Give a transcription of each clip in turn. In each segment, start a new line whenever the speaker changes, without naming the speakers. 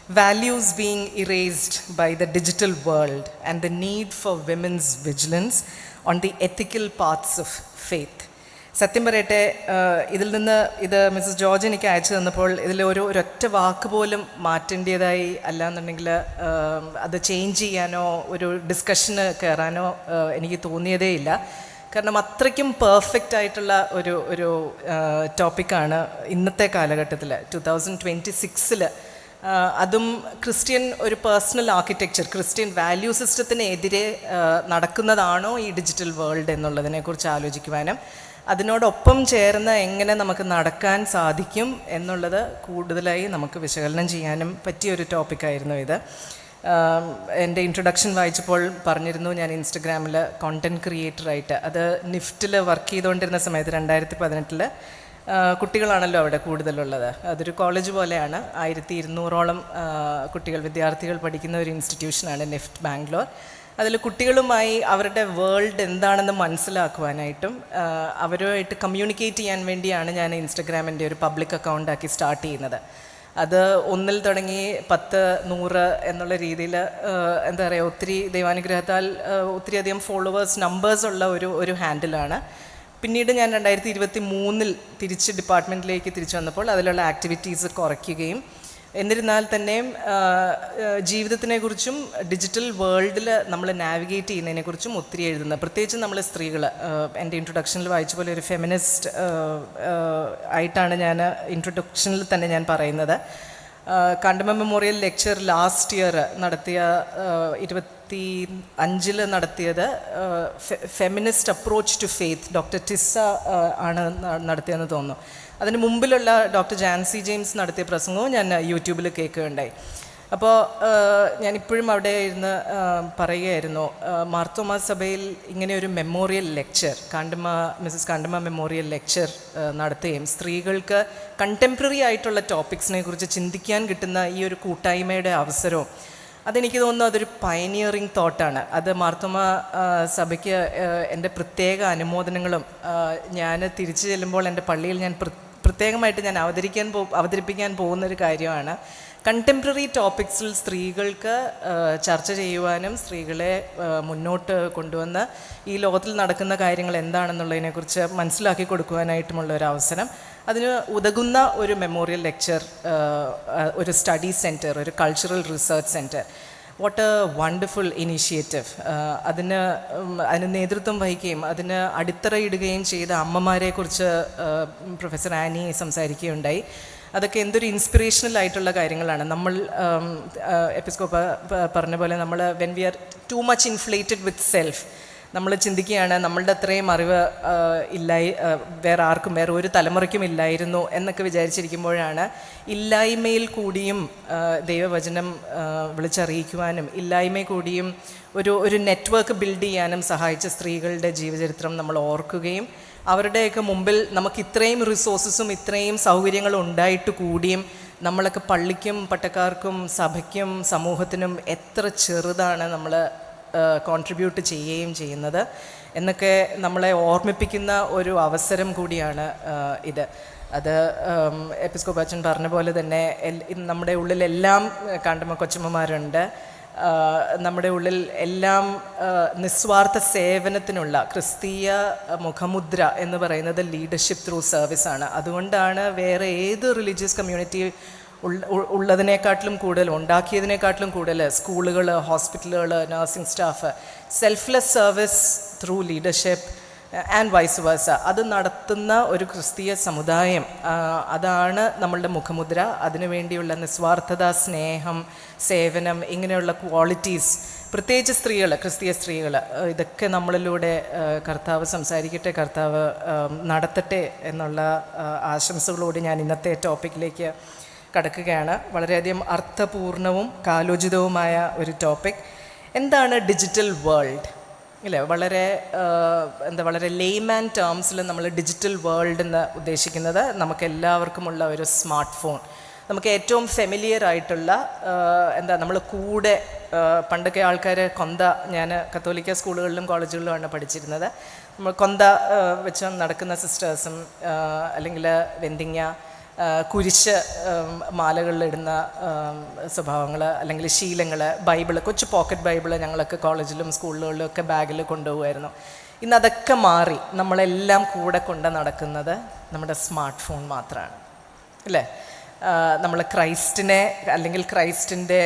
values being erased by the digital world and the need for women's vigilance on the ethical paths of faith. സത്യം പറയട്ടെ, ഇതിൽ നിന്ന് ഇത് Mrs George എനിക്ക് അയച്ചു തന്നപ്പോൾ ഇതിൽ ഒരൊറ്റ വാക്ക് പോലും മാറ്റേണ്ടതായി അല്ലാന്നുണ്ടെങ്കിൽ അത് ചേഞ്ച് ചെയ്യാനോ ഒരു ഡിസ്കഷന് കയറാനോ എനിക്ക് തോന്നിയതേ ഇല്ല. കാരണം അത്രയ്ക്കും പെർഫെക്റ്റ് ആയിട്ടുള്ള ഒരു ടോപ്പിക്കാണ് ഇന്നത്തെ കാലഘട്ടത്തിൽ 2026 അതും ക്രിസ്ത്യൻ ഒരു പേഴ്സണൽ ആർക്കിടെക്ചർ, ക്രിസ്ത്യൻ വാല്യൂ സിസ്റ്റത്തിനെതിരെ നടക്കുന്നതാണോ ഈ ഡിജിറ്റൽ വേൾഡ് എന്നുള്ളതിനെക്കുറിച്ച് ആലോചിക്കുവാനും അതിനോടൊപ്പം ചേർന്ന് എങ്ങനെ നമുക്ക് നടക്കാൻ സാധിക്കും എന്നുള്ളത് കൂടുതലായി നമുക്ക് വിശകലനം ചെയ്യാനും പറ്റിയൊരു ടോപ്പിക്കായിരുന്നു ഇത്. എൻ്റെ ഇൻട്രൊഡക്ഷൻ വായിച്ചപ്പോൾ പറഞ്ഞിരുന്നു ഞാൻ ഇൻസ്റ്റഗ്രാമിൽ കോണ്ടൻറ്റ് ക്രിയേറ്ററായിട്ട്. അത് നിഫ്റ്റിൽ വർക്ക് ചെയ്തുകൊണ്ടിരുന്ന സമയത്ത് 2018 കുട്ടികളാണല്ലോ അവിടെ കൂടുതലുള്ളത്. അതൊരു കോളേജ് പോലെയാണ്. 1200ഓളം കുട്ടികൾ, വിദ്യാർത്ഥികൾ പഠിക്കുന്ന ഒരു ഇൻസ്റ്റിറ്റ്യൂഷനാണ് നിഫ്റ്റ് ബാംഗ്ലൂർ. അതിൽ കുട്ടികളുമായി അവരുടെ വേൾഡ് എന്താണെന്ന് മനസ്സിലാക്കുവാനായിട്ടും അവരുമായിട്ട് കമ്മ്യൂണിക്കേറ്റ് ചെയ്യാൻ വേണ്ടിയാണ് ഞാൻ ഇൻസ്റ്റഗ്രാമിൻ്റെ ഒരു പബ്ലിക് അക്കൗണ്ടാക്കി സ്റ്റാർട്ട് ചെയ്യുന്നത്. അത് 1 തുടങ്ങി 10, 100 എന്നുള്ള രീതിയിൽ എന്താ പറയുക, ഒത്തിരി ദൈവാനുഗ്രഹത്താൽ ഒത്തിരിയധികം ഫോളോവേഴ്സ് നമ്പേഴ്സ് ഉള്ള ഒരു ഹാൻഡിലാണ്. പിന്നീട് ഞാൻ 2023 തിരിച്ച് ഡിപ്പാർട്ട്മെൻറ്റിലേക്ക് തിരിച്ചു വന്നപ്പോൾ അതിലുള്ള ആക്ടിവിറ്റീസ് കുറയ്ക്കുകയും എന്നിരുന്നാൽ തന്നെയും ജീവിതത്തിനെക്കുറിച്ചും ഡിജിറ്റൽ വേൾഡിൽ നമ്മൾ നാവിഗേറ്റ് ചെയ്യുന്നതിനെക്കുറിച്ചും ഒത്തിരി എഴുതുന്ന, പ്രത്യേകിച്ച് നമ്മൾ സ്ത്രീകൾ, എൻ്റെ ഇൻട്രൊഡക്ഷനിൽ വായിച്ച പോലെ ഒരു ഫെമിനിസ്റ്റ് ആയിട്ടാണ് ഞാൻ ഇൻട്രൊഡക്ഷനിൽ തന്നെ ഞാൻ പറയുന്നത്. Kandama memorial lecture last year നടത്തിയ 25 നടത്തിയത് feminist approach to faith, doctor ടിസ്സ ആണ് നടത്തിയതെന്ന് തോന്നുന്നു. അതിന് മുമ്പിലുള്ള ഡോക്ടർ ജാൻസി ജെയിംസ് നടത്തിയ പ്രസംഗവും ഞാൻ യൂട്യൂബിൽ കേൾക്കുകയുണ്ടായി. അപ്പോൾ ഞാനിപ്പോഴും അവിടെ ഇരുന്ന് പറയുകയായിരുന്നു, മാർത്തോമാ സഭയിൽ ഇങ്ങനെ ഒരു memorial lecture, Mrs Kandama memorial lecture നടത്തുകയും സ്ത്രീകൾക്ക് കണ്ടംപററി ആയിട്ടുള്ള ടോപ്പിക്സിനെ കുറിച്ച് ചിന്തിക്കാൻ കിട്ടുന്ന ഈ ഒരു കൂട്ടായ്മയുടെ അവസരവും, അതെനിക്ക് തോന്നുന്നു അതൊരു പയനിയറിങ് തോട്ടാണ്. അത് മാർത്തോമാ സഭയ്ക്ക് എൻ്റെ പ്രത്യേക അനുമോദനങ്ങളും. ഞാൻ തിരിച്ചു ചെല്ലുമ്പോൾ എൻ്റെ പള്ളിയിൽ ഞാൻ പ്രത്യേകമായിട്ട് ഞാൻ അവതരിപ്പിക്കാൻ പോകുന്നൊരു കാര്യമാണ്, കണ്ടംപററി ടോപ്പിക്സിൽ സ്ത്രീകൾക്ക് ചർച്ച ചെയ്യുവാനും സ്ത്രീകളെ മുന്നോട്ട് കൊണ്ടുവന്ന് ഈ ലോകത്തിൽ നടക്കുന്ന കാര്യങ്ങൾ എന്താണെന്നുള്ളതിനെക്കുറിച്ച് മനസ്സിലാക്കി കൊടുക്കുവാനായിട്ടുമുള്ള ഒരു അവസരം, അതിന് ഉതകുന്ന ഒരു മെമ്മോറിയൽ ലെക്ചർ, ഒരു സ്റ്റഡി സെൻറ്റർ, ഒരു cultural research centre. What A wonderful initiative. അതിന് നേതൃത്വം വഹിക്കുകയും അതിന് അടിത്തറയിടുകയും ചെയ്ത അമ്മമാരെക്കുറിച്ച് പ്രൊഫസർ ആനി സംസാരിക്കുകയുണ്ടായി. അതൊക്കെ എന്തൊരു ഇൻസ്പിറേഷണൽ ആയിട്ടുള്ള കാര്യങ്ങളാണ്. നമ്മൾ എപ്പിസ്കോപ്പ പറഞ്ഞ പോലെ നമ്മൾ when we are too much inflated with self, നമ്മൾ ചിന്തിക്കുകയാണ് നമ്മളുടെ അത്രയും അറിവ് വേറെ ആർക്കും, വേറെ ഒരു തലമുറയ്ക്കും ഇല്ലായിരുന്നു എന്നൊക്കെ വിചാരിച്ചിരിക്കുമ്പോഴാണ് ഇല്ലായ്മയിൽ കൂടിയും ദൈവവചനം വിളിച്ചറിയിക്കുവാനും ഇല്ലായ്മയിൽ കൂടിയും ഒരു നെറ്റ്വർക്ക് ബിൽഡ് ചെയ്യാനും സഹായിച്ച സ്ത്രീകളുടെ ജീവചരിത്രം നമ്മൾ ഓർക്കുകയും അവരുടെയൊക്കെ മുമ്പിൽ നമുക്ക് ഇത്രയും റിസോഴ്സസും ഇത്രയും സൗകര്യങ്ങളും ഉണ്ടായിട്ട് കൂടിയും നമ്മളൊക്കെ പള്ളിക്കും പട്ടക്കാർക്കും സഭയ്ക്കും സമൂഹത്തിനും എത്ര ചെറുതാണ് നമ്മൾ കോൺട്രിബ്യൂട്ട് ചെയ്യുകയും ചെയ്യുന്നത് എന്നൊക്കെ നമ്മളെ ഓർമ്മിപ്പിക്കുന്ന ഒരു അവസരം കൂടിയാണ് ഇത്. അത് എപ്പിസ്കോപ്പ അച്ഛൻ പറഞ്ഞ പോലെ തന്നെ നമ്മുടെ ഉള്ളിലെല്ലാം കാണ്ടമ കൊച്ചമ്മമാരുണ്ട്. നമ്മുടെ ഉള്ളിൽ എല്ലാം നിസ്വാർത്ഥ സേവനത്തിനുള്ള ക്രിസ്തീയ മുഖമുദ്ര എന്ന് പറയുന്നത് ലീഡർഷിപ്പ് ത്രൂ സർവീസാണ്. അതുകൊണ്ടാണ് വേറെ ഏത് റിലീജിയസ് കമ്മ്യൂണിറ്റി ഉള്ളതിനേക്കാട്ടിലും കൂടുതൽ, ഉണ്ടാക്കിയതിനേക്കാട്ടിലും കൂടുതൽ സ്കൂളുകൾ, ഹോസ്പിറ്റലുകൾ, nursing staff, selfless service through leadership and vice versa, അത് നടത്തുന്ന ഒരു ക്രിസ്തീയ സമുദായം, അതാണ് നമ്മളുടെ മുഖമുദ്ര. അതിനുവേണ്ടിയുള്ള നിസ്വാർത്ഥത, സ്നേഹം, സേവനം, ഇങ്ങനെയുള്ള ക്വാളിറ്റീസ്, പ്രത്യേകിച്ച് സ്ത്രീകൾ, ക്രിസ്തീയ സ്ത്രീകൾ, ഇതൊക്കെ നമ്മളിലൂടെ കർത്താവ് സംസാരിക്കട്ടെ, കർത്താവ് നടത്തട്ടെ എന്നുള്ള ആശംസകളോട് ഞാൻ ഇന്നത്തെ ടോപ്പിക്കിലേക്ക് കടക്കുകയാണ്. വളരെയധികം അർത്ഥപൂർണവും കാലോചിതവുമായ ഒരു ടോപ്പിക്. എന്താണ് ഡിജിറ്റൽ വേൾഡ്? ഇല്ലേ, വളരെ ലേമാൻ ടേംസിൽ നമ്മൾ ഡിജിറ്റൽ വേൾഡ് എന്ന് ഉദ്ദേശിക്കുന്നത് നമുക്കെല്ലാവർക്കുമുള്ള ഒരു സ്മാർട്ട് ഫോൺ, നമുക്ക് ഏറ്റവും ഫെമിലിയർ ആയിട്ടുള്ള നമ്മൾ കൂടെ, പണ്ടൊക്കെ ആൾക്കാർ ഞാൻ കത്തോലിക്ക സ്കൂളുകളിലും കോളേജുകളിലുമാണ് പഠിച്ചിരുന്നത്. നമ്മൾ കൊന്ത വെച്ച് നടക്കുന്ന സിസ്റ്റേഴ്സും അല്ലെങ്കിൽ വെന്തിങ്ങ കുരിശ് മാലകളിലിടുന്ന സ്വഭാവങ്ങൾ അല്ലെങ്കിൽ ശീലങ്ങൾ, ബൈബിള്, കൊച്ചു പോക്കറ്റ് ബൈബിള് ഞങ്ങളൊക്കെ കോളേജിലും സ്കൂളുകളിലും ഒക്കെ ബാഗിൽ കൊണ്ടുപോകുമായിരുന്നു. ഇന്ന് അതൊക്കെ മാറി നമ്മളെല്ലാം കൂടെ കൊണ്ട് നടക്കുന്നത് നമ്മുടെ സ്മാർട്ട് ഫോൺ മാത്രമാണ്, അല്ലേ? നമ്മൾ ക്രൈസ്റ്റിനെ അല്ലെങ്കിൽ ക്രൈസ്റ്റിൻ്റെ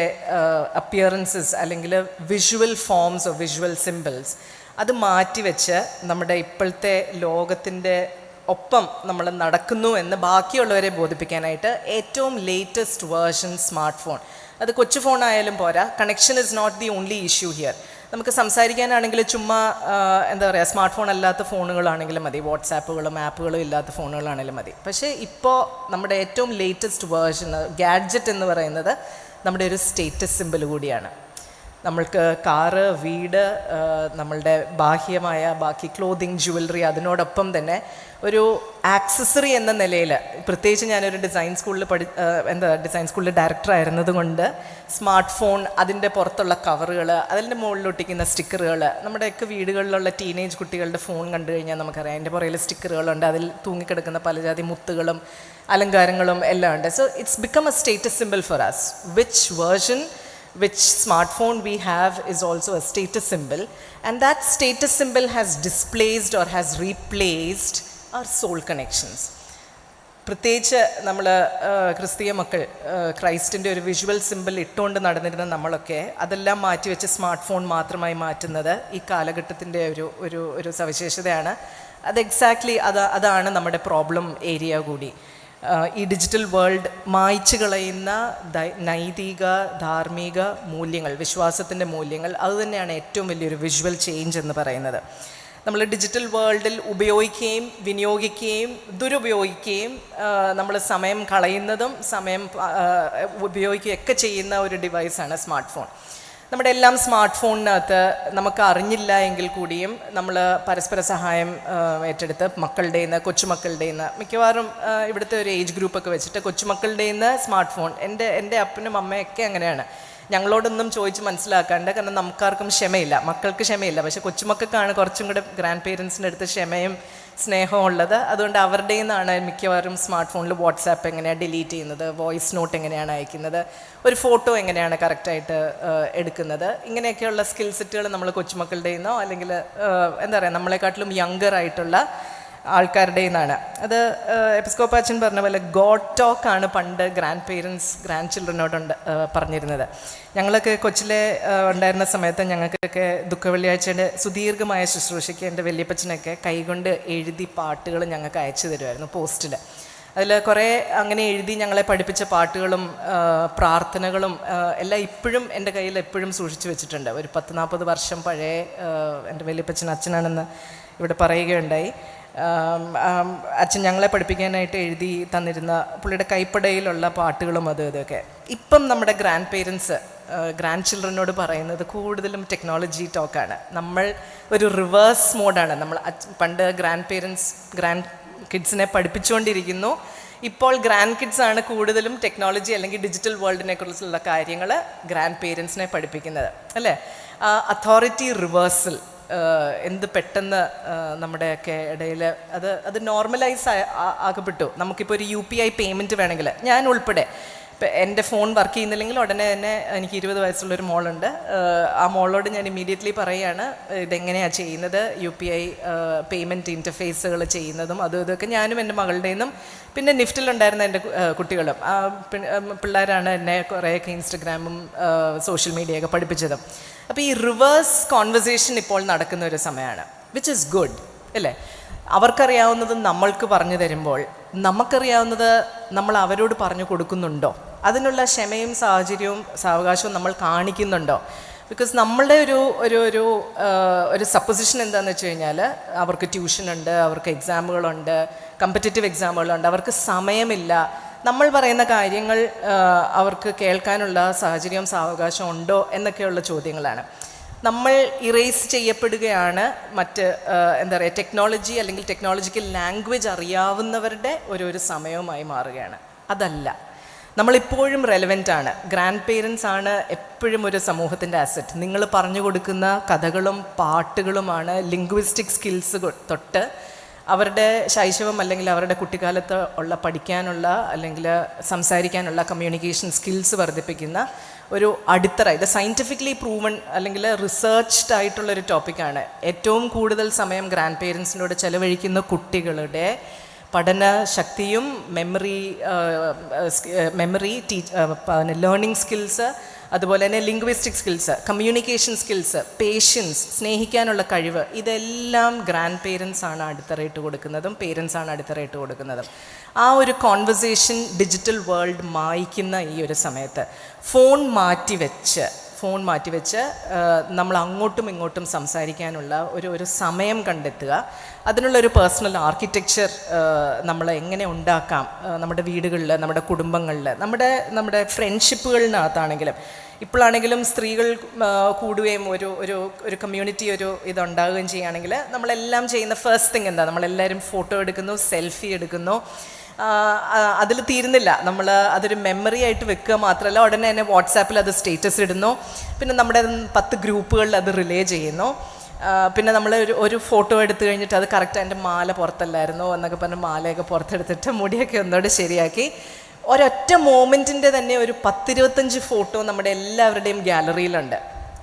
അപ്പിയറൻസസ് അല്ലെങ്കിൽ വിഷ്വൽ ഫോംസ് വിഷ്വൽ സിമ്പിൾസ് അത് മാറ്റിവെച്ച് നമ്മുടെ ഇപ്പോഴത്തെ ലോകത്തിൻ്റെ ഒപ്പം നമ്മൾ നടക്കുന്നു എന്ന് ബാക്കിയുള്ളവരെ ബോധിപ്പിക്കാനായിട്ട് ഏറ്റവും ലേറ്റസ്റ്റ് വേർഷൻ സ്മാർട്ട് ഫോൺ, അത് കൊച്ചു ഫോണായാലും പോരാ, connection is not the only issue here. നമുക്ക് സംസാരിക്കാനാണെങ്കിൽ ചുമ്മാ എന്താ പറയുക, സ്മാർട്ട് ഫോൺ അല്ലാത്ത ഫോണുകളാണെങ്കിലും മതി, വാട്സാപ്പുകളും ആപ്പുകളും ഇല്ലാത്ത ഫോണുകളാണെങ്കിലും മതി. പക്ഷേ ഇപ്പോൾ നമ്മുടെ ഏറ്റവും ലേറ്റസ്റ്റ് വേർഷൻ ഗാഡ്ജറ്റ് എന്ന് പറയുന്നത് നമ്മുടെ ഒരു സ്റ്റേറ്റസ് സിമ്പിൾ കൂടിയാണ്. നമ്മൾക്ക് കാറ്, വീട്, നമ്മളുടെ ബാഹ്യമായ ബാക്കി ക്ലോത്തിങ്, ജുവലറി, അതിനോടൊപ്പം തന്നെ ഒരു ആക്സസറി എന്ന നിലയിൽ, പ്രത്യേകിച്ച് ഞാനൊരു ഡിസൈൻ സ്കൂളിൽ ഡയറക്ടർ ആയിരുന്നത് കൊണ്ട് സ്മാർട്ട് ഫോൺ, അതിൻ്റെ പുറത്തുള്ള കവറുകൾ, അതിൻ്റെ മുകളിലൊട്ടിക്കുന്ന സ്റ്റിക്കറുകൾ, നമ്മുടെയൊക്കെ വീടുകളിലുള്ള ടീനേജ് കുട്ടികളുടെ ഫോൺ കണ്ടു കഴിഞ്ഞാൽ നമുക്കറിയാം അതിൻ്റെ പുറകിൽ സ്റ്റിക്കറുകളുണ്ട്, അതിൽ തൂങ്ങിക്കിടക്കുന്ന പലജാതി മുത്തുകളും അലങ്കാരങ്ങളും എല്ലാം ഉണ്ട്. So it's become a status symbol for us. Which smartphone we have is also a status symbol, and that status symbol has displaced or has replaced our soul connections. പ്രത്യേകിച്ച് നമ്മൾ ക്രിസ്തീയ മക്കൾ ക്രൈസ്റ്റിൻ്റെ ഒരു വിഷ്വൽ സിമ്പിൾ ഇട്ടുകൊണ്ട് നടന്നിരുന്ന നമ്മളൊക്കെ അതെല്ലാം മാറ്റിവെച്ച് സ്മാർട്ട് ഫോൺ മാത്രമായി മാറ്റുന്നത് ഈ കാലഘട്ടത്തിൻ്റെ ഒരു സവിശേഷതയാണ്. അത് എക്സാക്ട്ലി അതാണ് നമ്മുടെ പ്രോബ്ലം ഏരിയ കൂടി. ഈ ഡിജിറ്റൽ വേൾഡ് മായ്ച്ചു കളയുന്ന നൈതിക, ധാർമ്മിക മൂല്യങ്ങൾ, വിശ്വാസത്തിൻ്റെ മൂല്യങ്ങൾ, അതുതന്നെയാണ് ഏറ്റവും വലിയൊരു വിഷ്വൽ ചേഞ്ച് എന്ന് പറയുന്നത്. നമ്മൾ ഡിജിറ്റൽ വേൾഡിൽ ഉപയോഗിക്കുകയും വിനിയോഗിക്കുകയും ദുരുപയോഗിക്കുകയും നമ്മൾ സമയം കളയുന്നതും സമയം ഉപയോഗിക്കുകയൊക്കെ ചെയ്യുന്ന ഒരു ഡിവൈസാണ് സ്മാർട്ട് ഫോൺ. നമ്മുടെ എല്ലാം സ്മാർട്ട് ഫോണിനകത്ത് നമുക്ക് അറിഞ്ഞില്ല എങ്കിൽ കൂടിയും നമ്മൾ പരസ്പര സഹായം ഏറ്റെടുത്ത് മക്കളുടെ നിന്ന്, കൊച്ചുമക്കളുടെ നിന്ന്, മിക്കവാറും ഇവിടുത്തെ ഒരു ഏജ് ഗ്രൂപ്പൊക്കെ വെച്ചിട്ട് കൊച്ചുമക്കളുടെ നിന്ന് സ്മാർട്ട് ഫോൺ, എൻ്റെ അപ്പനും അമ്മയൊക്കെ അങ്ങനെയാണ്. ഞങ്ങളോടൊന്നും ചോദിച്ച് മനസ്സിലാക്കാണ്ട്, കാരണം നമുക്കാർക്കും ക്ഷമയില്ല, മക്കൾക്ക് ക്ഷമയില്ല. പക്ഷേ കൊച്ചുമക്കൾക്കാണ് കുറച്ചും കൂടെ ഗ്രാൻഡ് പേരൻസിൻ്റെ അടുത്ത് ക്ഷമയും സ്നേഹവും ഉള്ളത്. അതുകൊണ്ട് അവരുടെ നിന്നാണ് മിക്കവാറും സ്മാർട്ട് ഫോണിൽ വാട്സാപ്പ് എങ്ങനെയാണ് ഡിലീറ്റ് ചെയ്യുന്നത്, വോയിസ് നോട്ട് എങ്ങനെയാണ് അയക്കുന്നത്, ഒരു ഫോട്ടോ എങ്ങനെയാണ് കറക്റ്റായിട്ട് എടുക്കുന്നത്, ഇങ്ങനെയൊക്കെയുള്ള സ്കിൽ സെറ്റുകൾ നമ്മൾ കൊച്ചുമക്കളുടെ നിന്നോ അല്ലെങ്കിൽ എന്താ പറയുക നമ്മളെക്കാട്ടിലും യങ്കർ ആയിട്ടുള്ള ആൾക്കാരുടെ നിന്നാണ്. അത് എപ്പിസ്കോപ്പാച്ചൻ പറഞ്ഞ പോലെ ഗോഡ് ടോക്കാണ് പണ്ട് ഗ്രാൻഡ് പേരൻസ് ഗ്രാൻഡ് ചിൽഡ്രനോട് പറഞ്ഞിരുന്നത്. ഞങ്ങളൊക്കെ കൊച്ചിലെ ഉണ്ടായിരുന്ന സമയത്ത് ഞങ്ങൾക്കൊക്കെ ദുഃഖവെള്ളിയാഴ്ചയുടെ സുദീർഘമായ ശുശ്രൂഷയ്ക്ക് എൻ്റെ വല്യപ്പച്ചനൊക്കെ കൈകൊണ്ട് എഴുതി പാട്ടുകൾ ഞങ്ങൾക്ക് അയച്ചു തരുമായിരുന്നു പോസ്റ്റിൽ. അതിൽ കുറേ അങ്ങനെ എഴുതി ഞങ്ങളെ പഠിപ്പിച്ച പാട്ടുകളും പ്രാർത്ഥനകളും എല്ലാം ഇപ്പോഴും എൻ്റെ കയ്യിൽ എപ്പോഴും സൂക്ഷിച്ചു വെച്ചിട്ടുണ്ട്. ഒരു 10-40 വർഷം പഴയ എൻ്റെ വല്യപ്പച്ചൻ അച്ഛനാണെന്ന് ഇവിടെ പറയുകയുണ്ടായി. അച്ഛൻ ഞങ്ങളെ പഠിപ്പിക്കാനായിട്ട് എഴുതി തന്നിരുന്ന പുള്ളിയുടെ കൈപ്പടയിലുള്ള പാട്ടുകളും ഇതൊക്കെ ഇപ്പം നമ്മുടെ ഗ്രാൻഡ് പേരൻസ് ഗ്രാൻഡ് ചിൽഡ്രനോട് പറയുന്നത് കൂടുതലും ടെക്നോളജി ടോക്കാണ്. നമ്മൾ ഒരു റിവേഴ്സ് മോഡാണ്. നമ്മൾ പണ്ട് ഗ്രാൻഡ് പേരൻസ് ഗ്രാൻഡ് കിഡ്സിനെ പഠിപ്പിച്ചുകൊണ്ടിരിക്കുന്നു. ഇപ്പോൾ ഗ്രാൻഡ് കിഡ്സ് ആണ് കൂടുതലും ടെക്നോളജി അല്ലെങ്കിൽ ഡിജിറ്റൽ വേൾഡിനെ കുറിച്ചുള്ള കാര്യങ്ങൾ ഗ്രാൻഡ് പേരൻസിനെ പഠിപ്പിക്കുന്നത്, അല്ലേ? അതോറിറ്റി റിവേഴ്സൽ എന്ത് പെട്ടെന്ന് നമ്മുടെയൊക്കെ ഇടയിൽ അത് നോർമലൈസ് ആക്കപ്പെട്ടു. നമുക്കിപ്പോൾ ഒരു UPI പേയ്മെൻറ്റ് വേണമെങ്കിൽ, ഞാൻ ഉൾപ്പെടെ, ഇപ്പം എൻ്റെ ഫോൺ വർക്ക് ചെയ്യുന്നില്ലെങ്കിൽ ഉടനെ തന്നെ എനിക്ക് 20 വയസ്സുള്ളൊരു മോളുണ്ട്. ആ മോളോട് ഞാൻ ഇമ്മീഡിയറ്റ്ലി പറയുകയാണ് ഇതെങ്ങനെയാണ് ചെയ്യുന്നത്, UPI പേയ്മെൻറ്റ് ഇൻ്റർഫേസുകൾ ചെയ്യുന്നതും ഇതൊക്കെ ഞാനും എൻ്റെ മകളുടെ നിന്നും പിന്നെ നിഫ്റ്റിലുണ്ടായിരുന്ന എൻ്റെ കുട്ടികളും പിള്ളേരാണ് എന്നെ കുറേയൊക്കെ ഇൻസ്റ്റഗ്രാമും സോഷ്യൽ മീഡിയയൊക്കെ പഠിപ്പിച്ചതും. അപ്പോൾ ഈ റിവേഴ്സ് കോൺവെർസേഷൻ ഇപ്പോൾ നടക്കുന്ന ഒരു സമയമാണ്, വിച്ച് ഈസ് ഗുഡ്, അല്ലേ? അവർക്കറിയാവുന്നത് നമ്മൾക്ക് പറഞ്ഞു തരുമ്പോൾ നമുക്കറിയാവുന്നത് നമ്മൾ അവരോട് പറഞ്ഞു കൊടുക്കുന്നുണ്ടോ? അതിനുള്ള ക്ഷമയും സാഹചര്യവും സാവകാശവും നമ്മൾ കാണിക്കുന്നുണ്ടോ? ബിക്കോസ് നമ്മളുടെ ഒരു സപ്പോസിഷൻ എന്താണെന്ന് വെച്ച് കഴിഞ്ഞാൽ അവർക്ക് ട്യൂഷനുണ്ട്, അവർക്ക് എക്സാമുകളുണ്ട്, കോമ്പറ്റേറ്റീവ് എക്സാമുകളുണ്ട്, അവർക്ക് സമയമില്ല. നമ്മൾ പറയുന്ന കാര്യങ്ങൾ അവർക്ക് കേൾക്കാനുള്ള സാഹചര്യവും സാവകാശവും ഉണ്ടോ എന്നൊക്കെയുള്ള ചോദ്യങ്ങളാണ്. നമ്മൾ ഇറേസ് ചെയ്യപ്പെടുകയാണ് മറ്റ് എന്താ പറയുക ടെക്നോളജി അല്ലെങ്കിൽ ടെക്നോളജിക്കൽ ലാംഗ്വേജ് അറിയാവുന്നവരുടെ ഒരു സമയവുമായി മാറുകയാണ്. അതല്ല, നമ്മളിപ്പോഴും റെലവൻ്റ് ആണ്. ഗ്രാൻഡ് പേരൻസ് ആണ് എപ്പോഴും ഒരു സമൂഹത്തിൻ്റെ അസറ്റ്. നിങ്ങൾ പറഞ്ഞു കൊടുക്കുന്ന കഥകളും പാട്ടുകളുമാണ് ലിംഗ്വിസ്റ്റിക് സ്കിൽസ് തൊട്ട് അവരുടെ ശൈശവം അല്ലെങ്കിൽ അവരുടെ കുട്ടിക്കാലത്ത് ഉള്ള പഠിക്കാനുള്ള അല്ലെങ്കിൽ സംസാരിക്കാനുള്ള കമ്മ്യൂണിക്കേഷൻ സ്കിൽസ് വർദ്ധിപ്പിക്കുന്ന ഒരു അടിത്തറ. ഇത് സയൻറ്റിഫിക്കലി പ്രൂവൺ അല്ലെങ്കിൽ റിസർച്ച്ഡ് ആയിട്ടുള്ളൊരു ടോപ്പിക്കാണ്. ഏറ്റവും കൂടുതൽ സമയം ഗ്രാൻഡ് പേരൻസിനോട് ചെലവഴിക്കുന്ന കുട്ടികളുടെ പഠന ശക്തിയും മെമ്മറി ലേണിംഗ് സ്കിൽസ്, അതുപോലെ തന്നെ linguistic skills, communication skills, patience, സ്നേഹിക്കാനുള്ള കഴിവ്, ഇതെല്ലാം ഗ്രാൻഡ് പേരൻസ് ആണ് അടിത്തറയിട്ട് കൊടുക്കുന്നതും പേരൻസ് ആണ് അടിത്തറയിട്ട് കൊടുക്കുന്നതും. ആ ഒരു കോൺവെർസേഷൻ ഡിജിറ്റൽ വേൾഡ് മായ്ക്കുന്ന ഈ ഒരു സമയത്ത് ഫോൺ മാറ്റിവെച്ച് നമ്മൾ അങ്ങോട്ടും ഇങ്ങോട്ടും സംസാരിക്കാനുള്ള ഒരു സമയം കണ്ടെത്തുക. അതിനുള്ളൊരു പേഴ്സണൽ ആർക്കിടെക്ചർ നമ്മൾ എങ്ങനെ ഉണ്ടാക്കാം നമ്മുടെ വീടുകളിൽ, നമ്മുടെ കുടുംബങ്ങളിൽ, നമ്മുടെ ഫ്രണ്ട്ഷിപ്പുകളിനകത്താണെങ്കിലും. ഇപ്പോഴാണെങ്കിലും സ്ത്രീകൾ കൂടുകയും ഒരു കമ്മ്യൂണിറ്റി ഇതുണ്ടാകുകയും ചെയ്യുകയാണെങ്കിൽ നമ്മളെല്ലാം ചെയ്യുന്ന ഫസ്റ്റ് തിങ് എന്താ? നമ്മളെല്ലാവരും ഫോട്ടോ എടുക്കുന്നു, സെൽഫി എടുക്കുന്നു. അതിൽ തീരുന്നില്ല, നമ്മൾ അതൊരു മെമ്മറി ആയിട്ട് വെക്കുക മാത്രമല്ല, ഉടനെ തന്നെ വാട്സാപ്പിൽ അത് സ്റ്റേറ്റസ് ഇടുന്നു. പിന്നെ നമ്മുടെ 10 ഗ്രൂപ്പുകളിൽ അത് റിലേ ചെയ്യുന്നു. പിന്നെ നമ്മൾ ഒരു ഫോട്ടോ എടുത്തു കഴിഞ്ഞിട്ട് അത് കറക്റ്റ് എൻ്റെ മാല പുറത്തല്ലായിരുന്നു എന്നൊക്കെ പറഞ്ഞ് മാലയൊക്കെ പുറത്തെടുത്തിട്ട് മുടിയൊക്കെ ഒന്നുകൂടെ ശരിയാക്കി ഒരൊറ്റ മോമെൻറ്റിൻ്റെ തന്നെ ഒരു 10-25 ഫോട്ടോ നമ്മുടെ എല്ലാവരുടെയും ഗ്യാലറിയിലുണ്ട്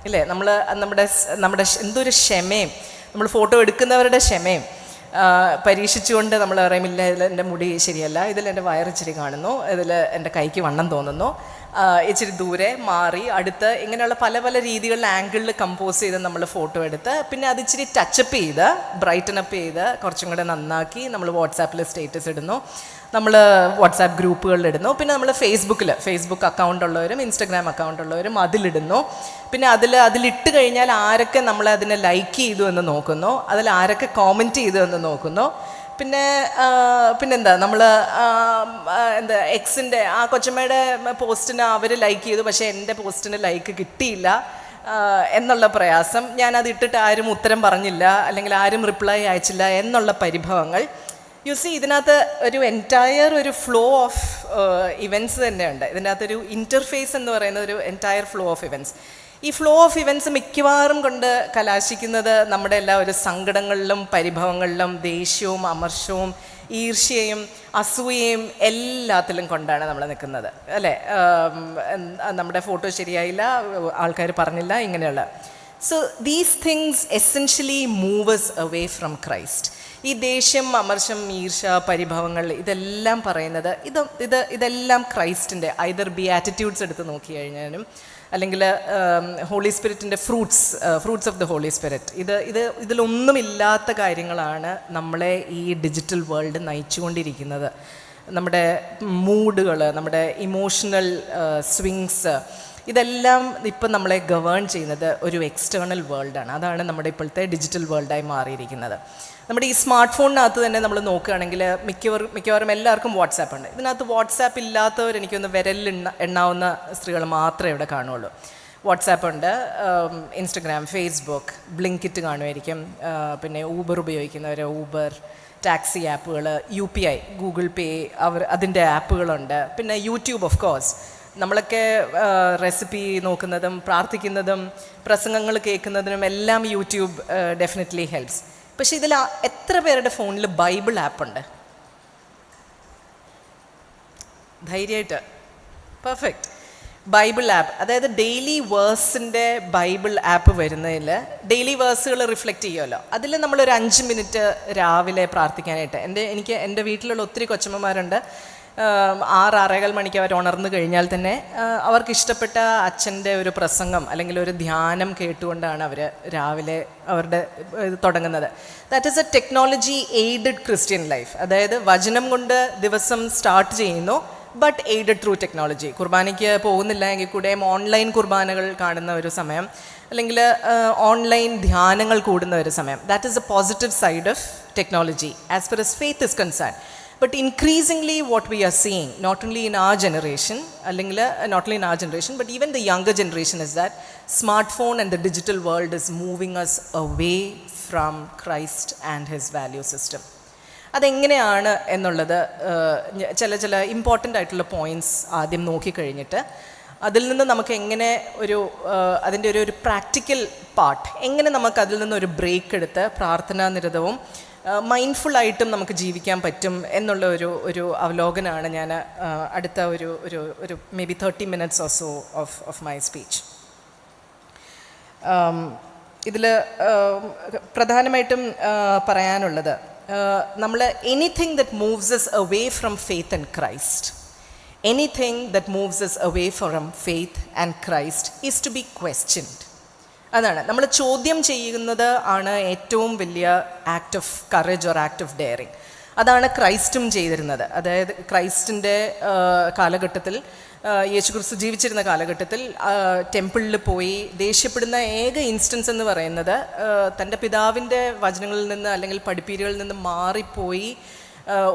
ഇല്ലേ? നമ്മുടെ എന്തൊരു ക്ഷമയും, നമ്മൾ ഫോട്ടോ എടുക്കുന്നവരുടെ ക്ഷമയും പരീക്ഷിച്ചുകൊണ്ട് നമ്മൾ പറയുമില്ല, ഇതിൽ എൻ്റെ മുടി ശരിയല്ല, ഇതിൽ എൻ്റെ വയറിച്ചിരി കാണുന്നു, ഇതിൽ എൻ്റെ കൈക്ക് വണ്ണം തോന്നുന്നു, ഇച്ചിരി ദൂരെ മാറി അടുത്ത്, ഇങ്ങനെയുള്ള പല പല രീതികളിൽ ആംഗിളിൽ കമ്പോസ് ചെയ്ത് നമ്മൾ ഫോട്ടോ എടുത്ത് പിന്നെ അത് ഇച്ചിരി ടച്ചപ്പ് ചെയ്ത് ബ്രൈറ്റനപ്പ് ചെയ്ത് കുറച്ചും കൂടെ നന്നാക്കി നമ്മൾ വാട്സാപ്പിൽ സ്റ്റേറ്റസ് ഇടുന്നു, നമ്മൾ വാട്സാപ്പ് ഗ്രൂപ്പുകളിൽ ഇടുന്നു. പിന്നെ നമ്മൾ ഫേസ്ബുക്ക് അക്കൗണ്ട് ഉള്ളവരും ഇൻസ്റ്റഗ്രാം അക്കൗണ്ട് ഉള്ളവരും അതിലിടുന്നു. പിന്നെ അതിലിട്ട് കഴിഞ്ഞാൽ ആരൊക്കെ നമ്മളെ അതിനെ ലൈക്ക് ചെയ്തു എന്ന് നോക്കുന്നു, അതിൽ ആരൊക്കെ കോമൻറ്റ് ചെയ്തു എന്ന് നോക്കുന്നു. പിന്നെന്താ നമ്മൾ എക്സിൻ്റെ ആ കൊച്ചമ്മയുടെ പോസ്റ്റിന് അവർ ലൈക്ക് ചെയ്തു, പക്ഷേ എൻ്റെ പോസ്റ്റിന് ലൈക്ക് കിട്ടിയില്ല എന്നുള്ള പ്രയാസം, ഞാനത് ഇട്ടിട്ട് ആരും ഉത്തരം പറഞ്ഞില്ല അല്ലെങ്കിൽ ആരും റിപ്ലൈ അയച്ചില്ല എന്നുള്ള പരിഭവങ്ങൾ. യു സി, ഇതിനകത്ത് ഒരു ഫ്ലോ ഓഫ് ഇവൻറ്റ്സ് തന്നെയുണ്ട്. ഇതിൻ്റെ അകത്തൊരു ഇൻ്റർഫേസ് എന്ന് പറയുന്ന ഒരു എൻറ്റയർ ഫ്ലോ ഓഫ് ഇവൻറ്റ്സ്. ഈ ഫ്ലോ ഓഫ് ഇവൻറ്റ്സ് മിക്കവാറും കൊണ്ട് കലാശിക്കുന്നത് നമ്മുടെ എല്ലാ ഒരു സങ്കടങ്ങളിലും പരിഭവങ്ങളിലും ദേഷ്യവും അമർഷവും ഈർഷ്യയും അസൂയയും എല്ലാത്തിലും കൊണ്ടാണ് നമ്മൾ നിൽക്കുന്നത് അല്ലേ? നമ്മുടെ ഫോട്ടോ ശരിയായില്ല, ആൾക്കാർ പറഞ്ഞില്ല, ഇങ്ങനെയുള്ള. So these things essentially move us away from Christ. ഈ ദേഷ്യം, അമർഷം, ഈർഷ, പരിഭവങ്ങൾ, ഇതെല്ലാം പറയുന്നത് ഇതെല്ലാം ക്രൈസ്റ്റിൻ്റെ ഐദർ ബിയാറ്റിറ്റ്യൂഡ്സ് എടുത്ത് നോക്കി കഴിഞ്ഞാലും അല്ലെങ്കിൽ ഹോളി സ്പിരിറ്റിൻ്റെ fruits of the holy spirit, ഇതിലൊന്നുമില്ലാത്ത കാര്യങ്ങളാണ് നമ്മളെ ഈ ഡിജിറ്റൽ വേൾഡ് നയിച്ചുകൊണ്ടിരിക്കുന്നത്. നമ്മുടെ മൂഡുകൾ, നമ്മുടെ ഇമോഷണൽ സ്വിങ്സ്, ഇതെല്ലാം ഇപ്പം നമ്മളെ ഗവേൺ ചെയ്യുന്നത് ഒരു എക്സ്റ്റേണൽ വേൾഡാണ്. അതാണ് നമ്മുടെ ഇപ്പോഴത്തെ ഡിജിറ്റൽ വേൾഡായി മാറിയിരിക്കുന്നത്. നമ്മുടെ ഈ സ്മാർട്ട് ഫോണിനകത്ത് തന്നെ നമ്മൾ നോക്കുകയാണെങ്കിൽ മിക്കവാറും എല്ലാവർക്കും വാട്സാപ്പ് ഉണ്ട്. ഇതിനകത്ത് വാട്സാപ്പ് ഇല്ലാത്തവർ എനിക്കൊന്ന് എണ്ണാവുന്ന സ്ത്രീകൾ മാത്രമേ ഇവിടെ കാണുള്ളൂ. വാട്സാപ്പ് ഉണ്ട്, ഇൻസ്റ്റഗ്രാം, ഫേസ്ബുക്ക്, ബ്ലിങ്കിറ്റ് കാണുമായിരിക്കും, പിന്നെ ഊബർ ഉപയോഗിക്കുന്നവർ ഊബർ, ടാക്സി ആപ്പുകൾ, UPI, ഗൂഗിൾ പേ, അതിൻ്റെ ആപ്പുകളുണ്ട്. പിന്നെ യൂട്യൂബ്, ഓഫ് കോഴ്സ്. നമ്മളൊക്കെ റെസിപ്പി നോക്കുന്നതും പ്രാർത്ഥിക്കുന്നതും പ്രസംഗങ്ങൾ കേൾക്കുന്നതിനും എല്ലാം യൂട്യൂബ് ഡെഫിനറ്റ്ലി ഹെൽപ്സ്. പക്ഷെ ഇതിൽ എത്ര പേരുടെ ഫോണിൽ ബൈബിൾ ആപ്പുണ്ട്? ധൈര്യമായിട്ട് പെർഫെക്റ്റ്. ബൈബിൾ ആപ്പ്, അതായത് ഡെയിലി വേഴ്സിൻ്റെ ബൈബിൾ ആപ്പ് വരുന്നതിൽ ഡെയിലി വേഴ്സുകൾ റിഫ്ലക്റ്റ് ചെയ്യുമല്ലോ. അതിൽ നമ്മളൊരു 5 മിനിറ്റ് രാവിലെ പ്രാർത്ഥിക്കാനായിട്ട് എനിക്ക് എൻ്റെ വീട്ടിലുള്ള ഒത്തിരി കൊച്ചമ്മമാരുണ്ട്. 6-6:15 മണിക്ക് അവർ ഉണർന്നു കഴിഞ്ഞാൽ തന്നെ അവർക്ക് ഇഷ്ടപ്പെട്ട അച്ഛൻ്റെ ഒരു പ്രസംഗം അല്ലെങ്കിൽ ഒരു ധ്യാനം കേട്ടുകൊണ്ടാണ് അവർ രാവിലെ അവരുടെ തുടങ്ങുന്നത്. That is A technology aided Christian life. അതായത് വചനം കൊണ്ട് ദിവസം സ്റ്റാർട്ട് ചെയ്യുന്നു, ബട്ട് എയ്ഡഡ് ത്രൂ ടെക്നോളജി. കുർബാനയ്ക്ക് പോകുന്നില്ല എങ്കിൽ കൂടെയും ഓൺലൈൻ കുർബാനകൾ കാണുന്ന ഒരു സമയം, അല്ലെങ്കിൽ ഓൺലൈൻ ധ്യാനങ്ങൾ കൂടുന്ന ഒരു സമയം. That is a positive side of technology as far as faith is concerned. But increasingly what we are seeing, not only in our generation, but even the younger generation, is that smartphone and the digital world is moving us away from Christ and his value system. അതെങ്ങനെയാണ് എന്നുള്ളത് ചില important ആയിട്ടുള്ള points ആദ്യം നോക്കിക്കഴിഞ്ഞിട്ട് അതിൽ നിന്ന് നമുക്ക് എങ്ങനെ അതിൻ്റെ ഒരു പ്രാക്ടിക്കൽ പാർട്ട്, എങ്ങനെ നമുക്ക് അതിൽ നിന്നൊരു ബ്രേക്ക് എടുത്ത് പ്രാർത്ഥനാനിരതവും മൈൻഡ്ഫുള്ളായിട്ടും നമുക്ക് ജീവിക്കാൻ പറ്റും എന്നുള്ള ഒരു അവലോകനമാണ് ഞാൻ അടുത്ത ഒരു may be 30 minutes or so of my speech. ഇതിൽ പ്രധാനമായിട്ടും പറയാനുള്ളത്, നമ്മൾ anything that moves us away from faith and Christ, anything that moves us away from faith and Christ is to be questioned. അതാണ് നമ്മൾ ചോദ്യം ചെയ്യുന്നത് ആണ് ഏറ്റവും വലിയ act of courage or act of daring. അതാണ് ക്രൈസ്റ്റും ചെയ്തിരുന്നത്. അതായത് ക്രൈസ്റ്റിൻ്റെ കാലഘട്ടത്തിൽ, യേശുക്രിസ്തു ജീവിച്ചിരുന്ന കാലഘട്ടത്തിൽ ടെമ്പിളിൽ പോയി ദേഷ്യപ്പെടുന്ന ഏക ഇൻസ്റ്റൻസ് എന്ന് പറയുന്നത് തൻ്റെ പിതാവിൻ്റെ വചനങ്ങളിൽ നിന്ന് അല്ലെങ്കിൽ പഠിപ്പീരുകളിൽ നിന്ന് മാറിപ്പോയി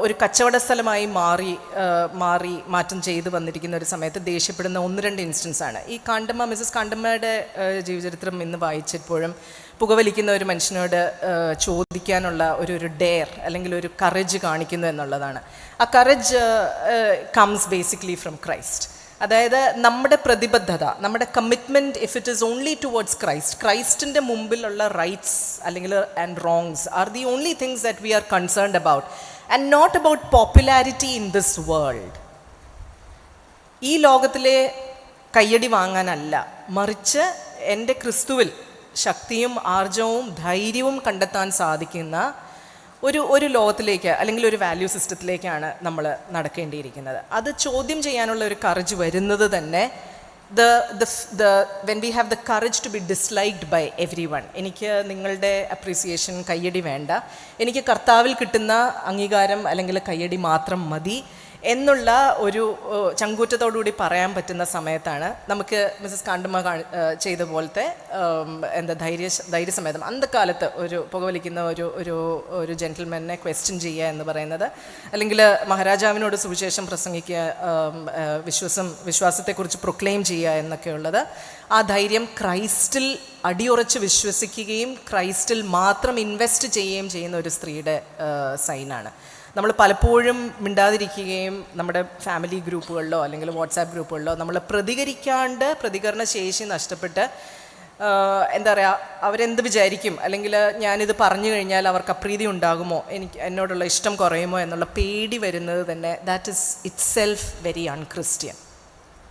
ഒരു കച്ചവട സ്ഥലമായി മാറ്റം ചെയ്ത് വന്നിരിക്കുന്ന ഒരു സമയത്ത് ദേഷ്യപ്പെടുന്ന 1-2 ഇൻസ്റ്റൻസാണ്. ഈ മിസ്സസ് കാണ്ടമ്മയുടെ ജീവചരിത്രം ഇന്ന് വായിച്ചപ്പോഴും പുകവലിക്കുന്ന ഒരു മനുഷ്യനോട് ചോദിക്കാനുള്ള ഒരു ഡെയർ അല്ലെങ്കിൽ ഒരു കറേജ് കാണിക്കുന്നു എന്നുള്ളതാണ്. ആ courage comes basically from Christ. അതായത് നമ്മുടെ പ്രതിബദ്ധത, നമ്മുടെ commitment, if it is only towards ക്രൈസ്റ്റിൻ്റെ മുമ്പിലുള്ള റൈറ്റ്സ് അല്ലെങ്കിൽ and wrongs are the only things that we are concerned about, and not about popularity in this world. ഈ ലോകത്തിലെ കയ്യടി വാങ്ങാനല്ല, മറിച്ച് എൻ്റെ ക്രിസ്തുവിൽ ശക്തിയും ആർജവും ധൈര്യവും കണ്ടെത്താൻ സാധിക്കുന്ന ഒരു ലോകത്തിലേക്ക് അല്ലെങ്കിൽ ഒരു വാല്യൂ സിസ്റ്റത്തിലേക്കാണ് നമ്മൾ നടക്കേണ്ടിയിരിക്കുന്നത്. അത് ചോദ്യം ചെയ്യാനുള്ള ഒരു കറേജ് വരുന്നത് തന്നെ when we have the courage to be disliked by everyone. എനിക്ക് നിങ്ങളുടെ അപ്രീസിയേഷൻ, കയ്യടി വേണ്ട, എനിക്ക് കർത്താവിൽ കിട്ടുന്ന അംഗീകാരം അല്ലെങ്കിൽ കയ്യടി മാത്രം മതി എന്നുള്ള ഒരു ചങ്കൂറ്റത്തോടുകൂടി പറയാൻ പറ്റുന്ന സമയത്താണ് നമുക്ക് മിസ്സസ് കാണ്ടമ്മ ചെയ്ത പോലത്തെ ധൈര്യസമേതം അന്തക്കാലത്ത് ഒരു പുകവലിക്കുന്ന ഒരു ജെന്റിൽമാനെ ക്വസ്റ്റ്യൻ ചെയ്യുക എന്ന് പറയുന്നത്, അല്ലെങ്കിൽ മഹാരാജാവിനോട് സുവിശേഷം പ്രസംഗിക്കുക, വിശ്വാസത്തെക്കുറിച്ച് പ്രൊക്ലെയിം ചെയ്യുക എന്നൊക്കെയുള്ളത്, ആ ധൈര്യം ക്രൈസ്റ്റിൽ അടിയുറച്ച് വിശ്വസിക്കുകയും ക്രൈസ്റ്റിൽ മാത്രം ഇൻവെസ്റ്റ് ചെയ്യുകയും ചെയ്യുന്ന ഒരു സ്ത്രീയുടെ സൈനാണ്. നമ്മൾ പലപ്പോഴും മിണ്ടാതിരിക്കുകയും നമ്മുടെ ഫാമിലി ഗ്രൂപ്പുകളിലോ അല്ലെങ്കിൽ വാട്സാപ്പ് ഗ്രൂപ്പുകളിലോ നമ്മൾ പ്രതികരണ ശേഷി നഷ്ടപ്പെട്ട് എന്താ പറയുക, അവരെന്ത് വിചാരിക്കും, അല്ലെങ്കിൽ ഞാനിത് പറഞ്ഞു കഴിഞ്ഞാൽ അവർക്ക് അപ്രീതി ഉണ്ടാകുമോ, എന്നോടുള്ള ഇഷ്ടം കുറയുമോ എന്നുള്ള പേടി വരുന്നത് തന്നെ that is itself very unchristian.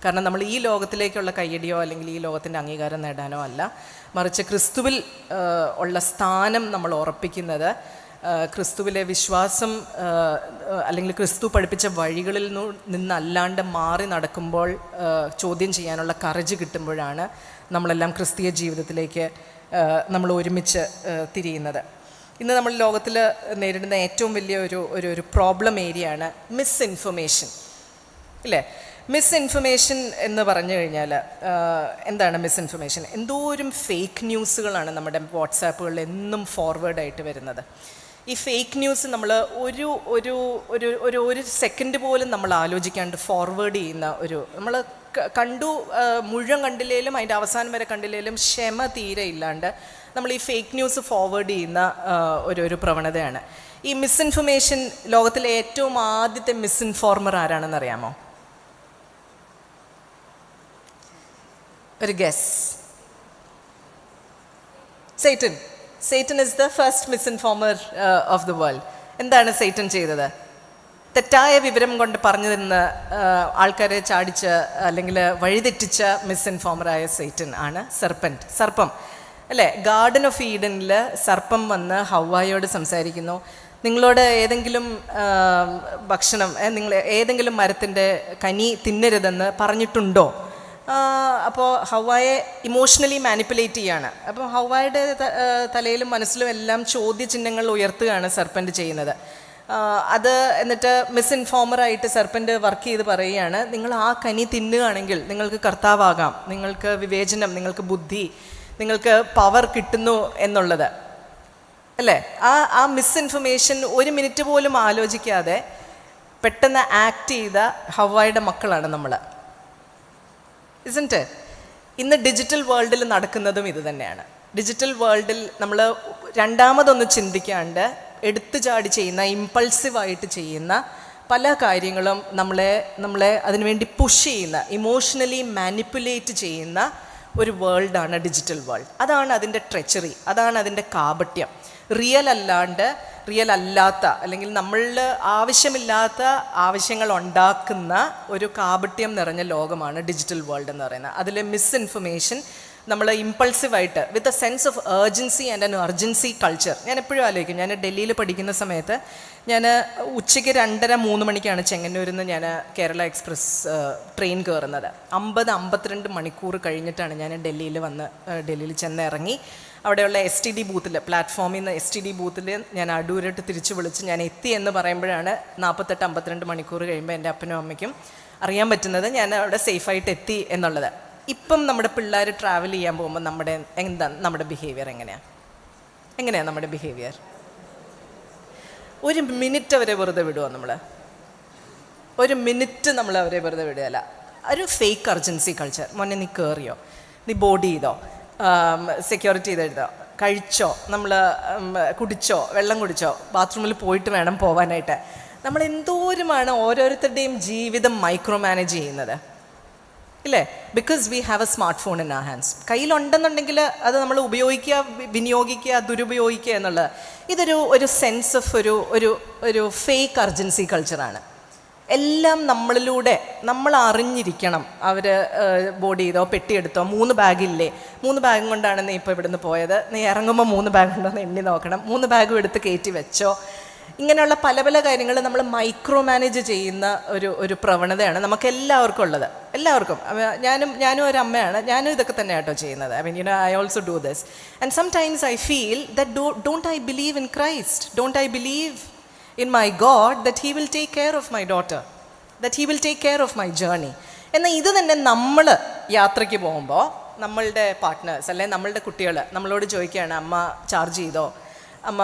കാരണം നമ്മൾ ഈ ലോകത്തിലേക്കുള്ള കയ്യടിയോ അല്ലെങ്കിൽ ഈ ലോകത്തിൻ്റെ അംഗീകാരം നേടാനോ അല്ല, മറിച്ച് ക്രിസ്തുവിൽ ഉള്ള സ്ഥാനം നമ്മൾ ഉറപ്പിക്കുന്നത് ക്രിസ്തുവിലെ വിശ്വാസം അല്ലെങ്കിൽ ക്രിസ്തു പഠിപ്പിച്ച വഴികളിൽ നിന്നല്ലാണ്ട് മാറി നടക്കുമ്പോൾ ചോദ്യം ചെയ്യാനുള്ള കറേജ് കിട്ടുമ്പോഴാണ് നമ്മളെല്ലാം ക്രിസ്തീയ ജീവിതത്തിലേക്ക് നമ്മൾ ഒരുമിച്ച് തിരിയുന്നത്. ഇന്ന് നമ്മൾ ലോകത്തിൽ നേരിടുന്ന ഏറ്റവും വലിയ ഒരു പ്രോബ്ലം ഏരിയയാണ് മിസ്ഇൻഫർമേഷൻ, ഇല്ലേ? മിസ്ഇൻഫർമേഷൻ എന്ന് പറഞ്ഞു കഴിഞ്ഞാൽ എന്താണ് മിസ്ഇൻഫർമേഷൻ? എന്തോരം ഫേക്ക് ന്യൂസുകളാണ് നമ്മുടെ വാട്സാപ്പുകളിൽ എന്നും ഫോർവേഡായിട്ട് വരുന്നത്. ഈ ഫേക്ക് ന്യൂസ് നമ്മൾ ഒരു സെക്കൻഡ് പോലും നമ്മൾ ആലോചിക്കാണ്ട് ഫോർവേഡ് ചെയ്യുന്ന നമ്മൾ മുഴുവൻ കണ്ടില്ലേലും അതിൻ്റെ അവസാനം വരെ കണ്ടില്ലേലും ക്ഷമ തീരെ ഇല്ലാണ്ട് നമ്മൾ ഈ ഫേക്ക് ന്യൂസ് ഫോർവേഡ് ചെയ്യുന്ന ഒരു പ്രവണതയാണ്. ഈ മിസ്ഇൻഫർമേഷൻ, ലോകത്തിലെ ഏറ്റവും ആദ്യത്തെ മിസ്ഇൻഫോർമർ ആരാണെന്ന് അറിയാമോ? ഒരു guess. Satan is the first misinformer of the world. എന്താണ് Satan ചെയ്തത്? തെറ്റായ വിവരം കൊണ്ട് പറഞ്ഞു തരുന്ന ആൾക്കാരെ ചാടിച്ച് അല്ലെങ്കിൽ വഴിതെറ്റിച്ച മിസ്ഇൻഫോമറായ Satan ആണ് സർപ്പം, അല്ലേ? ഗാർഡൻ ഓഫ് ഈഡനിൽ സർപ്പം വന്ന് ഹവ്വായോട് സംസാരിക്കുന്നു, നിങ്ങളോട് ഏതെങ്കിലും ഭക്ഷണം, നിങ്ങൾ ഏതെങ്കിലും മരത്തിൻ്റെ കനി തിന്നരുതെന്ന് പറഞ്ഞിട്ടുണ്ടോ? അപ്പോൾ ഹവ്വായെ ഇമോഷണലി മാനിപ്പുലേറ്റ് ചെയ്യാണ്. അപ്പോൾ ഹവ്വായുടെ തലയിലും മനസ്സിലും എല്ലാം ചോദ്യചിഹ്നങ്ങൾ ഉയർത്തുകയാണ് സർപ്പൻ്റ് ചെയ്യുന്നത്. അത് എന്നിട്ട് മിസ്ഇൻഫോമറായിട്ട് സർപ്പൻ്റ് വർക്ക് ചെയ്ത് പറയുകയാണ്, നിങ്ങൾ ആ കനി തിന്നുകയാണെങ്കിൽ നിങ്ങൾക്ക് കർത്താവാകാം, നിങ്ങൾക്ക് വിവേചനം, നിങ്ങൾക്ക് ബുദ്ധി, നിങ്ങൾക്ക് പവർ കിട്ടുന്നു എന്നുള്ളത്, അല്ലേ? ആ മിസ്ഇൻഫർമേഷൻ ഒരു മിനിറ്റ് പോലും ആലോചിക്കാതെ പെട്ടെന്ന് ആക്ട് ചെയ്ത ഹവ്വായുടെ മക്കളാണ് നമ്മൾ, ഇസ്ന്റ് ഇറ്റ്? ഇന്ന് ഡിജിറ്റൽ വേൾഡിൽ നടക്കുന്നതും ഇത് തന്നെയാണ്. ഡിജിറ്റൽ വേൾഡിൽ നമ്മൾ രണ്ടാമതൊന്ന് ചിന്തിക്കാണ്ട് എടുത്തു ചാടി ചെയ്യുന്ന, ഇമ്പൾസീവായിട്ട് ചെയ്യുന്ന പല കാര്യങ്ങളും നമ്മളെ അതിനുവേണ്ടി പുഷ് ചെയ്യുന്ന, ഇമോഷണലി മാനിപ്പുലേറ്റ് ചെയ്യുന്ന ഒരു വേൾഡാണ് ഡിജിറ്റൽ വേൾഡ്. അതാണ് അതിൻ്റെ ട്രെച്ചറി, അതാണ് അതിൻ്റെ കാപട്യം. റിയൽ അല്ലാത്ത അല്ലെങ്കിൽ നമ്മളിൽ ആവശ്യമില്ലാത്ത ആവശ്യങ്ങൾ ഉണ്ടാക്കുന്ന ഒരു കാപട്യം നിറഞ്ഞ ലോകമാണ് ഡിജിറ്റൽ വേൾഡ് എന്ന് പറയുന്നത്. അതിലെ മിസ്ഇൻഫർമേഷൻ, നമ്മൾ ഇമ്പൾസീവായിട്ട് with a sense of urgency and an urgency culture. ഞാൻ എപ്പോഴും ആലോചിക്കും, ഞാൻ ഡൽഹിയിൽ പഠിക്കുന്ന സമയത്ത് ഞാൻ ഉച്ചയ്ക്ക് 2:30-3 മണിക്കാണ് ചെങ്ങന്നൂരിൽ നിന്ന് ഞാൻ കേരള എക്സ്പ്രസ് ട്രെയിൻ കയറുന്നത്. 50-52 മണിക്കൂർ കഴിഞ്ഞിട്ടാണ് ഞാൻ ഡൽഹിയിൽ ചെന്നിറങ്ങി. അവിടെയുള്ള STD ബൂത്തിൽ, പ്ലാറ്റ്ഫോമിൽ നിന്ന് STD ബൂത്തിൽ ഞാൻ അടൂരിട്ട് തിരിച്ചു വിളിച്ച് ഞാൻ എത്തി എന്ന് പറയുമ്പോഴാണ് 48-52 മണിക്കൂർ കഴിയുമ്പോൾ എൻ്റെ അപ്പനും അമ്മയ്ക്കും അറിയാൻ പറ്റുന്നത് ഞാൻ അവിടെ സേഫായിട്ട് എത്തി എന്നുള്ളത്. ഇപ്പം നമ്മുടെ പിള്ളേർ ട്രാവൽ ചെയ്യാൻ പോകുമ്പോൾ നമ്മുടെ ബിഹേവിയർ എങ്ങനെയാണ് നമ്മുടെ ബിഹേവിയർ? ഒരു മിനിറ്റ് അവരെ വെറുതെ വിടുമോ? ഒരു മിനിറ്റ് നമ്മൾ അവരെ വെറുതെ വിടുകയല്ല. ഒരു ഫേക്ക് അർജൻസി കൾച്ചർ. മോനെ നീ കയറിയോ, നീ ബോഡി ചെയ്തോ, സെക്യൂരിറ്റി ചെയ്തെഴുതോ, കഴിച്ചോ, നമ്മൾ കുടിച്ചോ, വെള്ളം കുടിച്ചോ, ബാത്റൂമിൽ പോയിട്ട് വേണം പോകാനായിട്ട്. നമ്മൾ എന്തോരമാണ് ഓരോരുത്തരുടെയും ജീവിതം മൈക്രോ മാനേജ് ചെയ്യുന്നത്, ഇല്ലേ? Because we have a smartphone in our hands. കയ്യിലുണ്ടെന്നുണ്ടെങ്കിൽ അത് നമ്മൾ ഉപയോഗിക്കുക, വിനിയോഗിക്കുക, ദുരുപയോഗിക്കുക എന്നുള്ളത് ഒരു സെൻസ് ഓഫ് ഒരു ഫേക്ക് അർജൻസി കൾച്ചറാണ്. എല്ലാം നമ്മളിലൂടെ നമ്മൾ അറിഞ്ഞിരിക്കണം. അവർ ബോഡി ചെയ്തോ, പെട്ടിയെടുത്തോ, 3 ബാഗില്ലേ, 3 ബാഗും കൊണ്ടാണ് നീ ഇപ്പോൾ ഇവിടുന്ന് പോയത്, നീ ഇറങ്ങുമ്പോൾ 3 ബാഗ് ഉണ്ടോ എന്ന് എണ്ണി നോക്കണം, 3 ബാഗും എടുത്ത് കയറ്റി വെച്ചോ. ഇങ്ങനെയുള്ള പല പല കാര്യങ്ങൾ നമ്മൾ മൈക്രോ മാനേജ് ചെയ്യുന്ന ഒരു പ്രവണതയാണ് നമുക്ക് എല്ലാവർക്കും ഉള്ളത്. എല്ലാവർക്കും. ഞാനും ഒരു അമ്മയാണ്, ഞാനും ഇതൊക്കെ തന്നെ കേട്ടോ ചെയ്യുന്നത്. I also do this. And sometimes I feel that don't I believe in Christ? Don't I believe in my God that he will take care of my daughter, that he will take care of my journey? എന്നാൽ ഇത് തന്നെ നമ്മൾ യാത്രയ്ക്ക് പോകുമ്പോൾ നമ്മളുടെ partners അല്ലെങ്കിൽ നമ്മളുടെ കുട്ടികൾ നമ്മളോട് ചോദിക്കുകയാണ്, അമ്മ ചാർജ് ചെയ്തോ, അമ്മ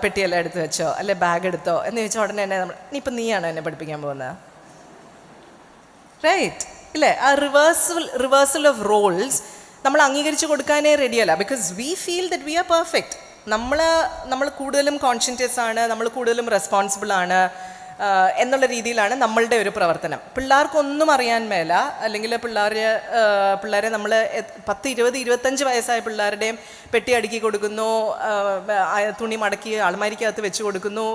പെട്ടിയെല്ലാം എടുത്ത് വെച്ചോ, അല്ലെ ബാഗ് എടുത്തോ എന്ന് ചോദിച്ചാൽ ഉടനെ തന്നെ ഇനിയിപ്പോൾ നീയാണോ എന്നെ പഠിപ്പിക്കാൻ പോകുന്നത്? റൈറ്റ് ഇല്ലേ? ആ റിവേഴ്സൽ ഓഫ് റോൾസ് നമ്മൾ അംഗീകരിച്ച് കൊടുക്കാനേ റെഡിയല്ല. Because we feel that we are perfect. നമ്മൾ കൂടുതലും കോൺഷ്യസ് ആണ്, നമ്മൾ കൂടുതലും റെസ്പോൺസിബിൾ ആണ് എന്നുള്ള രീതിയിലാണ് നമ്മളുടെ ഒരു പ്രവർത്തനം. പിള്ളേർക്കൊന്നും അറിയാൻ മേല, അല്ലെങ്കിൽ പിള്ളേരെ നമ്മൾ 10, 20, 25 വയസ്സായ പിള്ളേരുടെയും പെട്ടി അടുക്കി കൊടുക്കുന്നു, തുണി മടക്കി അൾമാരിക്കകത്ത് വെച്ച് കൊടുക്കുന്നു,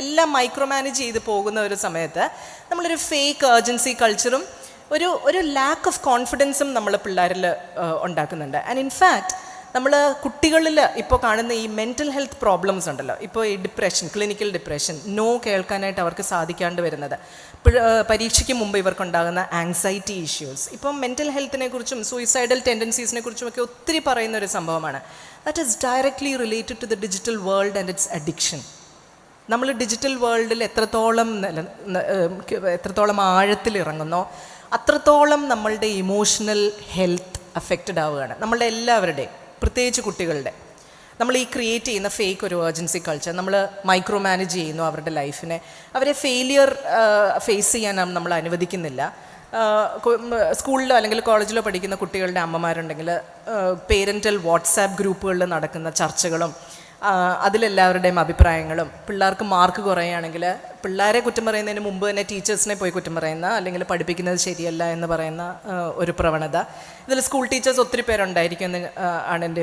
എല്ലാം മൈക്രോ മാനേജ് ചെയ്ത് പോകുന്ന ഒരു സമയത്ത് നമ്മളൊരു ഫേക്ക് ഏർജൻസി കൾച്ചറും ഒരു ലാക്ക് ഓഫ് കോൺഫിഡൻസും നമ്മൾ പിള്ളേരിൽ ഉണ്ടാക്കുന്നുണ്ട്. ആൻഡ് ഇൻഫാക്റ്റ് നമ്മൾ കുട്ടികളിൽ ഇപ്പോൾ കാണുന്ന ഈ മെൻ്റൽ ഹെൽത്ത് പ്രോബ്ലംസ് ഉണ്ടല്ലോ, ഇപ്പോൾ ഈ ഡിപ്രഷൻ, ക്ലിനിക്കൽ ഡിപ്രഷൻ, നോ കേൾക്കാനായിട്ട് അവർക്ക് സാധിക്കാണ്ട് വരുന്നത്, പരീക്ഷയ്ക്ക് മുമ്പ് ഇവർക്കുണ്ടാകുന്ന ആങ്സൈറ്റി ഇഷ്യൂസ്, ഇപ്പം മെൻ്റൽ ഹെൽത്തിനെ കുറിച്ചും സൂയിസൈഡൽ ടെൻഡൻസീസിനെ കുറിച്ചുമൊക്കെ ഒത്തിരി പറയുന്ന ഒരു സംഭവമാണ്. That is directly related to the digital world and its addiction. നമ്മൾ ഡിജിറ്റൽ വേൾഡിൽ എത്രത്തോളം ആഴത്തിലിറങ്ങുന്നോ അത്രത്തോളം നമ്മളുടെ ഇമോഷണൽ ഹെൽത്ത് അഫക്റ്റഡ് ആവുകയാണ്, നമ്മളുടെ എല്ലാവരുടെയും, പ്രത്യേകിച്ച് കുട്ടികളുടെ. നമ്മൾ ഈ ക്രിയേറ്റ് ചെയ്യുന്ന ഫേക്ക് ഒരു ഏർജൻസി കൾച്ചർ, നമ്മൾ മൈക്രോ മാനേജ് ചെയ്യുന്നു അവരുടെ ലൈഫിനെ, അവരെ ഫെയിലിയർ ഫേസ് ചെയ്യാൻ നമ്മൾ അനുവദിക്കുന്നില്ല. സ്കൂളിലോ അല്ലെങ്കിൽ കോളേജിലോ പഠിക്കുന്ന കുട്ടികളുടെ അമ്മമാരുണ്ടെങ്കിൽ പേരൻ്റൽ വാട്സാപ്പ് ഗ്രൂപ്പുകളിൽ നടക്കുന്ന ചർച്ചകളും അതിലെല്ലാവരുടെയും അഭിപ്രായങ്ങളും, പിള്ളേർക്ക് മാർക്ക് കുറയുകയാണെങ്കിൽ പിള്ളേരെ കുറ്റം പറയുന്നതിന് മുമ്പ് തന്നെ ടീച്ചേഴ്സിനെ പോയി കുറ്റം പറയുന്ന, അല്ലെങ്കിൽ പഠിപ്പിക്കുന്നത് ശരിയല്ല എന്ന് പറയുന്ന ഒരു പ്രവണത. ഇതിൽ സ്കൂൾ ടീച്ചേഴ്സ് ഒത്തിരി പേരുണ്ടായിരിക്കും എന്ന് ആണ് എൻ്റെ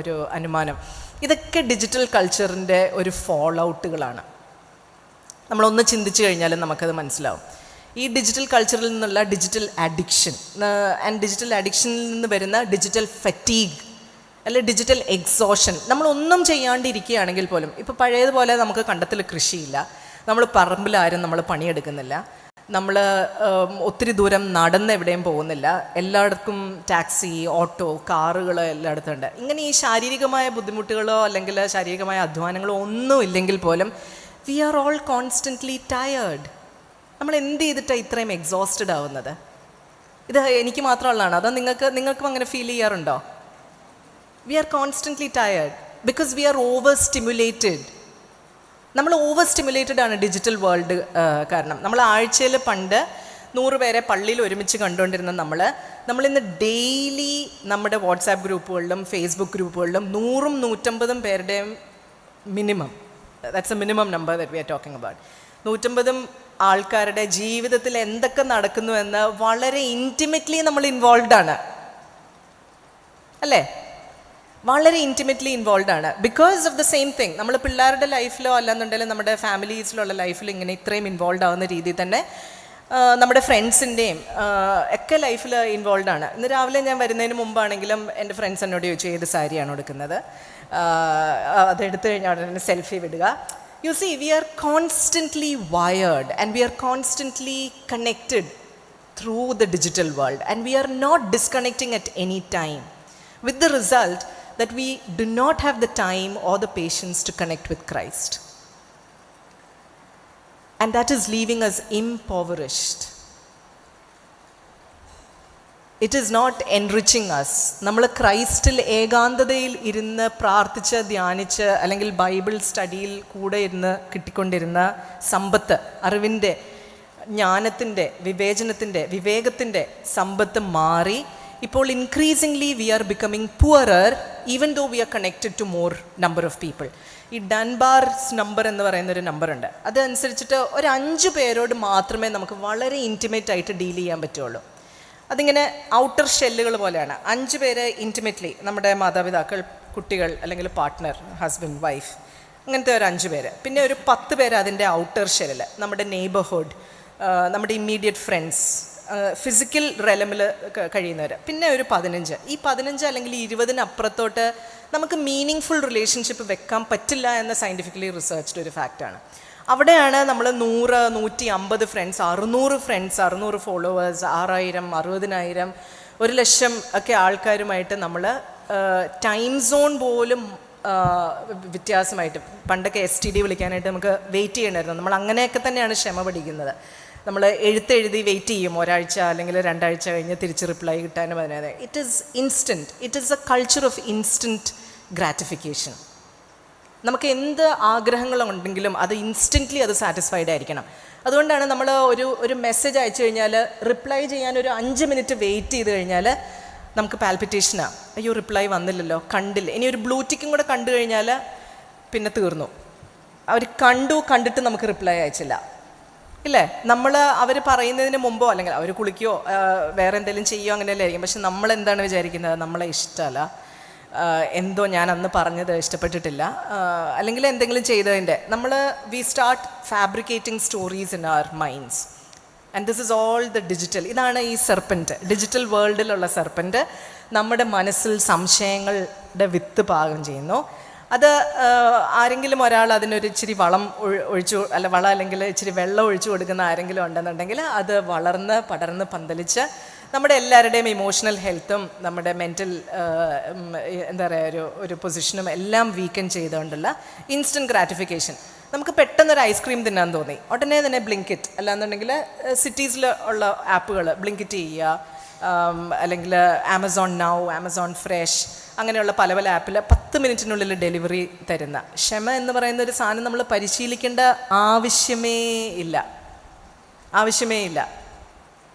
ഒരു അനുമാനം. ഇതൊക്കെ ഡിജിറ്റൽ കൾച്ചറിൻ്റെ ഒരു ഫോൾ ഔട്ടുകളാണ്. നമ്മളൊന്ന് ചിന്തിച്ചു കഴിഞ്ഞാലും നമുക്കത് മനസ്സിലാവും. ഈ ഡിജിറ്റൽ കൾച്ചറിൽ നിന്നുള്ള ഡിജിറ്റൽ അഡിക്ഷൻ ആൻഡ് ഡിജിറ്റൽ അഡിക്ഷനിൽ നിന്ന് വരുന്ന ഡിജിറ്റൽ ഫറ്റീഗ് അല്ലെ ഡിജിറ്റൽ എക്സോഷൻ. നമ്മളൊന്നും ചെയ്യാണ്ടിരിക്കുകയാണെങ്കിൽ പോലും, ഇപ്പോൾ പഴയതുപോലെ നമുക്ക് കണ്ടത്തിൽ കൃഷിയില്ല, നമ്മൾ പറമ്പിലാരും നമ്മൾ പണിയെടുക്കുന്നില്ല, നമ്മൾ ഒത്തിരി ദൂരം നടന്ന് എവിടെയും പോകുന്നില്ല, എല്ലായിടത്തും ടാക്സി, ഓട്ടോ, കാറുകൾ എല്ലായിടത്തും ഉണ്ട്. ഇങ്ങനെ ഈ ശാരീരികമായ ബുദ്ധിമുട്ടുകളോ അല്ലെങ്കിൽ ശാരീരികമായ അധ്വാനങ്ങളോ ഒന്നും ഇല്ലെങ്കിൽ പോലും we are all constantly tired. നമ്മൾ എന്ത് ചെയ്തിട്ടാണ് ഇത്രയും എക്സോസ്റ്റഡ് ആവുന്നത്? ഇത് എനിക്ക് മാത്രമുള്ളതാണോ അതോ നിങ്ങൾക്കും അങ്ങനെ ഫീൽ ചെയ്യാറുണ്ടോ? We are constantly tired because we are overstimulated. നമ്മൾ ഓവർ സ്റ്റിമുലേറ്റഡ് ആണ് ഡിജിറ്റൽ വേൾഡ് കാരണം. നമ്മൾ ആഴ്ചയിൽ പണ്ട് 100 പേരെ പള്ളിയിൽ ഒരുമിച്ച് കണ്ടുകൊണ്ടിരുന്ന നമ്മളിന്ന് ഡെയിലി നമ്മുടെ വാട്സാപ്പ് ഗ്രൂപ്പുകളിലും ഫേസ്ബുക്ക് ഗ്രൂപ്പുകളിലും 100ഉം 150ഉം പേരുടെയും minimum, that's A minimum number that we are talking about, 150 ആൾക്കാരുടെ ജീവിതത്തിൽ എന്തൊക്കെ നടക്കുന്നു എന്ന് വളരെ ഇൻറ്റിമേറ്റ്ലി നമ്മൾ ഇൻവോൾവ് ആണ്. അല്ലേ? വളരെ ഇൻറ്റിമേറ്റ്ലി ഇൻവോൾവ് ആണ് because of the same thing. നമ്മൾ പിള്ളേരുടെ ലൈഫിലോ അല്ലാന്നുണ്ടെങ്കിലും നമ്മുടെ ഫാമിലീസിലുള്ള ലൈഫിൽ ഇങ്ങനെ ഇത്രയും ഇൻവോൾവ് ആവുന്ന രീതിയിൽ തന്നെ നമ്മുടെ ഫ്രണ്ട്സിൻ്റെയും ഒക്കെ ലൈഫിൽ ഇൻവോൾവ് ആണ്. ഇന്ന് രാവിലെ ഞാൻ വരുന്നതിന് മുമ്പാണെങ്കിലും എൻ്റെ ഫ്രണ്ട്സ് എന്നോട് ചോദിച്ചു ഏത് സാരിയാണ് എടുക്കുന്നത്, അതെടുത്തു കഴിഞ്ഞാൽ ഉടനെ സെൽഫി വിടുക. You see, we are constantly wired and we are constantly connected through the digital world and we are not disconnecting at any time, with the result that we do not have the time or the patience to connect with Christ. And that is leaving us impoverished. It is not enriching us. നമ്മൾ ക്രൈസ്റ്റിൽ ഏകാന്തതയിൽ ഇരുന്ന് പ്രാർത്ഥിച്ച് ധ്യാനിച്ച് അല്ലെങ്കിൽ Bible സ്റ്റഡിയിൽ കൂടെ ഇരുന്ന് കിട്ടിക്കൊണ്ടിരുന്ന സമ്പത്ത്, അറിവിൻ്റെ, ജ്ഞാനത്തിൻ്റെ, വിവേചനത്തിൻ്റെ, വിവേകത്തിൻ്റെ സമ്പത്ത് മാറി ഇപ്പോൾ increasingly we are becoming poorer even though we are connected to more number of people. ഈ ഡൻബാർസ് നമ്പർ എന്ന് പറയുന്നൊരു നമ്പറുണ്ട്. അതനുസരിച്ചിട്ട് ഒരു 5 പേരോട് മാത്രമേ നമുക്ക് വളരെ ഇൻറ്റിമേറ്റ് ആയിട്ട് ഡീൽ ചെയ്യാൻ പറ്റുള്ളൂ. അതിങ്ങനെ ഔട്ടർ ഷെല്ലുകൾ പോലെയാണ്. 5 പേര് ഇൻറ്റിമേറ്റ്ലി, നമ്മുടെ മാതാപിതാക്കൾ, കുട്ടികൾ, അല്ലെങ്കിൽ പാർട്ട്ണർ, ഹസ്ബൻഡ്, വൈഫ്, അങ്ങനത്തെ ഒരു 5 പേര്. പിന്നെ ഒരു 10 പേര് അതിൻ്റെ ഔട്ടർ ഷെല്ലിൽ, നമ്മുടെ നെയ്ബർഹുഡ്, നമ്മുടെ ഇമ്മീഡിയറ്റ് ഫ്രണ്ട്സ്, ഫിസിക്കൽ റെലമിൽ കഴിയുന്നവർ. പിന്നെ ഒരു 15. ഈ 15 അല്ലെങ്കിൽ 20 അപ്പുറത്തോട്ട് നമുക്ക് മീനിങ് ഫുൾ റിലേഷൻഷിപ്പ് വെക്കാൻ പറ്റില്ല എന്ന സയൻറ്റിഫിക്കലി റിസർച്ച്ഡ് ഒരു ഫാക്റ്റാണ്. അവിടെയാണ് നമ്മൾ 100, 150 ഫ്രണ്ട്സ്, 600 ഫ്രണ്ട്സ്, 600 ഫോളോവേഴ്സ്, 6000, 60000, 1,00,000 ഒക്കെ ആൾക്കാരുമായിട്ട് നമ്മൾ ടൈം സോൺ പോലും വ്യത്യാസമായിട്ട്, പണ്ടൊക്കെ STD വിളിക്കാനായിട്ട് നമുക്ക് വെയിറ്റ് ചെയ്യണമായിരുന്നു. നമ്മൾ അങ്ങനെയൊക്കെ തന്നെയാണ് ക്ഷമ പഠിക്കുന്നത്. നമ്മൾ എഴുതി വെയിറ്റ് ചെയ്യും, ഒരാഴ്ച അല്ലെങ്കിൽ 2 ആഴ്ച കഴിഞ്ഞ് തിരിച്ച് റിപ്ലൈ കിട്ടാനും അതിനകത്ത്. It is instant. It is A culture of instant gratification. നമുക്ക് എന്ത് ആഗ്രഹങ്ങളുണ്ടെങ്കിലും അത് ഇൻസ്റ്റൻ്റ്ലി അത് സാറ്റിസ്ഫൈഡ് ആയിരിക്കണം. അതുകൊണ്ടാണ് നമ്മൾ ഒരു മെസ്സേജ് അയച്ചു കഴിഞ്ഞാൽ റിപ്ലൈ ചെയ്യാൻ ഒരു 5 മിനിറ്റ് വെയിറ്റ് ചെയ്ത് കഴിഞ്ഞാൽ നമുക്ക് പാൽപിറ്റേഷനാണ്. അയ്യോ, റിപ്ലൈ വന്നില്ലല്ലോ, കണ്ടില്ല. ഇനി ഒരു ബ്ലൂ ടിക്കും കൂടെ കണ്ടു കഴിഞ്ഞാൽ പിന്നെ തീർന്നു. അവർ കണ്ടിട്ട് നമുക്ക് റിപ്ലൈ അയച്ചില്ല, ഇല്ലേ? നമ്മൾ അവർ പറയുന്നതിന് മുമ്പോ അല്ലെങ്കിൽ അവർ കുളിക്കുകയോ വേറെ എന്തെങ്കിലും ചെയ്യുമോ അങ്ങനെയല്ലേ ആയിരിക്കും. പക്ഷെ നമ്മൾ എന്താണ് വിചാരിക്കുന്നത്? നമ്മളെ ഇഷ്ടമല്ല, എന്തോ ഞാൻ അന്ന് പറഞ്ഞത് ഇഷ്ടപ്പെട്ടിട്ടില്ല, അല്ലെങ്കിൽ എന്തെങ്കിലും ചെയ്തതിൻ്റെ we start fabricating stories in our minds. And this is all the digital. ഇതാണ് ഈ സെർപ്പൻറ്റ്, ഡിജിറ്റൽ വേൾഡിലുള്ള സെർപ്പൻറ്റ് നമ്മുടെ മനസ്സിൽ സംശയങ്ങളുടെ വിത്ത് പാകം ചെയ്യുന്നു. അത് ആരെങ്കിലും ഒരാൾ അതിനൊരു ഇച്ചിരി വളം അല്ലെങ്കിൽ ഇച്ചിരി വെള്ളം ഒഴിച്ചു കൊടുക്കുന്ന ആരെങ്കിലും ഉണ്ടെന്നുണ്ടെങ്കിൽ അത് വളർന്ന് പടർന്ന് പന്തലിച്ച് നമ്മുടെ എല്ലാവരുടെയും ഇമോഷണൽ ഹെൽത്തും നമ്മുടെ മെൻ്റൽ എന്താ പറയുക ഒരു പൊസിഷനും എല്ലാം വീക്കൻ ചെയ്തുകൊണ്ടുള്ള ഇൻസ്റ്റൻറ്റ് ഗ്രാറ്റിഫിക്കേഷൻ. നമുക്ക് പെട്ടെന്നൊരു ഐസ്ക്രീം തിന്നാൻ തോന്നി, ഉടനെ തന്നെ ബ്ലിങ്കിറ്റ്, അല്ലാന്നുണ്ടെങ്കിൽ സിറ്റീസിൽ ഉള്ള ആപ്പുകൾ ബ്ലിങ്കിറ്റ് ചെയ്യുക, അല്ലെങ്കിൽ ആമസോൺ നൗ, ആമസോൺ ഫ്രഷ്, അങ്ങനെയുള്ള പല പല ആപ്പിൽ 10 മിനിറ്റിനുള്ളിൽ ഡെലിവറി തരുന്ന ക്ഷമ എന്ന് പറയുന്ന ഒരു സാധനം നമ്മൾ പരിശീലിക്കേണ്ട ആവശ്യമേ ഇല്ല.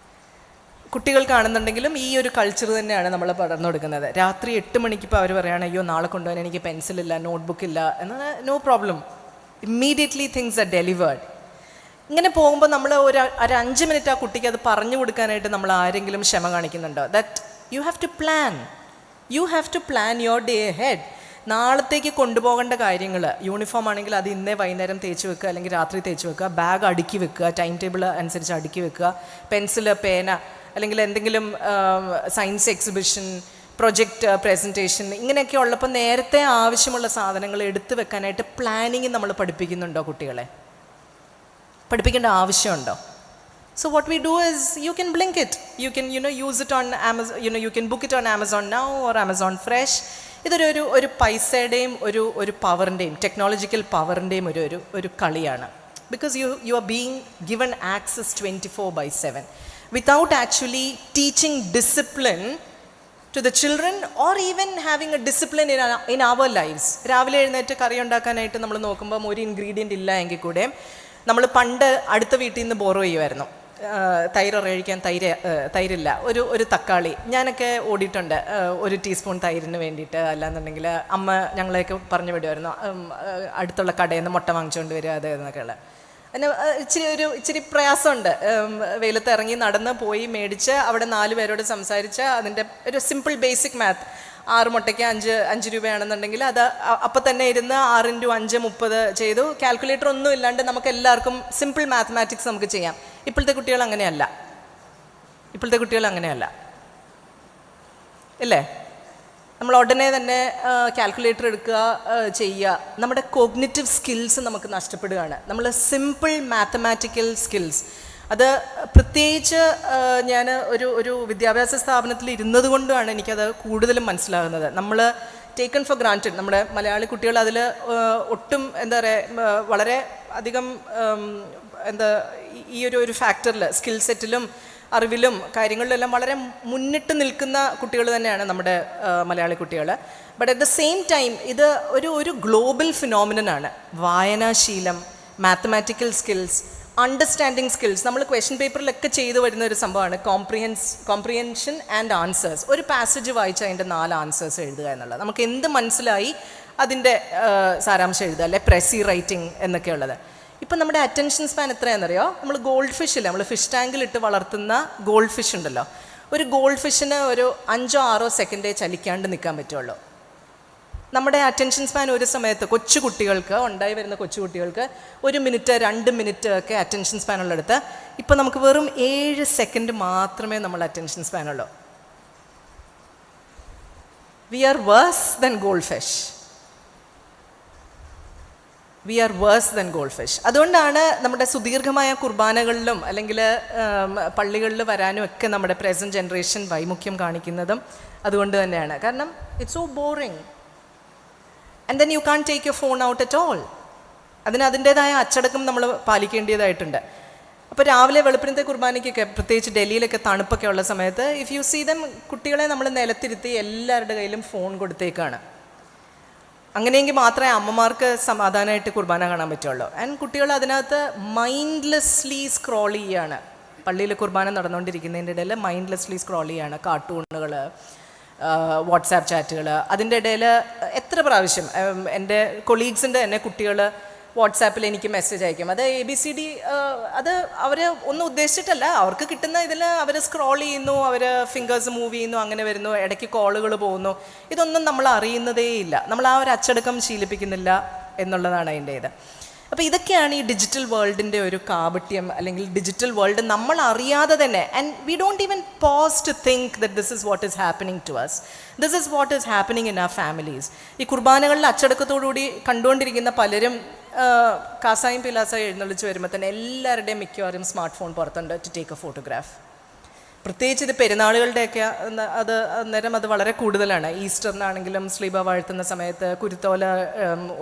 കുട്ടികൾ കാണുന്നുണ്ടെങ്കിലും ഈ ഒരു കൾച്ചർ തന്നെയാണ് നമ്മൾ പടർന്നു കൊടുക്കുന്നത്. രാത്രി 8 മണിക്ക് ഇപ്പോൾ അവർ പറയുകയാണ്, അയ്യോ നാളെ കൊണ്ടുപോകാൻ എനിക്ക് പെൻസിലില്ല, നോട്ട്ബുക്കില്ല എന്നാൽ no problem, immediately things are delivered. ഇങ്ങനെ പോകുമ്പോൾ നമ്മൾ ഒരു 5 മിനിറ്റ് ആ കുട്ടിക്ക് അത് പറഞ്ഞു കൊടുക്കാനായിട്ട് നമ്മൾ ആരെങ്കിലും ക്ഷമ കാണിക്കുന്നുണ്ടോ? That you have to plan your day head. നാളത്തേക്ക് കൊണ്ടുപോകേണ്ട കാര്യങ്ങൾ, യൂണിഫോം ആണെങ്കിൽ അത് ഇന്നേ വൈകുന്നേരം തേച്ച് വെക്കുക അല്ലെങ്കിൽ രാത്രി തേച്ച് വെക്കുക, ബാഗ് അടുക്കി വെക്കുക, ടൈം ടേബിൾ അനുസരിച്ച് അടുക്കി വെക്കുക, പെൻസില്, പേന, അല്ലെങ്കിൽ എന്തെങ്കിലും സയൻസ് എക്സിബിഷൻ, പ്രൊജക്റ്റ് പ്രസൻറ്റേഷൻ, ഇങ്ങനെയൊക്കെ ഉള്ളപ്പോൾ നേരത്തെ ആവശ്യമുള്ള സാധനങ്ങൾ എടുത്തു വെക്കാനായിട്ട് പ്ലാനിങ് നമ്മൾ പഠിപ്പിക്കുന്നുണ്ടോ കുട്ടികളെ? പഠിപ്പിക്കേണ്ട ആവശ്യമുണ്ടോ? So what we do is you can blink it, you can use it on Amazon, you can book it on Amazon Now or Amazon Fresh. ഇതൊരു പൈസയുടെയും ഒരു പവറിൻ്റെയും ടെക്നോളജിക്കൽ പവറിൻ്റെയും ഒരു കളിയാണ്. Because you are being given access 24/7 without actually teaching discipline to the children or even having a discipline in our lives. രാവിലെ എഴുന്നേറ്റ് കറി ഉണ്ടാക്കാനായിട്ട് നമ്മൾ നോക്കുമ്പോൾ ഒരു ഇൻഗ്രീഡിയൻ്റ് ഇല്ല എങ്കിൽ കൂടെ നമ്മൾ പണ്ട് അടുത്ത വീട്ടിൽ നിന്ന് ബോറോ ചെയ്യുമായിരുന്നു. തൈര് കഴിക്കാൻ തൈരില്ല, ഒരു തക്കാളി, ഞാനൊക്കെ ഓടിയിട്ടുണ്ട് 1 ടീസ്പൂൺ തൈരിന് വേണ്ടിയിട്ട്. അല്ലാന്നുണ്ടെങ്കിൽ അമ്മ ഞങ്ങളെയൊക്കെ പറഞ്ഞു വിടുമായിരുന്നു, അടുത്തുള്ള കടയിൽ നിന്ന് മുട്ട വാങ്ങിച്ചുകൊണ്ട് വരിക അത് എന്നൊക്കെയുള്ള. പിന്നെ ഇച്ചിരി പ്രയാസമുണ്ട്. വെയിലത്ത് ഇറങ്ങി നടന്ന് പോയി മേടിച്ച് അവിടെ 4 പേരോട് സംസാരിച്ച് അതിൻ്റെ ഒരു സിമ്പിൾ ബേസിക് മാത്ത് 6 മുട്ടയ്ക്ക് 5 രൂപയാണെന്നുണ്ടെങ്കിൽ അത് അപ്പം തന്നെ ഇരുന്ന് 6 × 5 30 ചെയ്തു. കാൽക്കുലേറ്റർ ഒന്നും ഇല്ലാണ്ട് നമുക്ക് എല്ലാവർക്കും സിമ്പിൾ മാത്തമാറ്റിക്സ് നമുക്ക് ചെയ്യാം. ഇപ്പോഴത്തെ കുട്ടികൾ അങ്ങനെയല്ല. ഇല്ലേ? നമ്മൾ ഉടനെ തന്നെ കാൽക്കുലേറ്റർ എടുക്കുക, ചെയ്യുക. നമ്മുടെ കോഗ്നിറ്റീവ് സ്കിൽസ് നമുക്ക് നഷ്ടപ്പെടുകയാണ്. നമ്മൾ സിമ്പിൾ മാത്തമാറ്റിക്കൽ സ്കിൽസ് അത് പ്രത്യേകിച്ച് ഞാൻ ഒരു വിദ്യാഭ്യാസ സ്ഥാപനത്തിൽ ഇരുന്നത് കൊണ്ടാണ് എനിക്കത് കൂടുതലും മനസ്സിലാകുന്നത്. നമ്മൾ ടേക്കൺ ഫോർ ഗ്രാൻറ്റഡ്, നമ്മുടെ മലയാളി കുട്ടികൾ അതിൽ ഒട്ടും എന്താ പറയുക വളരെ അധികം ഈ ഒരു ഫാക്ടറിൽ സ്കിൽ സെറ്റിലും അറിവിലും കാര്യങ്ങളിലെല്ലാം വളരെ മുന്നിട്ട് നിൽക്കുന്ന കുട്ടികൾ തന്നെയാണ് നമ്മുടെ മലയാളി കുട്ടികൾ. But at the same time ഇത് ഒരു ഗ്ലോബൽ ഫിനോമിനനാണ്. വായനാശീലം, മാത്തമാറ്റിക്കൽ സ്കിൽസ്, അണ്ടർസ്റ്റാൻഡിങ് സ്കിൽസ്. നമ്മൾ ക്വസ്റ്റ്യൻ പേപ്പറിലൊക്കെ ചെയ്തു വരുന്ന ഒരു സംഭവമാണ് കോംപ്രിഹെൻഷൻ ആൻഡ് ആൻസേഴ്സ്. ഒരു പാസേജ് വായിച്ച് അതിൻ്റെ 4 ആൻസേഴ്സ് എഴുതുക എന്നുള്ളത്. നമുക്ക് എന്ത് മനസ്സിലായി അതിൻ്റെ സാരാംശം എഴുതുക, അല്ലെ പ്രസി റൈറ്റിംഗ് എന്നൊക്കെയുള്ളത്. ഇപ്പം നമ്മുടെ അറ്റൻഷൻ സ്പാൻ എത്രയാണെന്നറിയോ? നമ്മൾ ഗോൾഡ് ഫിഷില്ല, നമ്മൾ ഫിഷ് ടാങ്കിലിട്ട് വളർത്തുന്ന ഗോൾഡ് ഫിഷ് ഉണ്ടല്ലോ, ഒരു ഗോൾഡ് ഫിഷിന് ഒരു 5-6 സെക്കൻഡേ ചലിക്കാണ്ട് നിൽക്കാൻ പറ്റുള്ളൂ. നമ്മുടെ അറ്റൻഷൻ സ്പാൻ ഒരു സമയത്ത് കൊച്ചുകുട്ടികൾക്ക് ഉണ്ടായി വരുന്ന കൊച്ചുകുട്ടികൾക്ക് 1 മിനിറ്റ് 2 മിനിറ്റ് ഒക്കെ അറ്റൻഷൻ സ്പാൻ ഉള്ളിടത്ത് ഇപ്പം നമുക്ക് വെറും 7 സെക്കൻഡ് മാത്രമേ നമ്മൾ അറ്റൻഷൻ സ്പാൻ ഉള്ളൂ. We are worse than goldfish. അതുകൊണ്ടാണ് നമ്മുടെ സുദീർഘമായ കുർബാനകളിലും അല്ലെങ്കിൽ പള്ളികളിൽ വരാനും ഒക്കെ നമ്മുടെ പ്രസൻറ്റ് ജനറേഷൻ വൈമുഖ്യം കാണിക്കുന്നതും അതുകൊണ്ട് തന്നെയാണ്. കാരണം it's so boring. And then you can take your phone out at all. അതിൻ്റേതായ അച്ചടക്കം നമ്മൾ പാലിക്കേണ്ടതായിട്ടുണ്ട്. അപ്പോൾ രാവിലെ വെളുപ്പിനത്തെ കുർബാനയ്ക്കൊക്കെ പ്രത്യേകിച്ച് ഡൽഹിയിലൊക്കെ തണുപ്പൊക്കെ ഉള്ള സമയത്ത് ഇഫ് യു സീ ദം, കുട്ടികളെ നമ്മൾ നിലത്തിരുത്തി എല്ലാവരുടെ കയ്യിലും ഫോൺ കൊടുത്തേക്കാണ്. അങ്ങനെയെങ്കിൽ മാത്രമേ അമ്മമാർക്ക് സമാധാനമായിട്ട് കുർബാന കാണാൻ പറ്റുള്ളൂ. ആൻഡ് കുട്ടികൾ അതിനകത്ത് മൈൻഡ്ലെസ്ലി സ്ക്രോൾ ചെയ്യുകയാണ്. പള്ളിയിൽ കുർബാന നടന്നുകൊണ്ടിരിക്കുന്നതിൻ്റെ ഇടയിൽ മൈൻഡ്ലെസ്ലി സ്ക്രോൾ ചെയ്യുകയാണ്. കാർട്ടൂണുകൾ, വാട്സാപ്പ് ചാറ്റുകൾ. അതിൻ്റെ ഇടയിൽ എത്ര പ്രാവശ്യം എൻ്റെ കൊളീഗ്സിൻ്റെ തന്നെ കുട്ടികൾ വാട്സാപ്പിൽ എനിക്ക് മെസ്സേജ് അയക്കും. അത് ABCD, അത് അവർ ഒന്നും ഉദ്ദേശിച്ചിട്ടല്ല, അവർക്ക് കിട്ടുന്ന ഇതിൽ അവർ സ്ക്രോൾ ചെയ്യുന്നു, അവർ ഫിംഗേഴ്സ് മൂവ് ചെയ്യുന്നു, അങ്ങനെ വരുന്നു, ഇടയ്ക്ക് കോളുകൾ പോകുന്നു. ഇതൊന്നും നമ്മൾ അറിയുന്നതേ ഇല്ല. നമ്മൾ ആ ഒരു അച്ചടക്കം ശീലിപ്പിക്കുന്നില്ല എന്നുള്ളതാണ് അതിൻ്റെ ഇത്. അപ്പോൾ ഇതൊക്കെയാണ് ഈ ഡിജിറ്റൽ വേൾഡിൻ്റെ ഒരു കാപട്യം, അല്ലെങ്കിൽ ഡിജിറ്റൽ വേൾഡ് നമ്മൾ അറിയാതെ തന്നെ. And we don't even pause to think that this is what is happening to us. This is what is happening in our families. ഈ കുർബാനകളിൽ അച്ചടക്കത്തോടുകൂടി കണ്ടുകൊണ്ടിരിക്കുന്ന പലരും കാസായും പിലാസായും എഴുന്നള്ളിച്ച് വരുമ്പോൾ തന്നെ എല്ലാവരുടെയും മിക്കവാറും സ്മാർട്ട് ഫോൺ പുറത്തുണ്ട് ടു ടേക്ക് എ ഫോട്ടോഗ്രാഫ്. പ്രത്യേകിച്ച് ഇത് പെരുന്നാളുകളുടെയൊക്കെ അത് അന്നേരം അത് വളരെ കൂടുതലാണ്. ഈസ്റ്ററിനാണെങ്കിലും സ്ലീബ വാഴ്ത്തുന്ന സമയത്ത്, കുരുത്തോല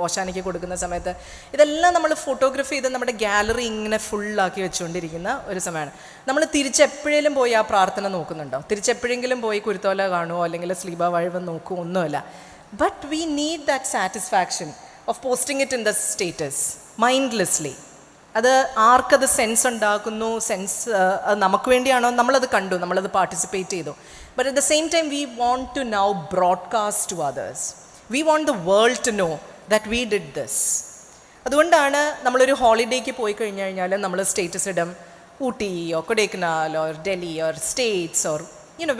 ഓശാനിക്ക് കൊടുക്കുന്ന സമയത്ത്, ഇതെല്ലാം നമ്മൾ ഫോട്ടോഗ്രാഫി ചെയ്ത് നമ്മുടെ ഗാലറി ഇങ്ങനെ ഫുള്ളാക്കി വെച്ചുകൊണ്ടിരിക്കുന്ന ഒരു സമയമാണ്. നമ്മൾ തിരിച്ചെപ്പോഴേലും പോയി ആ പ്രാർത്ഥന നോക്കുന്നുണ്ടോ? തിരിച്ചെപ്പോഴെങ്കിലും പോയി കുരുത്തോല കാണുമോ അല്ലെങ്കിൽ സ്ലീബ വാഴ്വ് നോക്കുമോ? ഒന്നുമില്ല. But we need that satisfaction of posting it in the status mindlessly. അത് ആർക്കത് സെൻസ് ഉണ്ടാക്കുന്നു, സെൻസ് അത് നമുക്ക് വേണ്ടിയാണോ? നമ്മളത് കണ്ടു, നമ്മളത് പാർട്ടിസിപ്പേറ്റ് ചെയ്തു. But at the same time we want to now broadcast to others. We want the world to know that we did this. അതുകൊണ്ടാണ് നമ്മളൊരു ഹോളിഡേക്ക് പോയി കഴിഞ്ഞു കഴിഞ്ഞാൽ നമ്മൾ സ്റ്റേറ്റസ് ഇടും. Ooty or Kodaikanal or Delhi or States or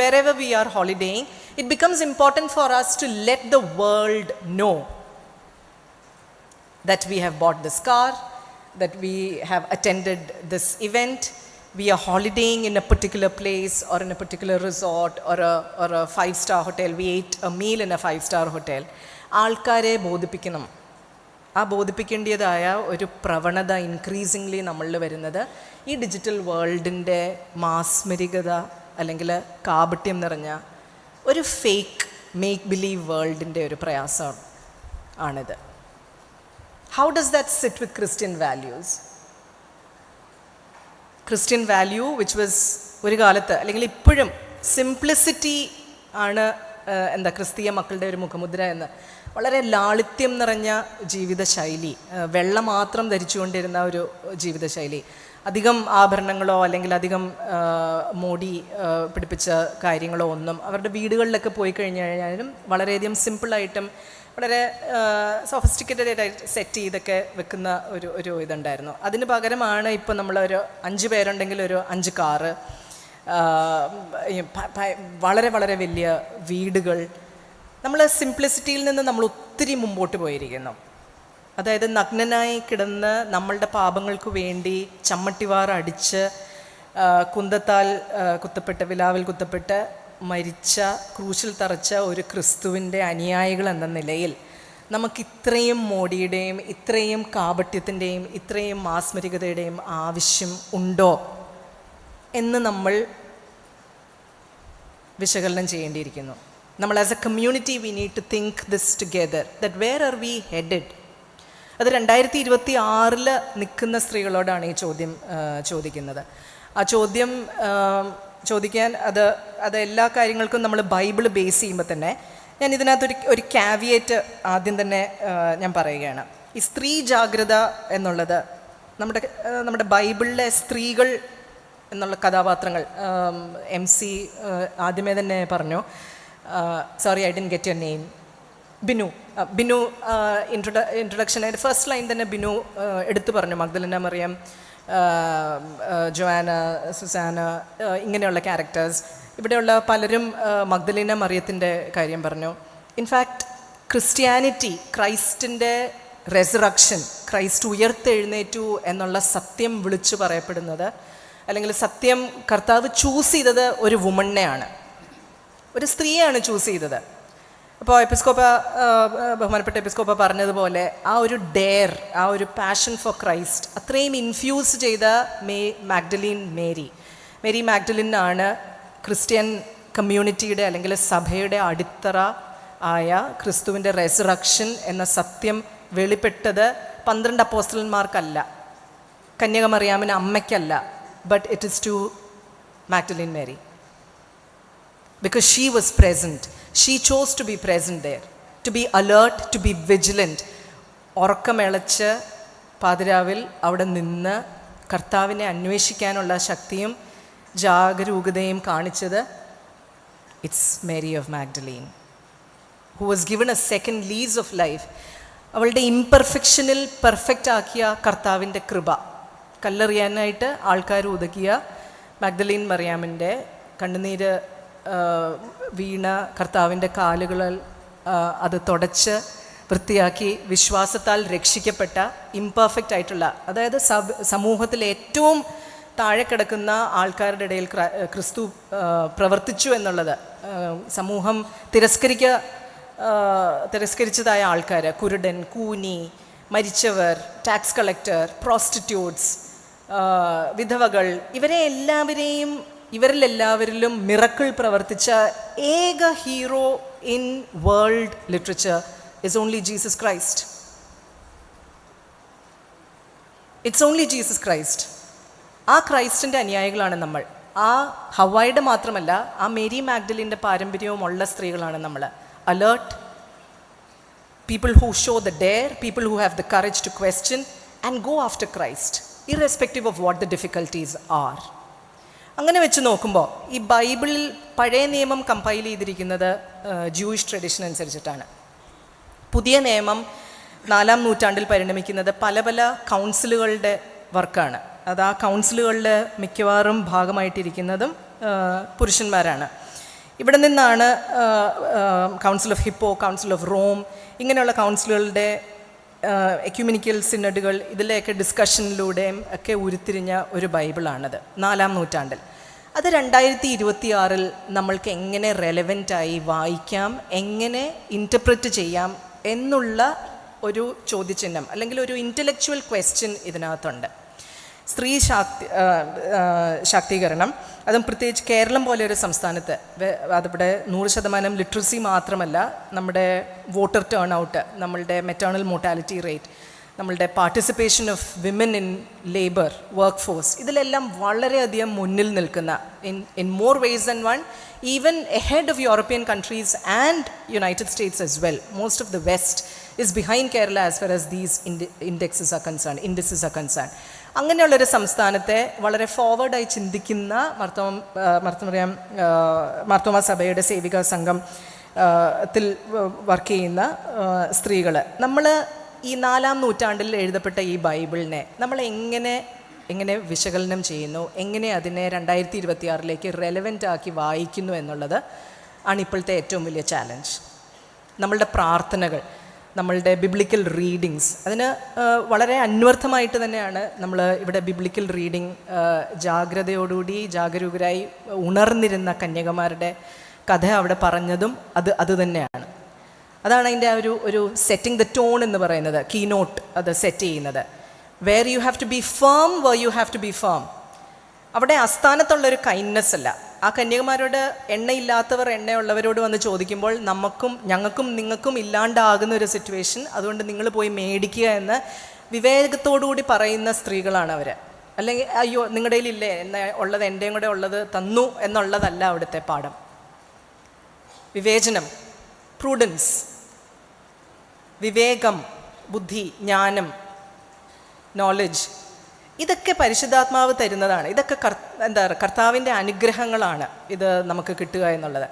wherever we are holidaying, it becomes important for us to let the world know that we have bought this car, that we have attended this event, we are holidaying in a particular place or in a particular resort or a 5-star hotel, we ate a meal in a 5-star hotel. ആൾക്കാരെ ബോധിപ്പിക്കണം. ആ ബോധിപ്പിക്കേണ്ടതായ ഒരു പ്രവണത increasingly നമ്മളിൽ വരുന്നത് ഈ digital വേൾഡിൻ്റെ മാസ്മരികത അല്ലെങ്കിൽ കാപട്യം നിറഞ്ഞ ഒരു ഫേക്ക് മേക്ക് ബിലീവ് വേൾഡിൻ്റെ ഒരു പ്രയാസം ആണിത്. How does that sit with Christian values? Christian value which was ഒരു കാലത്ത് അല്ലെങ്കിൽ ഇപ്പോഴും സിംപ്ലിസിറ്റി ആണ് എന്താ ക്രിസ്തീയ മക്കളുടെ ഒരു മുഖമുദ്ര എന്ന്. വളരെ ലാളിത്യം നിറഞ്ഞ ജീവിതശൈലി, വെള്ള മാത്രം ധരിച്ചുകൊണ്ടിരുന്ന ഒരു ജീവിതശൈലി, അധികം ആഭരണങ്ങളോ അല്ലെങ്കിൽ അധികം മോടി പിടിപ്പിച്ച കാര്യങ്ങളോ ഒന്നും അവരുടെ വീടുകളിലൊക്കെ പോയി കഴിഞ്ഞു കഴിഞ്ഞാലും വളരെയധികം സിമ്പിളായിട്ടും വളരെ സൊഫിസ്റ്റിക്കേറ്റഡ് ആയിട്ട് സെറ്റ് ചെയ്തൊക്കെ വെക്കുന്ന ഒരു ഇതുണ്ടായിരുന്നു. അതിന് പകരമാണ് ഇപ്പോൾ നമ്മളൊരു 5 പേരുണ്ടെങ്കിൽ ഒരു 5 കാറ്, വളരെ വളരെ വലിയ വീടുകൾ, നമ്മൾ സിംപ്ലിസിറ്റിയിൽ നിന്ന് നമ്മൾ ഒത്തിരി മുമ്പോട്ട് പോയിരിക്കുന്നു. അതായത് നഗ്നനായി കിടന്ന് നമ്മളുടെ പാപങ്ങൾക്ക് വേണ്ടി ചമ്മട്ടിവാർ അടിച്ച് കുന്തത്താൽ കുത്തപ്പെട്ട് വിലാവിൽ കുത്തപ്പെട്ട് മരിച്ച ക്രൂശിൽ തറച്ച ഒരു ക്രിസ്തുവിൻ്റെ അനുയായികൾ എന്ന നിലയിൽ നമുക്ക് ഇത്രയും മോടിയുടെയും ഇത്രയും കാപട്യത്തിൻ്റെയും ഇത്രയും മാസ്മരികതയുടെയും ആവശ്യം ഉണ്ടോ എന്ന് നമ്മൾ വിശകലനം ചെയ്യേണ്ടിയിരിക്കുന്നു. നമ്മൾ as a community we need to think this together that where are we headed. അത് 2026 നിൽക്കുന്ന സ്ത്രീകളോടാണ് ഈ ചോദ്യം ചോദിക്കുന്നത്. ആ ചോദ്യം ചോദിക്കാൻ അത് എല്ലാ കാര്യങ്ങൾക്കും നമ്മൾ ബൈബിൾ ബേസ് ചെയ്യുമ്പോൾ തന്നെ ഞാൻ ഇതിനകത്തൊരു ഒരു കാവിയേറ്റ് ആദ്യം തന്നെ ഞാൻ പറയുകയാണ്. ഈ സ്ത്രീ ജാഗ്രത എന്നുള്ളത് നമ്മുടെ ബൈബിളിലെ സ്ത്രീകൾ എന്നുള്ള കഥാപാത്രങ്ങൾ MC ആദ്യമേ തന്നെ പറഞ്ഞു. Sorry, I didn't get your name. Binu ഇൻട്രൊഡക്ഷനായിട്ട് ഫസ്റ്റ് ലൈൻ തന്നെ ബിനു എടുത്തു പറഞ്ഞു. മഗ്ദലന മറിയം, ജോആന, സുസാന, ഇങ്ങനെയുള്ള ക്യാരക്ടേഴ്സ്. ഇവിടെയുള്ള പലരും മഗ്ദലീന മറിയത്തിൻ്റെ കാര്യം പറഞ്ഞു. ഇൻഫാക്റ്റ് ക്രിസ്ത്യാനിറ്റി, ക്രൈസ്റ്റിൻ്റെ റെസറക്ഷൻ, ക്രൈസ്റ്റ് ഉയർത്തെഴുന്നേറ്റു എന്നുള്ള സത്യം വിളിച്ചു പറയപ്പെടുന്നത്, അല്ലെങ്കിൽ സത്യം കർത്താവ് ചൂസ് ചെയ്തത് ഒരു വുമണിനെയാണ്, ഒരു സ്ത്രീയാണ് ചൂസ് ചെയ്തത്. അപ്പോൾ ബഹുമാനപ്പെട്ട എപ്പിസ്കോപ്പ പറഞ്ഞതുപോലെ ആ ഒരു ഡെയർ, ആ ഒരു പാഷൻ ഫോർ ക്രൈസ്റ്റ് അത്രയും ഇൻഫ്യൂസ് ചെയ്ത മേരി മാഗ്ഡലിനാണ് ക്രിസ്ത്യൻ കമ്മ്യൂണിറ്റിയുടെ അല്ലെങ്കിൽ സഭയുടെ അടിത്തറ ആയ ക്രിസ്തുവിൻ്റെ റെസറക്ഷൻ എന്ന സത്യം വെളിപ്പെട്ടത് 12 അപ്പോസ്തലന്മാർക്കല്ല, കന്യകമറിയാമിന് അമ്മയ്ക്കല്ല, but it is to Magdalene Mary. Because she was present. She chose to be present there, to be alert, to be vigilant. ഉറക്കമിളച്ച് പാതിരാവിൽ അവിടെ നിന്ന് കർത്താവിനെ അന്വേഷിക്കാനുള്ള ശക്തിയും ജാഗരൂകതയും കാണിച്ചത് it's Mary of Magdalene, who was given a second lease of life. അവളുടെ ഇംപെർഫെക്ഷനിൽ പെർഫെക്റ്റ് ആക്കിയ കർത്താവിൻ്റെ കൃപ കല്ലെറിയാനായിട്ട് ആൾക്കാർ ഉതകിയ മാഗ്ഡലീൻ മറിയാമിൻ്റെ കണ്ണുനീര് വീണ കർത്താവിൻ്റെ കാലുകളിൽ അത് തുടച്ച് വൃത്തിയാക്കി വിശ്വാസത്താൽ രക്ഷിക്കപ്പെട്ട ഇംപെർഫെക്റ്റ് ആയിട്ടുള്ള, അതായത് സമൂഹത്തിൽ ഏറ്റവും താഴെ കിടക്കുന്ന ആൾക്കാരുടെ ഇടയിൽ ക്രിസ്തു പ്രവർത്തിച്ചു എന്നുള്ളത്, സമൂഹം തിരസ്കരിച്ചതായ ആൾക്കാർ, കുരുടൻ, കൂനി, മരിച്ചവർ, ടാക്സ് കളക്ടർ, പ്രോസ്റ്റിറ്റ്യൂട്ട്സ്, വിധവകൾ, ഇവരിലെല്ലാവരിലും മിറക്കിൾ പ്രവർത്തിച്ച ഏക hero in world literature is only Jesus Christ. It's only Jesus Christ. ആ ക്രൈസ്റ്റിൻ്റെ അനുയായികളാണ് നമ്മൾ. ആ ഹവായുടെ മാത്രമല്ല, ആ മേരി മാഗ്ഡലിൻ്റെ പാരമ്പര്യവുമുള്ള സ്ത്രീകളാണ് നമ്മൾ. Alert, people who show the dare, people who have the courage to question and go after Christ irrespective of what the difficulties are. അങ്ങനെ വെച്ച് നോക്കുമ്പോൾ ഈ ബൈബിളിൽ പഴയ നിയമം കമ്പൈൽ ചെയ്തിരിക്കുന്നത് ജൂയിഷ് ട്രഡീഷൻ അനുസരിച്ചിട്ടാണ്. പുതിയ നിയമം 4-ാം നൂറ്റാണ്ടിൽ പരിണമിക്കുന്നത് പല പല കൗൺസിലുകളുടെ വർക്കാണ്. അത് ആ കൗൺസിലുകളുടെ മിക്കവാറും ഭാഗമായിട്ടിരിക്കുന്നതും പുരുഷന്മാരാണ്. ഇവിടെ നിന്നാണ് council of Hippo, council of Rome, ഇങ്ങനെയുള്ള കൗൺസിലുകളുടെ എക്യുമെനിക്കൽ സിനഡുകൾ, ഇതിലെയൊക്കെ ഡിസ്കഷനിലൂടെയും ഒക്കെ ഉരുത്തിരിഞ്ഞ ഒരു ബൈബിളാണത് 4-ാം നൂറ്റാണ്ടിൽ. അത് 2026 നമ്മൾക്ക് എങ്ങനെ റെലവൻ്റായി വായിക്കാം, എങ്ങനെ ഇൻ്റർപ്രറ്റ് ചെയ്യാം എന്നുള്ള ഒരു ചോദ്യചിഹ്നം അല്ലെങ്കിൽ ഒരു ഇൻ്റലക്ച്വൽ ക്വസ്റ്റ്യൻ ഇതിനകത്തുണ്ട്. സ്ത്രീ ശാക്തീകരണം, അതും പ്രത്യേകിച്ച് കേരളം പോലെ ഒരു സംസ്ഥാനത്ത്, അതിവിടെ 100% ലിറ്ററസി മാത്രമല്ല, നമ്മുടെ വോട്ടർ ടേൺ ഔട്ട്, നമ്മളുടെ മെറ്റേണൽ മോർട്ടാലിറ്റി റേറ്റ്, നമ്മളുടെ participation of women in labour work force, ഇതിലെല്ലാം വളരെയധികം മുന്നിൽ നിൽക്കുന്ന, in more ways than one, even ahead of European countries and United States as well. Most of the West is behind Kerala as far as these indices are concerned. അങ്ങനെയുള്ളൊരു സംസ്ഥാനത്തെ വളരെ ഫോർവേഡായി ചിന്തിക്കുന്ന മാർത്തോമ സഭയുടെ സേവിക സംഘം ത്തിൽ വർക്ക് ചെയ്യുന്ന സ്ത്രീകൾ, നമ്മൾ ഈ 4-ാം നൂറ്റാണ്ടിൽ എഴുതപ്പെട്ട ഈ ബൈബിളിനെ നമ്മൾ എങ്ങനെ വിശകലനം ചെയ്യുന്നു, എങ്ങനെ അതിനെ 2026 റെലവൻ്റ് ആക്കി വായിക്കുന്നു എന്നുള്ളത് ആണ് ഇപ്പോഴത്തെ ഏറ്റവും വലിയ ചാലഞ്ച്. നമ്മളുടെ പ്രാർത്ഥനകൾ, നമ്മളുടെ ബിബ്ലിക്കൽ റീഡിങ്സ്, അതിന് വളരെ അന്വർത്ഥമായിട്ട് തന്നെയാണ് നമ്മൾ ഇവിടെ ബിബ്ലിക്കൽ റീഡിങ് ജാഗ്രതയോടുകൂടി ജാഗരൂകരായി ഉണർന്നിരുന്ന കന്യകമാരുടെ കഥ അവിടെ പറഞ്ഞതും അത് തന്നെയാണ്. അതാണ് അതിൻ്റെ ആ ഒരു സെറ്റിംഗ് ദ ടോൺ എന്ന് പറയുന്നത്, കീനോട്ട് അത് സെറ്റ് ചെയ്യുന്നത്. Where you have to be firm, where you have to be firm. അവിടെ അസ്ഥാനത്തുള്ളൊരു കൈൻഡ്നെസ് അല്ല. ആ കന്യകമാരോട് എണ്ണയില്ലാത്തവർ എണ്ണയുള്ളവരോട് വന്ന് ചോദിക്കുമ്പോൾ ഞങ്ങൾക്കും നിങ്ങൾക്കും ഇല്ലാണ്ടാകുന്ന ഒരു സിറ്റുവേഷൻ, അതുകൊണ്ട് നിങ്ങൾ പോയി മേടിക്കുക എന്ന് വിവേകത്തോടുകൂടി പറയുന്ന സ്ത്രീകളാണ് അവർ. അല്ലെങ്കിൽ അയ്യോ നിങ്ങളുടെ കയ്യിലില്ലേ ഉള്ളത് എൻ്റെയും കൂടെ ഉള്ളത് തന്നു എന്നുള്ളതല്ല അവിടുത്തെ പാഠം. വിവേചനം, പ്രൂഡൻസ്, വിവേകം, ബുദ്ധി, ജ്ഞാനം, നോളജ്, ഇതൊക്കെ പരിശുദ്ധാത്മാവ് തരുന്നതാണ്. ഇതൊക്കെ കർത്താവിൻ്റെ അനുഗ്രഹങ്ങളാണ് ഇത് നമുക്ക് കിട്ടുക എന്നുള്ളത്.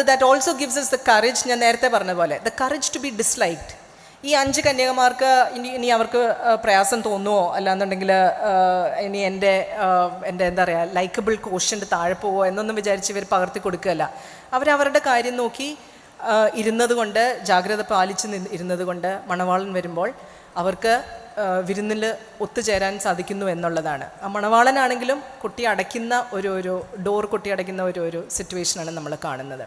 That also gives us the courage, ഞാൻ നേരത്തെ പറഞ്ഞ പോലെ the courage to be disliked. ഈ 5 കന്യകമാർക്ക് ഇനി അവർക്ക് പ്രയാസം തോന്നുമോ, അല്ലാന്നുണ്ടെങ്കിൽ ഇനി എൻ്റെ എന്താ പറയുക ലൈക്കബിൾ കോഷ്യൻ്റ് താഴെ പോവോ എന്നൊന്നും വിചാരിച്ച് ഇവർ പകർത്തി കൊടുക്കുകയല്ല. അവരവരുടെ കാര്യം നോക്കി ഇരുന്നത് കൊണ്ട്, ജാഗ്രത പാലിച്ച് ഇരുന്നത് കൊണ്ട് മണവാളൻ വരുമ്പോൾ അവർക്ക് വിരുന്നിൽ ഒത്തുചേരാൻ സാധിക്കുന്നു എന്നുള്ളതാണ്. ആ മണവാളനാണെങ്കിലും കൊട്ടി അടയ്ക്കുന്ന ഒരു ഡോർ കൊട്ടി അടയ്ക്കുന്ന ഒരു സിറ്റുവേഷനാണ് നമ്മൾ കാണുന്നത്,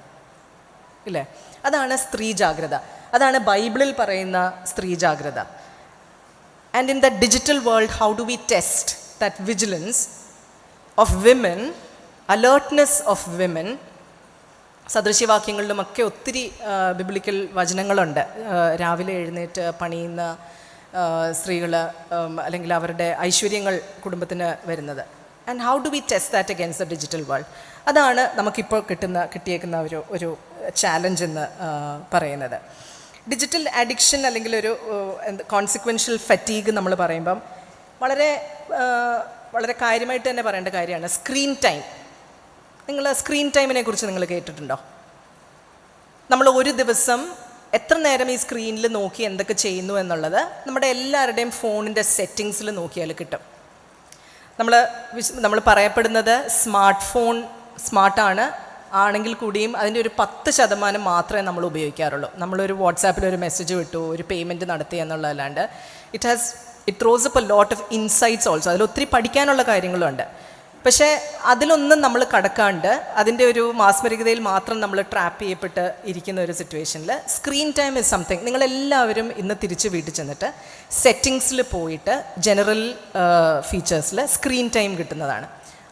ഇല്ലേ? അതാണ് സ്ത്രീ ജാഗ്രത, അതാണ് ബൈബിളിൽ പറയുന്ന സ്ത്രീ ജാഗ്രത. And in the digital world, how do we test that vigilance of women, alertness of women? സദൃശ്യവാക്യങ്ങളിലുമൊക്കെ ഒത്തിരി ബിബ്ലിക്കൽ വചനങ്ങളുണ്ട്. രാവിലെ എഴുന്നേറ്റ് പണിയുന്ന സ്ത്രീകൾ, അല്ലെങ്കിൽ അവരുടെ ഐശ്വര്യങ്ങൾ കുടുംബത്തിന് വരുന്നത്. And how do we test that against the digital world? അതാണ് നമുക്കിപ്പോൾ കിട്ടിയേക്കുന്ന ഒരു ചാലഞ്ച് എന്ന് പറയുന്നത്. ഡിജിറ്റൽ അഡിക്ഷൻ അല്ലെങ്കിൽ ഒരു കോൺസിക്വൻഷ്യൽ ഫറ്റീഗ് നമ്മൾ പറയുമ്പം വളരെ കാര്യമായിട്ട് തന്നെ പറയേണ്ട കാര്യമാണ് സ്ക്രീൻ ടൈം. നിങ്ങൾ സ്ക്രീൻ ടൈമിനെ കുറിച്ച് നിങ്ങൾ കേട്ടിട്ടുണ്ടോ? നമ്മൾ ഒരു ദിവസം എത്ര നേരം ഈ സ്ക്രീനിൽ നോക്കി എന്തൊക്കെ ചെയ്യുന്നു എന്നുള്ളത് നമ്മുടെ എല്ലാവരുടെയും ഫോണിൻ്റെ സെറ്റിങ്സിൽ നോക്കിയാൽ കിട്ടും. നമ്മൾ പറയപ്പെടുന്നത് സ്മാർട്ടാണ് ആണെങ്കിൽ കൂടിയും അതിൻ്റെ ഒരു 10% മാത്രമേ നമ്മൾ ഉപയോഗിക്കാറുള്ളൂ. നമ്മളൊരു വാട്സാപ്പിൽ ഒരു മെസ്സേജ് വിട്ടു, ഒരു പേയ്മെൻറ്റ് നടത്തി എന്നുള്ളതല്ലാണ്ട് it throws up a lot of insights also. അതിലൊത്തിരി പഠിക്കാനുള്ള കാര്യങ്ങളുണ്ട്. പക്ഷേ അതിലൊന്നും നമ്മൾ കടക്കാണ്ട് അതിൻ്റെ ഒരു മാസ്മരികതയിൽ മാത്രം നമ്മൾ ട്രാപ്പ് ചെയ്യപ്പെട്ട് ഇരിക്കുന്ന ഒരു സിറ്റുവേഷനിൽ സ്ക്രീൻ ടൈം ഇസ് സംതിങ്. നിങ്ങളെല്ലാവരും ഇന്ന് തിരിച്ച് വീട്ടിൽ ചെന്നിട്ട് സെറ്റിങ്സിൽ പോയിട്ട് ജനറൽ ഫീച്ചേഴ്സിൽ സ്ക്രീൻ ടൈം കിട്ടുന്നതാണ്.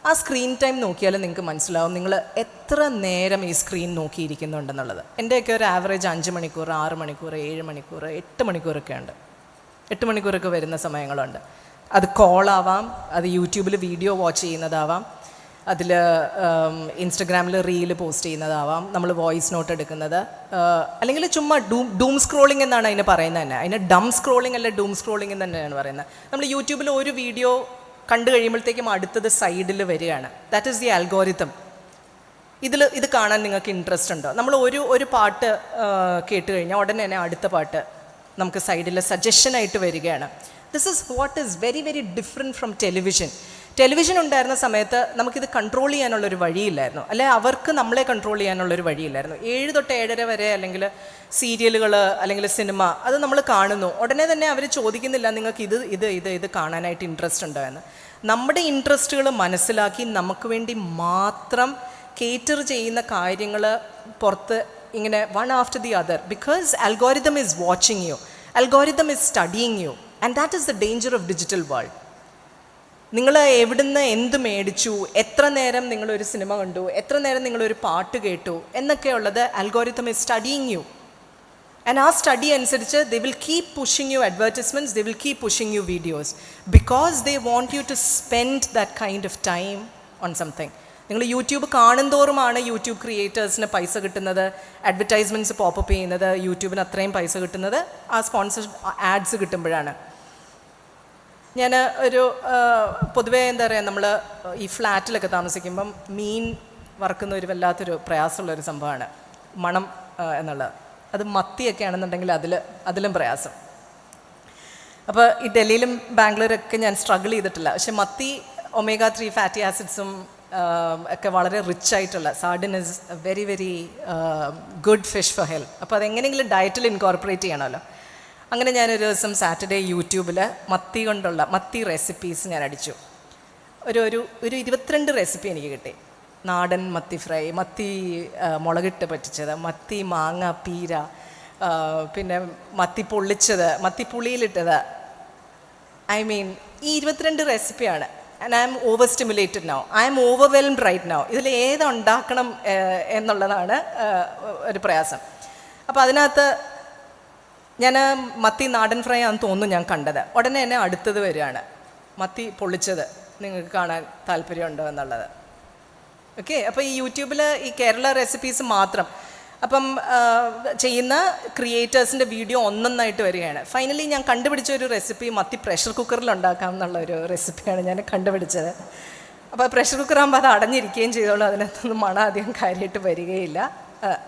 ആ സ്ക്രീൻ ടൈം നോക്കിയാൽ നിങ്ങൾക്ക് മനസ്സിലാവും നിങ്ങൾ എത്ര നേരം ഈ സ്ക്രീൻ നോക്കിയിരിക്കുന്നുണ്ടെന്നുള്ളത്. എൻ്റെയൊക്കെ ഒരു ആവറേജ് 5 മണിക്കൂർ, 6 മണിക്കൂർ, 7 മണിക്കൂർ, 8 മണിക്കൂറൊക്കെ ഉണ്ട്. 8 മണിക്കൂറൊക്കെ വരുന്ന സമയങ്ങളുണ്ട്. അത് കോളാവാം, അത് യൂട്യൂബിൽ വീഡിയോ വാച്ച് ചെയ്യുന്നതാവാം, അതിൽ ഇൻസ്റ്റഗ്രാമിൽ റീല് പോസ്റ്റ് ചെയ്യുന്നതാവാം, നമ്മൾ വോയിസ് നോട്ട് എടുക്കുന്നത്, അല്ലെങ്കിൽ ചുമ്മാ ഡൂം സ്ക്രോളിംഗ് എന്നാണ് അതിന് പറയുന്നത് തന്നെ. അതിന് ഡം സ്ക്രോളിംഗ് അല്ല, ഡൂം സ്ക്രോളിംഗ് എന്ന് തന്നെയാണ് പറയുന്നത്. നമ്മൾ യൂട്യൂബിൽ ഒരു വീഡിയോ കണ്ടു കഴിയുമ്പോഴത്തേക്കും അടുത്തത് സൈഡിൽ വരികയാണ്. That is the algorithm. ഇത് കാണാൻ നിങ്ങൾക്ക് ഇൻട്രസ്റ്റ് ഉണ്ടോ? നമ്മൾ ഒരു പാട്ട് കേട്ട് കഴിഞ്ഞാൽ ഉടനെ തന്നെ അടുത്ത പാട്ട് നമുക്ക് സൈഡിൽ സജഷനായിട്ട് വരികയാണ്. This is what is very very different from television. Television ഉണ്ടായിരുന്ന സമയത്ത് നമുക്കിത് കൺട്രോൾ ചെയ്യാനുള്ളൊരു വഴിയില്ലായിരുന്നു, അല്ലെ അവർക്ക് നമ്മളെ കൺട്രോൾ ചെയ്യാനുള്ളൊരു വഴിയില്ലായിരുന്നു. 7 തൊട്ട് 7:30 വരെ അല്ലെങ്കിൽ സീരിയലുകൾ അല്ലെങ്കിൽ സിനിമ അത് നമ്മൾ കാണുന്നു. ഉടനെ തന്നെ അവർ ചോദിക്കുന്നില്ല നിങ്ങൾക്ക് ഇത് കാണാനായിട്ട് ഇൻട്രസ്റ്റ് ഉണ്ടോ എന്ന്. നമ്മുടെ ഇൻട്രസ്റ്റുകൾ മനസ്സിലാക്കി നമുക്ക് വേണ്ടി മാത്രം കേറ്റർ ചെയ്യുന്ന കാര്യങ്ങൾ പുറത്ത് ഇങ്ങനെ one after the other, because algorithm is watching you, algorithm is studying you, and that is the danger of digital world. നിങ്ങൾ എവിടുന്ന് എന്ത് മേടിച്ചു, എത്ര നേരം നിങ്ങളൊരു സിനിമ കണ്ടു, എത്ര നേരം നിങ്ങളൊരു പാട്ട് കേട്ടു എന്നൊക്കെയുള്ളത് algorithm is studying you. And ആ സ്റ്റഡി അനുസരിച്ച് they will keep pushing you advertisements, they will keep pushing you videos, because they want you to spend that kind of time on something. നിങ്ങൾ യൂട്യൂബ് കാണുന്തോറുമാണ് YouTube ക്രിയേറ്റേഴ്സിന് പൈസ കിട്ടുന്നത്, advertisements popup ചെയ്യുന്നത്, യൂട്യൂബിന് അത്രയും പൈസ കിട്ടുന്നത് ആ സ്പോൺസർ ആഡ്സ് കിട്ടുമ്പോഴാണ്. ഞാൻ പൊതുവേ എന്താ പറയുക, നമ്മൾ ഈ ഫ്ലാറ്റിലൊക്കെ താമസിക്കുമ്പം മീൻ വറുക്കുന്ന ഒരു വല്ലാത്തൊരു പ്രയാസമുള്ളൊരു സംഭവമാണ് മണം എന്നുള്ളത്. അത് മത്തിയൊക്കെ ആണെന്നുണ്ടെങ്കിൽ അതിലും പ്രയാസം. അപ്പോൾ ഈ ഡൽഹിയിലും ബാംഗ്ലൂരൊക്കെ ഞാൻ സ്ട്രഗിൾ ചെയ്തിട്ടില്ല. പക്ഷെ മത്തി omega-3 ഫാറ്റി ആസിഡ്സും ഒക്കെ വളരെ റിച്ച് ആയിട്ടുള്ള sardine is very very good fish for health. അപ്പോൾ അതെങ്ങനെയെങ്കിലും ഡയറ്റിൽ ഇൻകോർപ്പറേറ്റ് ചെയ്യണമല്ലോ. അങ്ങനെ ഞാനൊരു ദിവസം സാറ്റർഡേ യൂട്യൂബിൽ മത്തി കൊണ്ടുള്ള മത്തി റെസിപ്പീസ് ഞാൻ അടിച്ചു. ഒരു 22 റെസിപ്പി എനിക്ക് കിട്ടി. നാടൻ മത്തി ഫ്രൈ, മത്തി മുളകിട്ട് പറ്റിച്ചത്, മത്തി മാങ്ങ പീര, പിന്നെ മത്തി പൊള്ളിച്ചത്, മത്തി പുളിയിലിട്ടത്. ഐ മീൻ ഈ 22 റെസിപ്പിയാണ്. And I'm overstimulated now, I'm overwhelmed right now. ഇതിൽ ഏതുണ്ടാക്കണം എന്നുള്ളതാണ് ഒരു പ്രയാസം. അപ്പോൾ അതിനകത്ത് ഞാൻ മത്തി നാടൻ ഫ്രൈ ആണെന്ന് തോന്നുന്നു ഞാൻ കണ്ടത്. ഉടനെ തന്നെ അടുത്തത് വരികയാണ് മത്തി പൊള്ളിച്ചത്. നിങ്ങൾക്ക് കാണാൻ താല്പര്യമുണ്ടോ എന്നുള്ളത്. ഓക്കെ, അപ്പോൾ ഈ യൂട്യൂബിൽ ഈ കേരള റെസിപ്പീസ് മാത്രം അപ്പം ചെയ്യുന്ന ക്രിയേറ്റേഴ്സിൻ്റെ വീഡിയോ ഒന്നൊന്നായിട്ട് വരികയാണ്. ഫൈനലി ഞാൻ കണ്ടുപിടിച്ച ഒരു റെസിപ്പി മത്തി പ്രഷർ കുക്കറിൽ ഉണ്ടാക്കാം എന്നുള്ള ഒരു റെസിപ്പിയാണ് ഞാൻ കണ്ടുപിടിച്ചത്. അപ്പോൾ പ്രഷർ കുക്കറാകുമ്പോൾ അത് അടഞ്ഞിരിക്കുകയും ചെയ്തോളൂ, അതിനകത്തൊന്നും മണം അധികം കാര്യമായിട്ട് വരികയില്ല.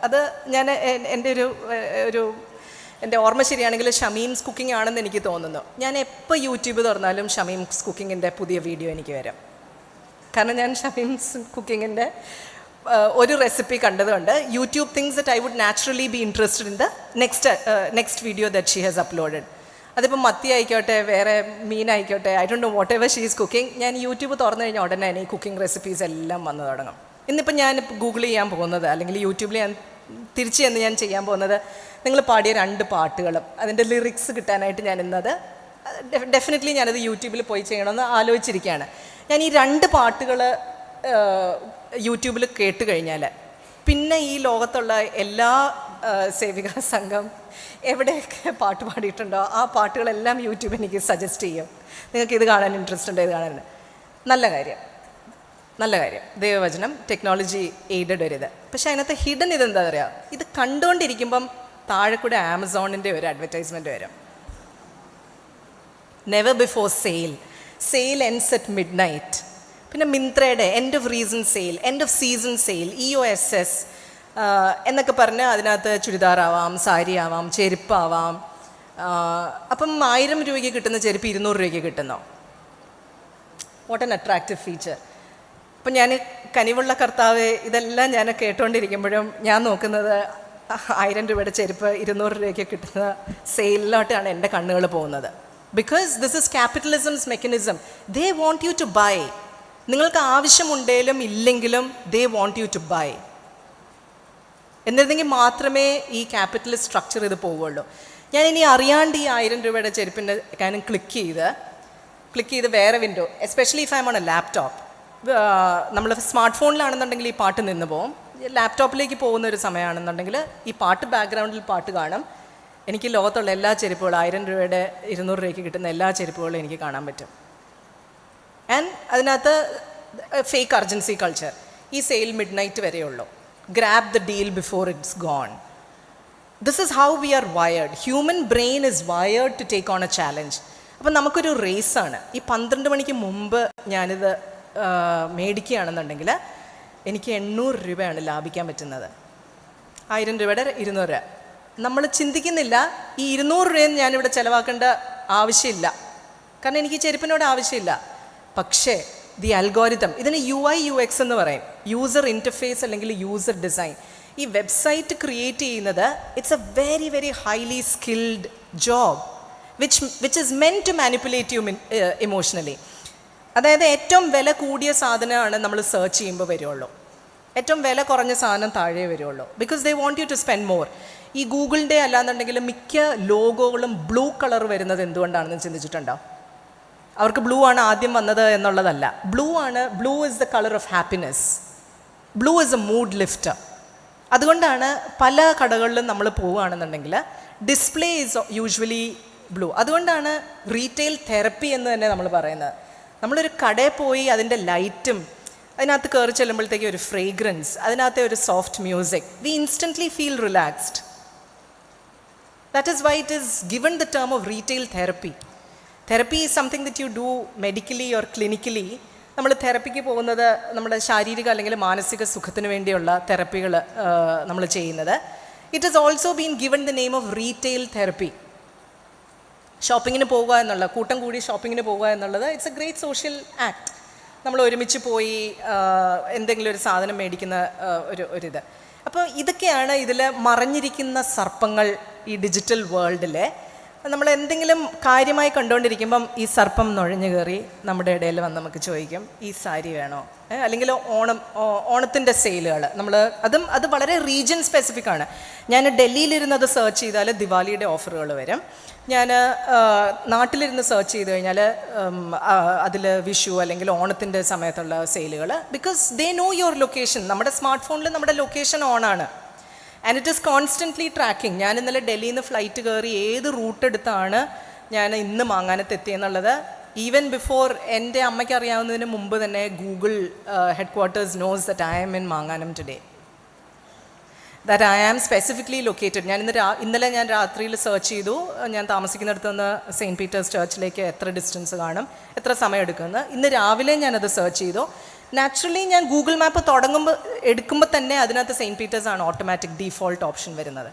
അത് ഞാൻ എൻ്റെ ഓർമ്മ ശരിയാണെങ്കിൽ ഷമീംസ് കുക്കിംഗ് ആണെന്ന് എനിക്ക് തോന്നുന്നു. ഞാൻ എപ്പോൾ യൂട്യൂബ് തുറന്നാലും ഷമീംസ് കുക്കിങ്ങിൻ്റെ പുതിയ വീഡിയോ എനിക്ക് വരും. കാരണം ഞാൻ ഷമീംസ് കുക്കിങ്ങിൻ്റെ ഒരു റെസിപ്പി കണ്ടതുകൊണ്ട് YouTube things that I would naturally be interested in the next video that she has uploaded. അതിപ്പോൾ മത്തി ആയിക്കോട്ടെ, വേറെ മീനായിക്കോട്ടെ, I don't know whatever she is cooking, ഞാൻ യൂട്യൂബ് തുറന്നു കഴിഞ്ഞാൽ ഉടനെ തന്നെ ഈ കുക്കിംഗ് റെസിപ്പീസ് എല്ലാം വന്നു തുടങ്ങും. ഇന്നിപ്പോൾ ഞാൻ ഗൂഗിൾ ചെയ്യാൻ പോകുന്നത്, അല്ലെങ്കിൽ യൂട്യൂബിൽ ഞാൻ തിരിച്ച് ചെന്ന് ഞാൻ ചെയ്യാൻ പോകുന്നത്, നിങ്ങൾ പാടിയ 2 പാട്ടുകളും അതിൻ്റെ ലിറിക്സ് കിട്ടാനായിട്ട് ഞാൻ ഇന്നത് ഡെഫിനറ്റ്ലി ഞാനത് യൂട്യൂബിൽ പോയി ചെയ്യണമെന്ന് ആലോചിച്ചിരിക്കുകയാണ്. ഞാൻ ഈ 2 പാട്ടുകൾ യൂട്യൂബിൽ കേട്ട് കഴിഞ്ഞാൽ പിന്നെ ഈ ലോകത്തുള്ള എല്ലാ സേവികാ സംഘം എവിടെയൊക്കെ പാട്ട് പാടിയിട്ടുണ്ടോ ആ പാട്ടുകളെല്ലാം യൂട്യൂബ് എനിക്ക് സജസ്റ്റ് ചെയ്യും. നിങ്ങൾക്ക് ഇത് കാണാൻ ഇൻട്രസ്റ്റ് ഉണ്ട്, ഇത് കാണാൻ. നല്ല കാര്യം, ദൈവവചനം, ടെക്നോളജി എയ്ഡഡ് ഒരിത്. പക്ഷേ അതിനകത്ത് ഹിഡൻ ഇതെന്താ പറയുക, ഇത് കണ്ടുകൊണ്ടിരിക്കുമ്പം താഴെ കൂടെ ആമസോണിൻ്റെ ഒരു അഡ്വർടൈസ്മെൻറ്റ് വരും. Never before sale ends at midnight. പിന്നെ മിന്ത്രയുടെ end of reason sale, end of season sale, EOSS എന്നൊക്കെ പറഞ്ഞ് അതിനകത്ത് ചുരിദാറാവാം, സാരി ആവാം, ചെരുപ്പാവാം. അപ്പം 1000 രൂപയ്ക്ക് കിട്ടുന്ന ചെരുപ്പ് 200 രൂപയ്ക്ക് കിട്ടുന്നോ? What an attractive feature. അപ്പം ഞാൻ കനിവുള്ള കർത്താവ് ഇതെല്ലാം ഞാൻ കേട്ടുകൊണ്ടിരിക്കുമ്പോഴും ഞാൻ നോക്കുന്നത് 1000 രൂപയുടെ ചെരുപ്പ് 200 രൂപയ്ക്ക് കിട്ടുന്ന സെയിലിലോട്ടാണ് എൻ്റെ കണ്ണുകൾ പോകുന്നത്. Because this is capitalism's mechanism. They want you to buy. നിങ്ങൾക്ക് ആവശ്യമുണ്ടെങ്കിലും ഇല്ലെങ്കിലും they want you to buy. എന്നിരുന്നെങ്കിൽ മാത്രമേ ഈ ക്യാപിറ്റലിസ്റ്റ് സ്ട്രക്ചർ ഇത് പോവുള്ളൂ. ഞാൻ ഇനി അറിയാണ്ട് ഈ 1000 രൂപയുടെ ചെരുപ്പിൻ്റെ കാര്യം ക്ലിക്ക് ചെയ്ത് വേറെ window, especially if I M on A laptop, നമ്മൾ സ്മാർട്ട് ഫോണിലാണെന്നുണ്ടെങ്കിൽ ഈ പാട്ട് നിന്ന് പോകും. ലാപ്ടോപ്പിലേക്ക് പോകുന്ന ഒരു സമയമാണെന്നുണ്ടെങ്കിൽ ഈ പാട്ട് ബാക്ക്ഗ്രൗണ്ടിൽ പാട്ട് കാണും. എനിക്ക് ലോകത്തുള്ള എല്ലാ ചെരുപ്പുകളും 1000 രൂപയുടെ 200 രൂപയ്ക്ക് കിട്ടുന്ന എല്ലാ ചെരുപ്പുകളും എനിക്ക് കാണാൻ പറ്റും. ആൻഡ് അതിനകത്ത് ഫേക്ക് അർജൻസി കൾച്ചർ. ഈ സെയിൽ മിഡ് നൈറ്റ് വരെയുള്ളൂ. Grab the deal before it's gone. This is how we are wired. Human brain is wired to take on a challenge. അപ്പം നമുക്കൊരു റേസാണ്. ഈ 12 മണിക്ക് മുമ്പ് ഞാനിത് മേടിക്കുകയാണെന്നുണ്ടെങ്കിൽ എനിക്ക് 800 രൂപയാണ് ലാഭിക്കാൻ പറ്റുന്നത്. 1000 രൂപയുടെ 200 രൂപ. നമ്മൾ ചിന്തിക്കുന്നില്ല ഈ 200 രൂപയും ഞാനിവിടെ ചിലവാക്കേണ്ട ആവശ്യമില്ല, കാരണം എനിക്ക് ചെരുപ്പിനോട് ആവശ്യമില്ല. പക്ഷേ ദി അൽഗോരിതം, ഇതിന് UI/UX എന്ന് പറയും, യൂസർ ഇൻ്റർഫേസ് അല്ലെങ്കിൽ യൂസർ ഡിസൈൻ. ഈ വെബ്സൈറ്റ് ക്രിയേറ്റ് ചെയ്യുന്നത് it's a very very highly skilled job which is meant to manipulate you emotionally. അതായത് ഏറ്റവും വില കൂടിയ സാധനമാണ് നമ്മൾ സെർച്ച് ചെയ്യുമ്പോൾ വരുള്ളൂ, ഏറ്റവും വില കുറഞ്ഞ സാധനം താഴെ വരുള്ളൂ. Because they want you to spend more. ഈ ഗൂഗിളിൻ്റെ അല്ലാന്നുണ്ടെങ്കിൽ മിക്ക ലോഗോകളും ബ്ലൂ കളർ വരുന്നത് എന്തുകൊണ്ടാണെന്ന് ചിന്തിച്ചിട്ടുണ്ടോ? അവർക്ക് ബ്ലൂ ആണ് ആദ്യം വന്നത് എന്നുള്ളതല്ല. Blue is the colour of happiness. Blue is A mood lifter. അതുകൊണ്ടാണ് പല കടകളിലും നമ്മൾ പോവുകയാണെന്നുണ്ടെങ്കിൽ ഡിസ്പ്ലേ ഈസ് യൂഷ്വലി ബ്ലൂ. അതുകൊണ്ടാണ് റീറ്റെയിൽ തെറപ്പി എന്ന് തന്നെ നമ്മൾ പറയുന്നത്. നമ്മളൊരു കടയിൽ പോയി അതിൻ്റെ ലൈറ്റും അതിനകത്ത് കയറി ചെല്ലുമ്പോഴത്തേക്ക് ഒരു ഫ്രേഗ്രൻസ്, അതിനകത്തെ ഒരു soft music, we instantly feel relaxed. That is why it is given the term of retail therapy. Therapy is something that you do medically or clinically. നമ്മൾ തെറപ്പിക്ക് പോകുന്നത് നമ്മുടെ ശാരീരിക അല്ലെങ്കിൽ മാനസിക സുഖത്തിന് വേണ്ടിയുള്ള തെറപ്പികൾ നമ്മൾ ചെയ്യുന്നത്. It is also been given the name of retail therapy. ഷോപ്പിങ്ങിന് പോകുക എന്നുള്ള, കൂട്ടം കൂടി ഷോപ്പിങ്ങിന് പോകുക എന്നുള്ളത് it's A great social act. നമ്മൾ ഒരുമിച്ച് പോയി എന്തെങ്കിലും ഒരു സാധനം മേടിക്കുന്ന ഒരിത്. അപ്പോൾ ഇതൊക്കെയാണ് ഇതിൽ മറഞ്ഞിരിക്കുന്ന സർപ്പങ്ങൾ ഈ ഡിജിറ്റൽ വേൾഡിലെ. നമ്മൾ എന്തെങ്കിലും കാര്യമായി കണ്ടുകൊണ്ടിരിക്കുമ്പം ഈ സർപ്പം നുഴഞ്ഞു കയറി നമ്മുടെ ഇടയിൽ വന്ന് നമുക്ക് ചോദിക്കും, ഈ സാരി വേണോ, അല്ലെങ്കിൽ ഓണത്തിൻ്റെ സെയിലുകൾ അത് വളരെ റീജിയൻ സ്പെസിഫിക് ആണ്. ഞാൻ ഡൽഹിയിലിരുന്നത് സെർച്ച് ചെയ്താൽ ദിവാലിയുടെ ഓഫറുകൾ വരും. ഞാൻ നാട്ടിലിരുന്ന് സെർച്ച് ചെയ്ത് കഴിഞ്ഞാൽ അതിൽ വിഷു അല്ലെങ്കിൽ ഓണത്തിൻ്റെ സമയത്തുള്ള സെയിലുകൾ, because they know your location. നമ്മുടെ സ്മാർട്ട് ഫോണിൽ നമ്മുടെ ലൊക്കേഷൻ ഓണാണ്. And it is constantly tracking. ഞാൻ ഇന്നലെ ഡൽഹിയിൽ നിന്ന് ഫ്ലൈറ്റ് കയറി ഏത് റൂട്ട് എടുത്താണ് ഞാൻ ഇന്ന് മാങ്ങാനത്ത് എത്തിയെന്നുള്ളത് ഈവൻ ബിഫോർ എൻ്റെ അമ്മയ്ക്ക് അറിയാവുന്നതിന് മുമ്പ് തന്നെ Google headquarters knows that I am in മാങ്ങാനം today, that I am specifically located. ഞാൻ ഇന്നലെ ഞാൻ രാത്രിയിൽ സെർച്ച് ചെയ്തു, ഞാൻ താമസിക്കുന്നിടത്ത് നിന്ന് സെയിൻറ്റ് പീറ്റേഴ്സ് ചർച്ചിലേക്ക് എത്ര ഡിസ്റ്റൻസ് കാണും, എത്ര സമയം എടുക്കുമെന്ന്. ഇന്ന് രാവിലെ ഞാനത് സെർച്ച് ചെയ്തു. നാച്ചുറലി ഞാൻ ഗൂഗിൾ മാപ്പ് എടുക്കുമ്പോൾ തന്നെ അതിനകത്ത് സെയിൻറ്റ് പീറ്റേഴ്സ് ആണ് ഓട്ടോമാറ്റിക് ഡീഫോൾട്ട് ഓപ്ഷൻ വരുന്നത്.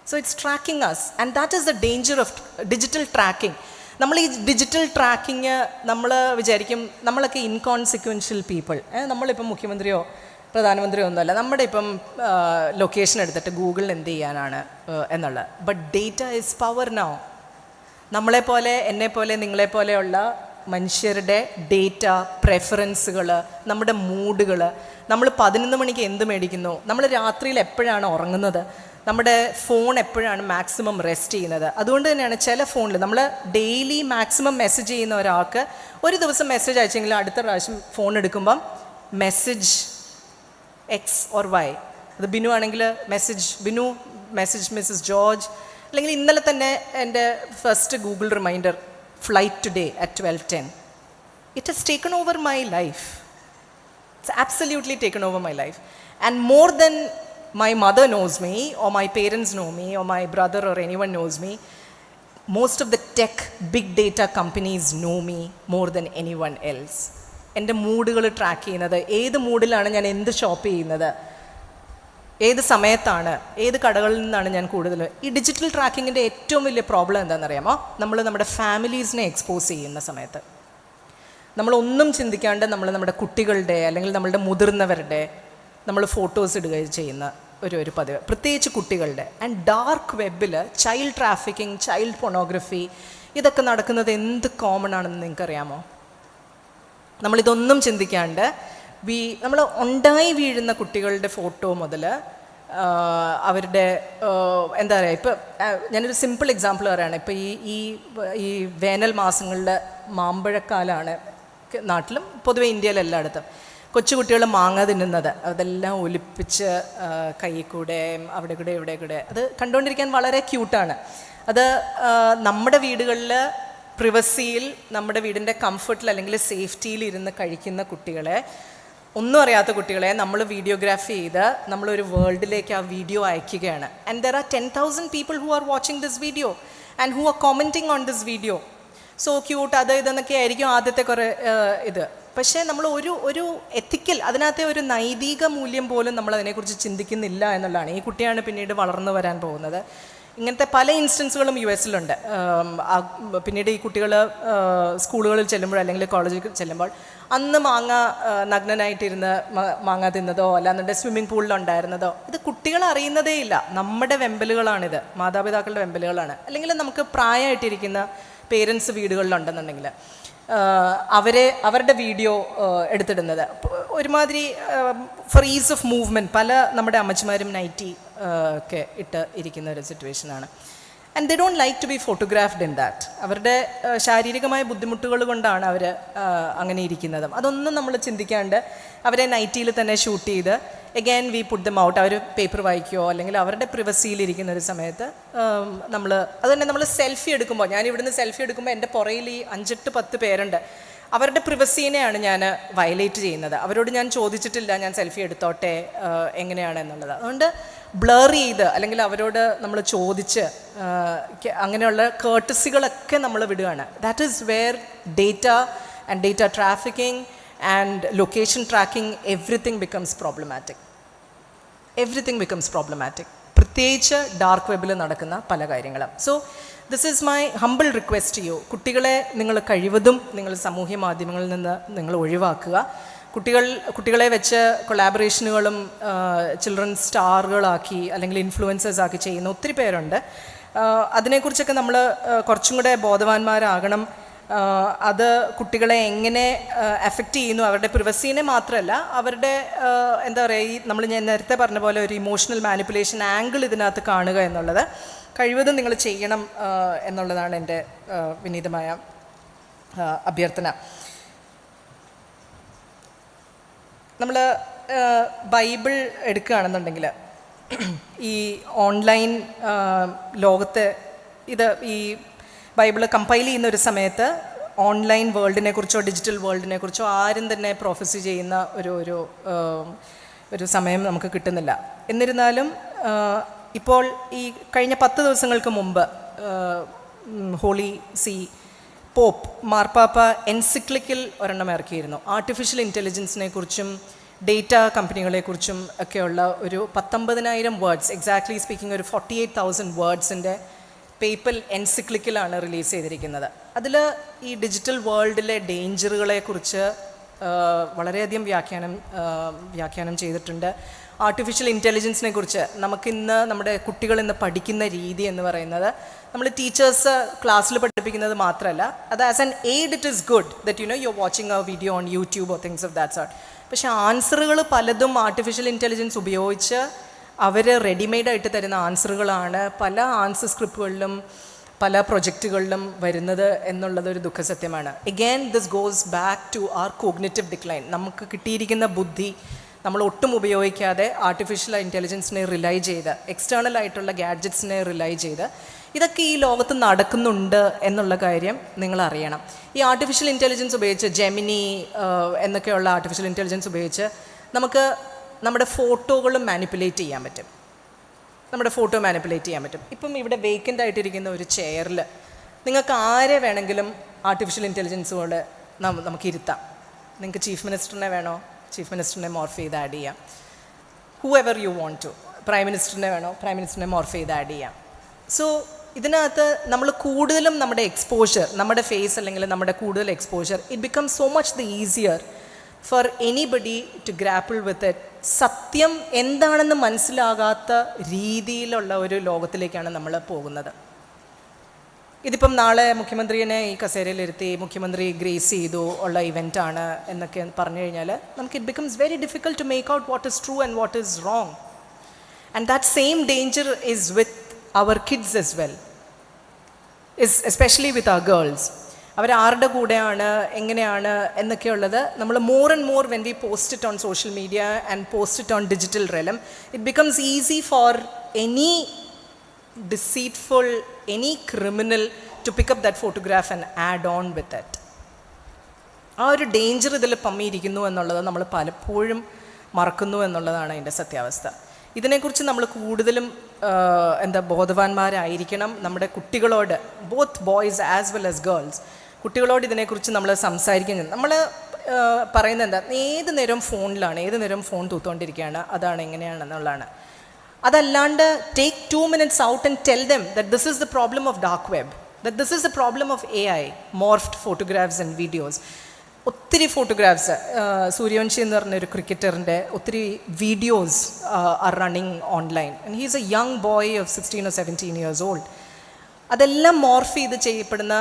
So it's tracking us, and that is the danger of digital tracking. നമ്മൾ ഈ ഡിജിറ്റൽ ട്രാക്കിങ് നമ്മൾ വിചാരിക്കും നമ്മളൊക്കെ ഇൻകോൺസിക്വൻഷ്യൽ പീപ്പിൾ, നമ്മളിപ്പം മുഖ്യമന്ത്രിയോ പ്രധാനമന്ത്രിയോ ഒന്നുമല്ല, നമ്മുടെ ഇപ്പം ലൊക്കേഷൻ എടുത്തിട്ട് ഗൂഗിളിൽ എന്ത് ചെയ്യാനാണ് എന്നുള്ളത്. But data is power now. നമ്മളെപ്പോലെ എന്നെപ്പോലെ നിങ്ങളെപ്പോലെയുള്ള മനുഷ്യരുടെ ഡേറ്റ, പ്രെഫറൻസുകൾ, നമ്മുടെ മൂഡുകൾ, നമ്മൾ 11 മണിക്ക് എന്ത് മേടിക്കുന്നു, നമ്മൾ രാത്രിയിൽ എപ്പോഴാണ് ഉറങ്ങുന്നത്, നമ്മുടെ ഫോൺ എപ്പോഴാണ് മാക്സിമം റെസ്റ്റ് ചെയ്യുന്നത്. അതുകൊണ്ട് തന്നെയാണ് ചില ഫോണിൽ നമ്മൾ ഡെയിലി മാക്സിമം മെസ്സേജ് ചെയ്യുന്ന ഒരാൾക്ക് ഒരു ദിവസം മെസ്സേജ് അയച്ചെങ്കിൽ അടുത്ത പ്രാവശ്യം ഫോൺ എടുക്കുമ്പം മെസ്സേജ് എക്സ് ഓർ വൈ. അത് ബിനു ആണെങ്കിൽ message Binu, message Mrs George, അല്ലെങ്കിൽ ഇന്നലെ തന്നെ എൻ്റെ first Google reminder flight today at 12:10. It has taken over my life. It's absolutely taken over my life. And more than my mother knows me, or my parents know me, or my brother or anyone knows me, most of the tech big data companies know me more than anyone else. എൻ്റെ മൂഡുകൾ track ചെയ്യുന്നത്, ഏത് മൂഡിലാണ് ഞാൻ എന്ത് shop ചെയ്യുന്നത്, ഏത് സമയത്താണ്, ഏത് കടകളിൽ നിന്നാണ് ഞാൻ കൂടുതൽ. ഈ ഡിജിറ്റൽ ട്രാക്കിങ്ങിൻ്റെ ഏറ്റവും വലിയ പ്രോബ്ലം എന്താണെന്നറിയാമോ? നമ്മൾ നമ്മുടെ ഫാമിലീസിനെ എക്സ്പോസ് ചെയ്യുന്ന സമയത്ത് നമ്മളൊന്നും ചിന്തിക്കാണ്ട് നമ്മൾ നമ്മുടെ കുട്ടികളുടെ അല്ലെങ്കിൽ നമ്മളുടെ മുതിർന്നവരുടെ നമ്മൾ ഫോട്ടോസ് ഇടുക ചെയ്യുന്ന ഒരു പതിവ്, പ്രത്യേകിച്ച് കുട്ടികളുടെ. ആൻഡ് ഡാർക്ക് വെബിൽ ചൈൽഡ് ട്രാഫിക്കിംഗ്, ചൈൽഡ് പൊണോഗ്രഫി, ഇതൊക്കെ നടക്കുന്നത് എന്ത് കോമൺ ആണെന്ന് നിങ്ങൾക്കറിയാമോ? നമ്മളിതൊന്നും ചിന്തിക്കാണ്ട് നമ്മൾ ഉണ്ടായി വീഴുന്ന കുട്ടികളുടെ ഫോട്ടോ മുതൽ അവരുടെ എന്താ പറയുക, ഇപ്പോൾ ഞാനൊരു സിമ്പിൾ എക്സാമ്പിൾ പറയുകയാണ്. ഇപ്പോൾ ഈ വേനൽ മാസങ്ങളിൽ മാമ്പഴക്കാലമാണ് നാട്ടിലും പൊതുവെ ഇന്ത്യയിലെല്ലായിടത്തും. കൊച്ചുകുട്ടികൾ മാങ്ങ തിന്നുന്നത് അതെല്ലാം ഒലിപ്പിച്ച് കൈ കൂടെ അവിടെ കൂടെ ഇവിടെ കൂടെ, അത് കണ്ടുകൊണ്ടിരിക്കാൻ വളരെ ക്യൂട്ടാണ്. അത് നമ്മുടെ വീടുകളിൽ പ്രിവസിയിൽ, നമ്മുടെ വീടിൻ്റെ കംഫർട്ടിൽ അല്ലെങ്കിൽ സേഫ്റ്റിയിൽ ഇരുന്ന് കഴിക്കുന്ന കുട്ടികളെ, ഒന്നും അറിയാത്ത കുട്ടികളെ നമ്മൾ വീഡിയോഗ്രാഫി ചെയ്ത് നമ്മളൊരു വേൾഡിലേക്ക് ആ വീഡിയോ അയക്കുകയാണ്. And there are 10,000 people who are watching this video and who are commenting on this video. So cute, അത് ഇതെന്നൊക്കെ ആയിരിക്കും ആദ്യത്തെ കുറേ ഇത്. പക്ഷേ നമ്മൾ ഒരു എത്തിക്കൽ, അതിനകത്തെ ഒരു നൈതിക മൂല്യം പോലും നമ്മൾ അതിനെക്കുറിച്ച് ചിന്തിക്കുന്നില്ല എന്നുള്ളതാണ്. ഈ കുട്ടിയാണ് പിന്നീട് വളർന്നു വരാൻ പോകുന്നത്. ഇങ്ങനത്തെ പല ഇൻസ്റ്റൻസുകളും US-ലുണ്ട്. പിന്നീട് ഈ കുട്ടികൾ സ്കൂളുകളിൽ ചെല്ലുമ്പോൾ അല്ലെങ്കിൽ കോളേജിൽ ചെല്ലുമ്പോൾ അന്ന് നഗ്നനായിട്ടിരുന്ന് മാങ്ങ തിന്നതോ അല്ലാന്നുണ്ടെങ്കിൽ സ്വിമ്മിംഗ് പൂളിലുണ്ടായിരുന്നതോ ഇത് കുട്ടികൾ അറിയുന്നതേ ഇല്ല. നമ്മുടെ വെമ്പലുകളാണിത്, മാതാപിതാക്കളുടെ വെമ്പലുകളാണ്. അല്ലെങ്കിൽ നമുക്ക് പ്രായമായിട്ടിരിക്കുന്ന പേരൻസ് വീടുകളിലുണ്ടെന്നുണ്ടെങ്കിൽ അവരുടെ വീഡിയോ എടുത്തിടുന്നത് ഒരുമാതിരി ഫോർ ഈസ് ഓഫ് മൂവ്മെൻറ്റ്. പല നമ്മുടെ അമ്മച്ചിമാരും നൈറ്റി ഒക്കെ ഇട്ട് ഇരിക്കുന്ന ഒരു സിറ്റുവേഷനാണ്. And they don't like to be photographed in that. അവരുടെ ശാരീരികമായ ബുദ്ധിമുട്ടുകൾ കൊണ്ടാണ് അവർ അങ്ങനെ ഇരിക്കുന്നതും. അതൊന്നും നമ്മൾ ചിന്തിക്കാണ്ട് അവരെ നൈറ്റിയിൽ തന്നെ ഷൂട്ട് ചെയ്ത് again we put them out. അവർ പേപ്പർ വായിക്കുകയോ അല്ലെങ്കിൽ അവരുടെ പ്രിവസിയിലിരിക്കുന്ന ഒരു സമയത്ത് അതുതന്നെ നമ്മൾ സെൽഫി എടുക്കുമ്പോൾ, ഞാൻ ഇവിടുന്ന് സെൽഫി എടുക്കുമ്പോൾ എൻ്റെ പുറയിൽ ഈ 5-10 പേരുണ്ട്. അവരുടെ പ്രിവസീനെയാണ് ഞാൻ വയലേറ്റ് ചെയ്യുന്നത്. അവരോട് ഞാൻ ചോദിച്ചിട്ടില്ല ഞാൻ സെൽഫി എടുത്തോട്ടെ എങ്ങനെയാണ് എന്നുള്ളത്. അതുകൊണ്ട് ബ്ലർ ചെയ്ത് അല്ലെങ്കിൽ അവരോട് നമ്മൾ ചോദിച്ച് അങ്ങനെയുള്ള കേർട്ടസികളൊക്കെ നമ്മൾ വിടുകയാണ്. That is where data and data trafficking and location tracking, everything becomes problematic. പ്രത്യേകിച്ച് ഡാർക്ക് വെബിൽ നടക്കുന്ന പല കാര്യങ്ങളും. So this is my humble request to you. കുട്ടികളെ നിങ്ങൾ കഴിവതും നിങ്ങൾ സാമൂഹ്യ മാധ്യമങ്ങളിൽ നിന്ന് നിങ്ങൾ ഒഴിവാക്കുക. കുട്ടികളെ വെച്ച് കൊളാബറേഷനുകളും ചിൽഡ്രൻസ് സ്റ്റാറുകളാക്കി അല്ലെങ്കിൽ ഇൻഫ്ലുവൻസേഴ്സ് ആക്കി ചെയ്യുന്ന ഒത്തിരി പേരുണ്ട്. അതിനെക്കുറിച്ചൊക്കെ നമ്മൾ കുറച്ചും കൂടെ ബോധവാന്മാരാകണം. അത് കുട്ടികളെ എങ്ങനെ എഫക്റ്റ് ചെയ്യുന്നു, അവരുടെ പ്രിവസീനെ മാത്രമല്ല, അവരുടെ എന്താ പറയുക, ഞാൻ നേരത്തെ പറഞ്ഞ പോലെ ഒരു ഇമോഷണൽ മാനിപ്പുലേഷൻ ആംഗിൾ ഇതിനകത്ത് കാണുക എന്നുള്ളത് കഴിവതും നിങ്ങൾ ചെയ്യണം എന്നുള്ളതാണ് എൻ്റെ വിനീതമായ അഭ്യർത്ഥന. നമ്മൾ ബൈബിൾ എടുക്കുകയാണെന്നുണ്ടെങ്കിൽ ഈ ഓൺലൈൻ ലോകത്ത് ഈ ബൈബിള് കമ്പൈൽ ചെയ്യുന്ന ഒരു സമയത്ത് ഓൺലൈൻ വേൾഡിനെ കുറിച്ചോ ഡിജിറ്റൽ വേൾഡിനെ കുറിച്ചോ ആരും തന്നെ പ്രൊഫസി ചെയ്യുന്ന ഒരു സമയം നമുക്ക് കിട്ടുന്നില്ല. എന്നിരുന്നാലും ഇപ്പോൾ ഈ കഴിഞ്ഞ 10 ദിവസങ്ങൾക്ക് മുമ്പ് ഹോളി സി പോപ്പ് മാർപ്പാപ്പ എൻസിക്ലിക്കൽ ഒരെണ്ണം ഇറക്കിയിരുന്നു. ആർട്ടിഫിഷ്യൽ ഇൻ്റലിജൻസിനെ കുറിച്ചും ഡേറ്റ കമ്പനികളെക്കുറിച്ചും ഒക്കെയുള്ള ഒരു 19,000 വേർഡ്സ്, എക്സാക്ട്ലി സ്പീക്കിംഗ് ഒരു 48,000 വേർഡ്സിൻ്റെ പേപ്പൽ എൻസിക്ലിക്കലാണ് റിലീസ് ചെയ്തിരിക്കുന്നത്. അതിൽ ഈ ഡിജിറ്റൽ വേൾഡിലെ ഡേഞ്ചറുകളെക്കുറിച്ച് വളരെയധികം വ്യാഖ്യാനം ചെയ്തിട്ടുണ്ട്. ആർട്ടിഫിഷ്യൽ ഇൻ്റലിജൻസിനെ കുറിച്ച് നമുക്കിന്ന് നമ്മുടെ കുട്ടികൾ ഇന്ന് പഠിക്കുന്ന രീതി എന്ന് പറയുന്നത്, നമ്മൾ ടീച്ചേഴ്സ് ക്ലാസ്സിൽ പഠിപ്പിക്കുന്നത് മാത്രമല്ല, അത് as an aid it is good that you are watching A video on YouTube or things of that sort. പക്ഷേ ആൻസറുകൾ പലതും ആർട്ടിഫിഷ്യൽ ഇൻ്റലിജൻസ് ഉപയോഗിച്ച് അവർ റെഡിമെയ്ഡായിട്ട് തരുന്ന ആൻസറുകളാണ് പല ആൻസർ സ്ക്രിപ്റ്റുകളിലും പല പ്രൊജക്റ്റുകളിലും വരുന്നത് എന്നുള്ളതൊരു ദുഃഖസത്യമാണ്. Again this goes back to our cognitive decline. നമുക്ക് കിട്ടിയിരിക്കുന്ന ബുദ്ധി നമ്മൾ ഒട്ടും ഉപയോഗിക്കാതെ ആർട്ടിഫിഷ്യൽ ഇൻ്റലിജൻസിനെ റിലൈ ചെയ്ത്, എക്സ്റ്റേണൽ ആയിട്ടുള്ള ഗാഡ്ജറ്റ്സിനെ റിലൈ ചെയ്ത് ഇതൊക്കെ ഈ ലോകത്ത് നടക്കുന്നുണ്ട് എന്നുള്ള കാര്യം നിങ്ങൾ അറിയണം. ഈ ആർട്ടിഫിഷ്യൽ ഇൻ്റലിജൻസ് ഉപയോഗിച്ച് ജെമിനി എന്നൊക്കെയുള്ള ആർട്ടിഫിഷ്യൽ ഇൻ്റലിജൻസ് ഉപയോഗിച്ച് നമുക്ക് നമ്മുടെ ഫോട്ടോകളും മാനിപ്പുലേറ്റ് ചെയ്യാൻ പറ്റും. ഇപ്പം ഇവിടെ വേക്കൻ്റ് ആയിട്ടിരിക്കുന്ന ഒരു ചെയറിൽ നിങ്ങൾക്ക് ആരെ വേണമെങ്കിലും ആർട്ടിഫിഷ്യൽ ഇൻ്റലിജൻസ് കൊണ്ട് നമുക്ക് ഇരുത്താം. നിങ്ങൾക്ക് ചീഫ് മിനിസ്റ്ററിനെ വേണോ, ചീഫ് മിനിസ്റ്ററിനെ മോർഫ് ചെയ്ത് ആഡ് ചെയ്യാം. Whoever you want to. Prime മിനിസ്റ്ററിനെ വേണോ, പ്രൈം മിനിസ്റ്ററിനെ മോർഫ് ചെയ്ത് ആഡ് ചെയ്യാം. സോ ഇതിനകത്ത് നമ്മൾ കൂടുതലും നമ്മുടെ എക്സ്പോഷർ, നമ്മുടെ ഫേസ് അല്ലെങ്കിൽ നമ്മുടെ കൂടുതൽ exposure, it become so much the easier for anybody to grapple with it. സത്യം എന്താണെന്ന് മനസ്സിലാകാത്ത രീതിയിലുള്ള ഒരു ലോകത്തിലേക്കാണ് നമ്മൾ പോകുന്നത്. ഇതിപ്പം നാളെ മുഖ്യമന്ത്രിയെ ഈ കസേരയിലിരുത്തി മുഖ്യമന്ത്രി ഗ്രേസ് ചെയ്തു ഉള്ള ഇവൻ്റാണ് എന്നൊക്കെ പറഞ്ഞു കഴിഞ്ഞാൽ നമുക്ക് it becomes very difficult to make out what is true and what is wrong. And that same danger is with our kids as well, especially with our girls. അവരാരുടെ കൂടെയാണ്, എങ്ങനെയാണ് എന്നൊക്കെയുള്ളത് നമ്മൾ more and more when we post it on social media and post it on digital realm, it becomes easy for any deceitful, any criminal to pick up that photograph and add on with it. ആ ഒരു danger ഇതിൽ പമ്മിയിരിക്കുന്നു എന്നുള്ളത് നമ്മൾ പലപ്പോഴും മറക്കുന്നു എന്നുള്ളതാണ് അതിൻ്റെ സത്യാവസ്ഥ. ഇതിനെക്കുറിച്ച് നമ്മൾ കൂടുതലും ബോധവാന്മാരായിരിക്കണം. നമ്മുടെ കുട്ടികളോട്, both boys as well as girls, കുട്ടികളോട് ഇതിനെക്കുറിച്ച് നമ്മൾ സംസാരിക്കുന്നത്. നമ്മൾ പറയുന്നത് എന്താ, ഏത് നേരം ഫോണിലാണ്, ഏത് നേരം ഫോൺ തൂത്തുകൊണ്ടിരിക്കുകയാണ്, അതാണ് എങ്ങനെയാണെന്നുള്ളതാണ്. അതല്ലാണ്ട് take 2 minutes out and tell them that this is the problem of dark web, that this is the problem of AI, morphed photographs and videos. ഒത്തിരി ഫോട്ടോഗ്രാഫ്സ്, സൂര്യവംശി എന്ന് പറഞ്ഞൊരു ക്രിക്കറ്ററിൻ്റെ ഒത്തിരി videos are running online and he is a young boy of 16 or 17 years old. അതെല്ലാം morph ചെയ്ത് ചെയ്യപ്പെടുന്ന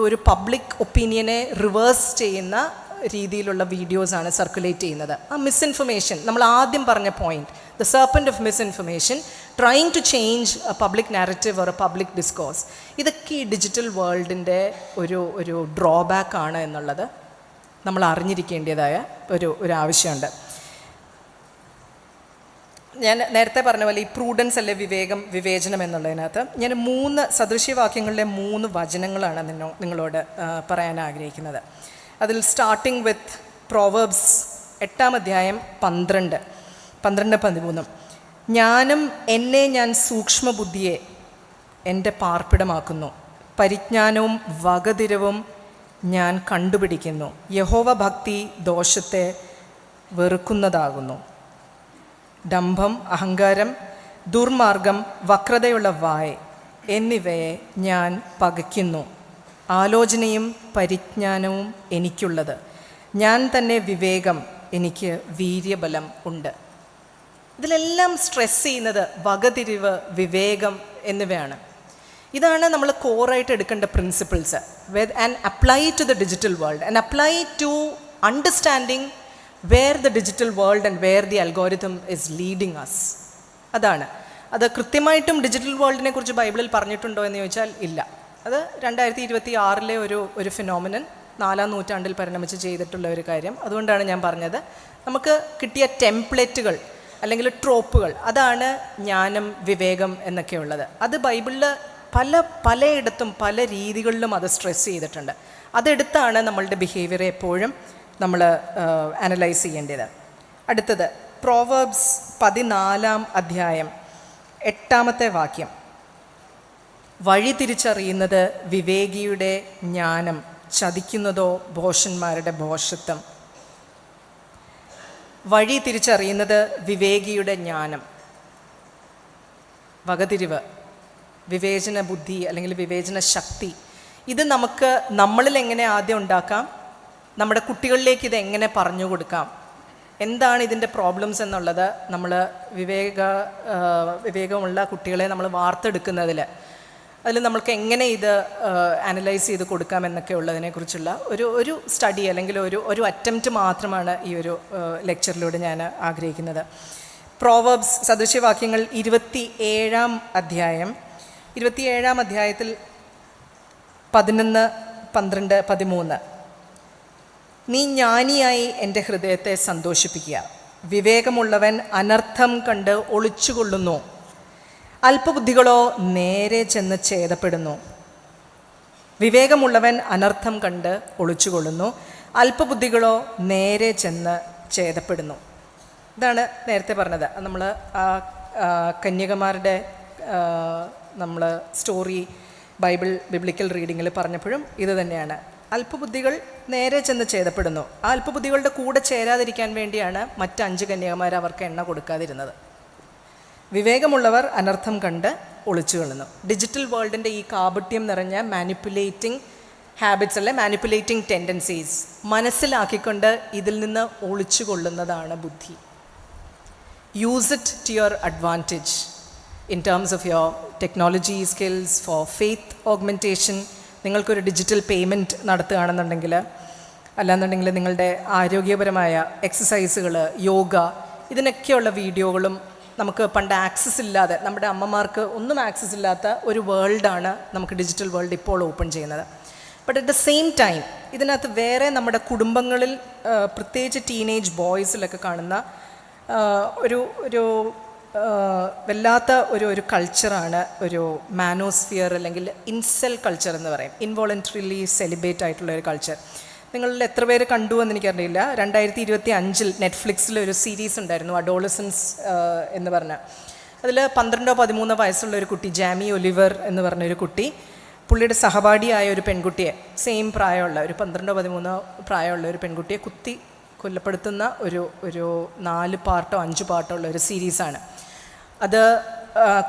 ഒരു public ഒപ്പീനിയനെ reverse ചെയ്യുന്ന രീതിയിലുള്ള വീഡിയോസാണ് സർക്കുലേറ്റ് ചെയ്യുന്നത്. ആ മിസ്ഇൻഫർമേഷൻ, നമ്മൾ ആദ്യം പറഞ്ഞ point, the serpent of misinformation trying to change a public narrative or a public discourse, ഇതൊക്കെ ഈ ഡിജിറ്റൽ വേൾഡിൻ്റെ ഒരു ഡ്രോബാക്ക് ആണ് എന്നുള്ളത് നമ്മൾ അറിഞ്ഞിരിക്കേണ്ടതായ ഒരു ആവശ്യമുണ്ട്. ഞാൻ നേരത്തെ പറഞ്ഞ പോലെ ഈ പ്രൂഡൻസ് അല്ലെ വിവേചനം എന്നുള്ളതിനകത്ത് ഞാൻ 3 സദൃശ്യവാക്യങ്ങളിലെ 3 വചനങ്ങളാണ് നിങ്ങളോട് പറയാൻ ആഗ്രഹിക്കുന്നത്. അതിൽ സ്റ്റാർട്ടിങ് വിത്ത് പ്രോവേർബ്സ് 8-ാം അധ്യായം 12-13. ജ്ഞാനം എന്നെ, ഞാൻ സൂക്ഷ്മബുദ്ധിയെ എൻ്റെ പാർപ്പിടമാക്കുന്നു, പരിജ്ഞാനവും വകതിരവും ഞാൻ കണ്ടുപിടിക്കുന്നു. യഹോവ ഭക്തി ദോഷത്തെ വെറുക്കുന്നതാകുന്നു. ഡംഭം, അഹങ്കാരം ദുർമാർഗം, വക്രതയുള്ള വായ് എന്നിവയെ ഞാൻ പകയ്ക്കുന്നു. ആലോചനയും പരിജ്ഞാനവും എനിക്കുള്ളത്, ഞാൻ തന്നെ വിവേകം, എനിക്ക് വീര്യബലം ഉണ്ട്. ഇതിലെല്ലാം സ്ട്രെസ് ചെയ്യുന്നത് വകതിരിവ്, വിവേകം എന്നിവയാണ്. ഇതാണ് നമ്മൾ കോറായിട്ട് എടുക്കേണ്ട principles and apply to the digital world and apply to understanding where the digital world and where the algorithm is leading us. അതാണ്. അത് കൃത്യമായിട്ടും ഡിജിറ്റൽ വേൾഡിനെ കുറിച്ച് ബൈബിളിൽ പറഞ്ഞിട്ടുണ്ടോ എന്ന് ചോദിച്ചാൽ ഇല്ല. അത് 2026 ഒരു ഫിനോമിനൻ 4-ാം നൂറ്റാണ്ടിൽ പരിണമിച്ച് ചെയ്തിട്ടുള്ള ഒരു കാര്യം. അതുകൊണ്ടാണ് ഞാൻ പറഞ്ഞത്, നമുക്ക് കിട്ടിയ ടെംപ്ലേറ്റുകൾ അല്ലെങ്കിൽ ട്രോപ്പുകൾ, അതാണ് ജ്ഞാനം, വിവേകം എന്നൊക്കെയുള്ളത്. അത് ബൈബിളിൽ പലയിടത്തും പല രീതികളിലും അത് സ്ട്രെസ് ചെയ്തിട്ടുണ്ട്. അതെടുത്താണ് നമ്മളുടെ ബിഹേവിയറെ എപ്പോഴും നമ്മൾ അനലൈസ് ചെയ്യേണ്ടത്. അടുത്തത് പ്രോവേർബ്സ് 14-ാം അധ്യായം 8-ാമത്തെ വാക്യം. വഴി തിരിച്ചറിയുന്നത് വിവേകിയുടെ ജ്ഞാനം, ചതിക്കുന്നതോ ഭോഷന്മാരുടെ ഭോഷത്വം. വഴി തിരിച്ചറിയുന്നത് വിവേകിയുടെ ജ്ഞാനം, വകതിരിവ്, വിവേചന ബുദ്ധി അല്ലെങ്കിൽ വിവേചന ശക്തി. ഇത് നമുക്ക് നമ്മളിൽ എങ്ങനെ ആദ്യം ഉണ്ടാക്കാം, നമ്മുടെ കുട്ടികളിലേക്ക് ഇത് എങ്ങനെ പറഞ്ഞു കൊടുക്കാം, എന്താണ് ഇതിൻ്റെ പ്രോബ്ലംസ് എന്നുള്ളത് നമ്മൾ വിവേകമുള്ള കുട്ടികളെ നമ്മൾ വാർത്തെടുക്കുന്നതിൽ അതിൽ നമ്മൾക്ക് എങ്ങനെ ഇത് അനലൈസ് ചെയ്ത് കൊടുക്കാം എന്നൊക്കെ ഉള്ളതിനെക്കുറിച്ചുള്ള ഒരു സ്റ്റഡി അല്ലെങ്കിൽ ഒരു അറ്റംപ്റ്റ് മാത്രമാണ് ഈ ഒരു ലെക്ചറിലൂടെ ഞാൻ ആഗ്രഹിക്കുന്നത്. പ്രോവേർബ്സ് സദൃശ്യവാക്യങ്ങൾ 27-ാം അധ്യായം 27-ാം അധ്യായത്തിൽ 11, 12, 13. നീ ജ്ഞാനിയായി എൻ്റെ ഹൃദയത്തെ സന്തോഷിപ്പിക്കുക. വിവേകമുള്ളവൻ അനർത്ഥം കണ്ട് ഒളിച്ചുകൊള്ളുന്നു, അല്പബുദ്ധികളോ നേരെ ചെന്ന് ഛേദപ്പെടുന്നു. വിവേകമുള്ളവൻ അനർത്ഥം കണ്ട് ഒളിച്ചുകൊള്ളുന്നു, അല്പബുദ്ധികളോ നേരെ ചെന്ന് ഛേദപ്പെടുന്നു. ഇതാണ് നേരത്തെ പറഞ്ഞത്. നമ്മൾ കന്യകമാരുടെ നമ്മൾ സ്റ്റോറി ബിബ്ലിക്കൽ റീഡിങ്ങിൽ പറഞ്ഞപ്പോഴും ഇത് തന്നെയാണ്. അല്പബുദ്ധികൾ നേരെ ചെന്ന് ഛേദപ്പെടുന്നു. ആ അല്പബുദ്ധികളുടെ കൂടെ ചേരാതിരിക്കാൻ വേണ്ടിയാണ് മറ്റ് 5 കന്യകമാർ അവർക്ക് എണ്ണ കൊടുക്കാതിരുന്നത്. വിവേകമുള്ളവർ അനർത്ഥം കണ്ട് ഒളിച്ചു കൊള്ളുന്നു. ഡിജിറ്റൽ വേൾഡിൻ്റെ ഈ കാപട്യം നിറഞ്ഞ മാനിപ്പുലേറ്റിംഗ് ഹാബിറ്റ്സ് അല്ലെ മാനിപ്പുലേറ്റിംഗ് ടെൻഡൻസീസ് മനസ്സിലാക്കിക്കൊണ്ട് ഇതിൽ നിന്ന് ഒളിച്ചു കൊള്ളുന്നതാണ് ബുദ്ധി. Use it to your advantage in terms of your technology skills, for faith augmentation. നിങ്ങൾക്കൊരു ഡിജിറ്റൽ പേയ്മെൻറ്റ് നടത്തുകയാണെന്നുണ്ടെങ്കിൽ, അല്ലാന്നുണ്ടെങ്കിൽ നിങ്ങളുടെ ആരോഗ്യപരമായ എക്സസൈസുകൾ, യോഗ, ഇതിനൊക്കെയുള്ള വീഡിയോകളും നമുക്ക് പണ്ട് ആക്സസ് ഇല്ലാതെ, നമ്മുടെ അമ്മമാർക്ക് ഒന്നും ആക്സസ് ഇല്ലാത്ത ഒരു വേൾഡാണ് നമുക്ക് ഡിജിറ്റൽ വേൾഡ് ഇപ്പോൾ ഓപ്പൺ ചെയ്യുന്നത്. But at the same time ഇതിനകത്ത് വേറെ നമ്മുടെ കുടുംബങ്ങളിൽ പ്രത്യേകിച്ച് ടീനേജ് ബോയ്സിലൊക്കെ കാണുന്ന ഒരു വല്ലാത്ത ഒരു കൾച്ചറാണ് ഒരു മാനോസ്ഫിയർ അല്ലെങ്കിൽ ഇൻസെൽ കൾച്ചർ എന്ന് പറയും. ഇൻവോളണ്ടറിലി സെലിബ്രേറ്റ് ആയിട്ടുള്ള ഒരു കൾച്ചർ. നിങ്ങളിൽ എത്ര പേര് കണ്ടു എന്ന് എനിക്കറിയില്ല. 2025 നെറ്റ്ഫ്ലിക്സിൽ ഒരു സീരീസ് ഉണ്ടായിരുന്നു, അഡോളസൻസ് എന്ന് പറഞ്ഞ. അതിൽ 12-13 വയസ്സുള്ള ഒരു കുട്ടി, ജാമി ഒലിവർ എന്ന് പറഞ്ഞൊരു കുട്ടി, പുള്ളിയുടെ സഹപാഠിയായ ഒരു പെൺകുട്ടിയെ, സെയിം പ്രായമുള്ള ഒരു 12-13 പ്രായമുള്ള ഒരു പെൺകുട്ടിയെ കൊല്ലപ്പെടുത്തുന്ന ഒരു 4 പാർട്ടോ 5 പാർട്ടോ ഉള്ള ഒരു സീരീസാണ്. അത്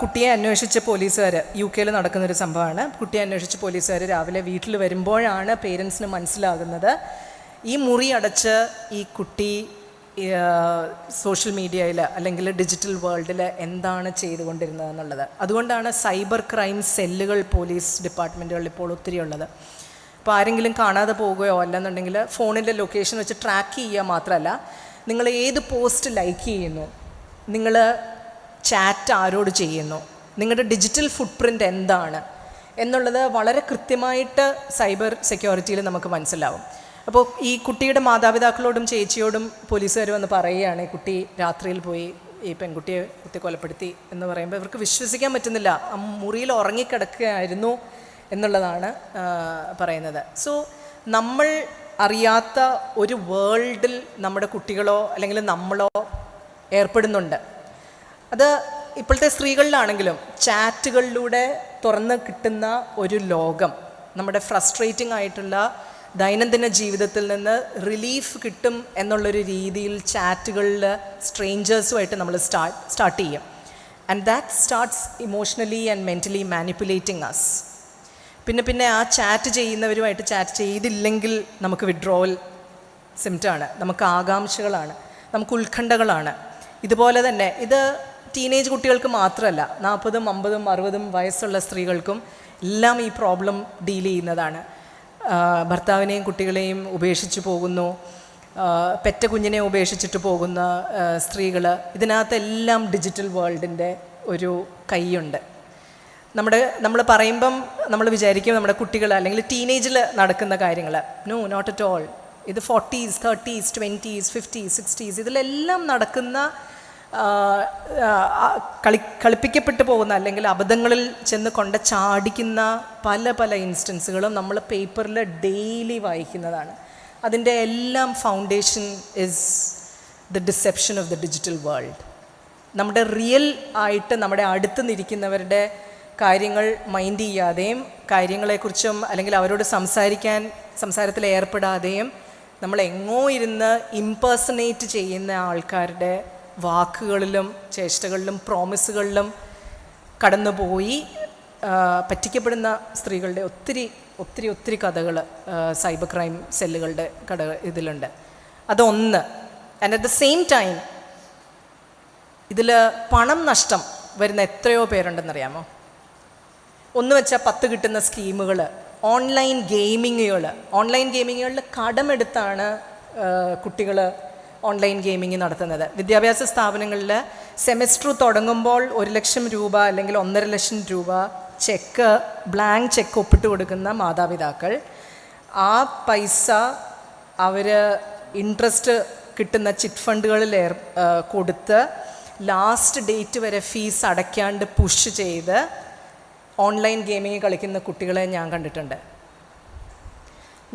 കുട്ടിയെ അന്വേഷിച്ച പോലീസുകാർ, UK നടക്കുന്നൊരു സംഭവമാണ്. കുട്ടിയെ അന്വേഷിച്ച് പോലീസുകാർ രാവിലെ വീട്ടിൽ വരുമ്പോഴാണ് പേരൻസിന് മനസ്സിലാകുന്നത് ഈ മുറി അടച്ച് ഈ കുട്ടി സോഷ്യൽ മീഡിയയിൽ അല്ലെങ്കിൽ ഡിജിറ്റൽ വേൾഡിൽ എന്താണ് ചെയ്തുകൊണ്ടിരുന്നത് എന്നുള്ളത്. അതുകൊണ്ടാണ് സൈബർ ക്രൈം സെല്ലുകൾ പോലീസ് ഡിപ്പാർട്ട്മെൻറ്റുകളിൽ ഇപ്പോൾ ഒത്തിരി ഉള്ളത്. അപ്പോൾ ആരെങ്കിലും കാണാതെ പോവുകയോ അല്ലെന്നുണ്ടെങ്കിൽ ഫോണിൻ്റെ ലൊക്കേഷൻ വെച്ച് ട്രാക്ക് ചെയ്യുക മാത്രമല്ല, നിങ്ങൾ ഏത് പോസ്റ്റ് ലൈക്ക് ചെയ്യുന്നു, നിങ്ങൾ ചാറ്റ് ആരോട് ചെയ്യുന്നു, നിങ്ങളുടെ ഡിജിറ്റൽ ഫുട് പ്രിൻ്റ് എന്താണ് എന്നുള്ളത് വളരെ കൃത്യമായിട്ട് സൈബർ സെക്യൂരിറ്റിയിൽ നമുക്ക് മനസ്സിലാവും. അപ്പോൾ ഈ കുട്ടിയുടെ മാതാപിതാക്കളോടും ചേച്ചിയോടും പോലീസുകാർ വന്ന് പറയുകയാണ്, ഈ കുട്ടി രാത്രിയിൽ പോയി ഈ പെൺകുട്ടിയെ കൊലപ്പെടുത്തി എന്ന് പറയുമ്പോൾ ഇവർക്ക് വിശ്വസിക്കാൻ പറ്റുന്നില്ല. ആ മുറിയിൽ ഉറങ്ങിക്കിടക്കുകയായിരുന്നു എന്നുള്ളതാണ് പറയുന്നത്. സോ നമ്മൾ അറിയാത്ത ഒരു വേൾഡിൽ നമ്മുടെ കുട്ടികളോ അല്ലെങ്കിൽ നമ്മളോ ഏർപ്പെടുന്നുണ്ട്. അത് ഇപ്പോഴത്തെ സ്ത്രീകളിലാണെങ്കിലും ചാറ്റുകളിലൂടെ തുറന്ന് കിട്ടുന്ന ഒരു ലോകം, നമ്മുടെ ഫ്രസ്ട്രേറ്റിംഗ് ആയിട്ടുള്ള ദൈനംദിന ജീവിതത്തിൽ നിന്ന് റിലീഫ് കിട്ടും എന്നുള്ളൊരു രീതിയിൽ ചാറ്റുകളിൽ സ്ട്രേഞ്ചേഴ്സുമായിട്ട് നമ്മൾ സ്റ്റാർട്ട് ചെയ്യും. And that starts emotionally and mentally manipulating us. പിന്നെ ആ ചാറ്റ് ചെയ്യുന്നവരുമായിട്ട് ചാറ്റ് ചെയ്തില്ലെങ്കിൽ നമുക്ക് വിഡ്രോവൽ സിംറ്റമാണ്, നമുക്ക് ആകാംക്ഷകളാണ്, നമുക്ക് ഉത്കണ്ഠകളാണ്. ഇതുപോലെ തന്നെ ഇത് ടീനേജ് കുട്ടികൾക്ക് മാത്രമല്ല, 40, 50, 60 വയസ്സുള്ള സ്ത്രീകൾക്കും എല്ലാം ഈ പ്രോബ്ലം ഡീൽ ചെയ്യുന്നതാണ്. ഭർത്താവിനെയും കുട്ടികളെയും ഉപേക്ഷിച്ച് പോകുന്നു, പെറ്റ കുഞ്ഞിനെ ഉപേക്ഷിച്ചിട്ട് പോകുന്ന സ്ത്രീകൾ, ഇതിനകത്തെല്ലാം ഡിജിറ്റൽ വേൾഡിൻ്റെ ഒരു കൈയുണ്ട്. നമ്മൾ പറയുമ്പം നമ്മൾ വിചാരിക്കും നമ്മുടെ കുട്ടികൾ അല്ലെങ്കിൽ ടീനേജിൽ നടക്കുന്ന കാര്യങ്ങൾ. No, not at all. ഇത് 40s, 30s, 20s, 50s, 60s ഇതിലെല്ലാം നടക്കുന്ന കളിപ്പിക്കപ്പെട്ടു പോകുന്ന അല്ലെങ്കിൽ അബദ്ധങ്ങളിൽ ചെന്ന് കൊണ്ട് ചാടിക്കുന്ന പല ഇൻസ്റ്റൻസുകളും നമ്മൾ പേപ്പറിൽ ഡെയിലി വായിക്കുന്നതാണ്. അതിൻ്റെ എല്ലാം foundation is the deception of the digital world. നമ്മുടെ റിയൽ ആയിട്ട് നമ്മുടെ അടുത്ത് നിൽക്കുന്നവരുടെ കാര്യങ്ങൾ മൈൻഡ് ചെയ്യാതെയും കാര്യങ്ങളെക്കുറിച്ചും അല്ലെങ്കിൽ അവരോട് സംസാരത്തിൽ ഏർപ്പെടാതെയും നമ്മൾ എങ്ങോ ഇരുന്ന് ഇംപേഴ്സണേറ്റ് ചെയ്യുന്ന ആൾക്കാരുടെ വാക്കുകളിലും ചേഷ്ടകളിലും പ്രോമിസുകളിലും കടന്നുപോയി പറ്റിക്കപ്പെടുന്ന സ്ത്രീകളുടെ ഒത്തിരി കഥകൾ സൈബർ ക്രൈം സെല്ലുകളുടെ ഇതിലുണ്ട്. അതൊന്ന്. And at the same time ഇതിൽ പണം നഷ്ടം വരുന്ന എത്രയോ പേരുണ്ടെന്നറിയാമോ? ഒന്ന് വെച്ചാൽ 10 കിട്ടുന്ന സ്കീമുകൾ, ഓൺലൈൻ ഗെയിമിങ്ങുകളിൽ കടമെടുത്താണ് കുട്ടികൾ ഓൺലൈൻ ഗെയിമിങ് നടത്തുന്നത്. വിദ്യാഭ്യാസ സ്ഥാപനങ്ങളിൽ സെമസ്റ്റർ തുടങ്ങുമ്പോൾ 1 ലക്ഷം രൂപ അല്ലെങ്കിൽ 1.5 ലക്ഷം രൂപ ബ്ലാങ്ക് ചെക്ക് ഒപ്പിട്ട് കൊടുക്കുന്ന മാതാപിതാക്കൾ, ആ പൈസ അവർ ഇൻട്രസ്റ്റ് കിട്ടുന്ന ചിറ്റ് ഫണ്ടുകളിൽ കൊടുത്ത് ലാസ്റ്റ് ഡേറ്റ് വരെ ഫീസ് അടയ്ക്കാണ്ട് പുഷ് ചെയ്ത് ഓൺലൈൻ ഗെയിമിങ് കളിക്കുന്ന കുട്ടികളെ ഞാൻ കണ്ടിട്ടുണ്ട്.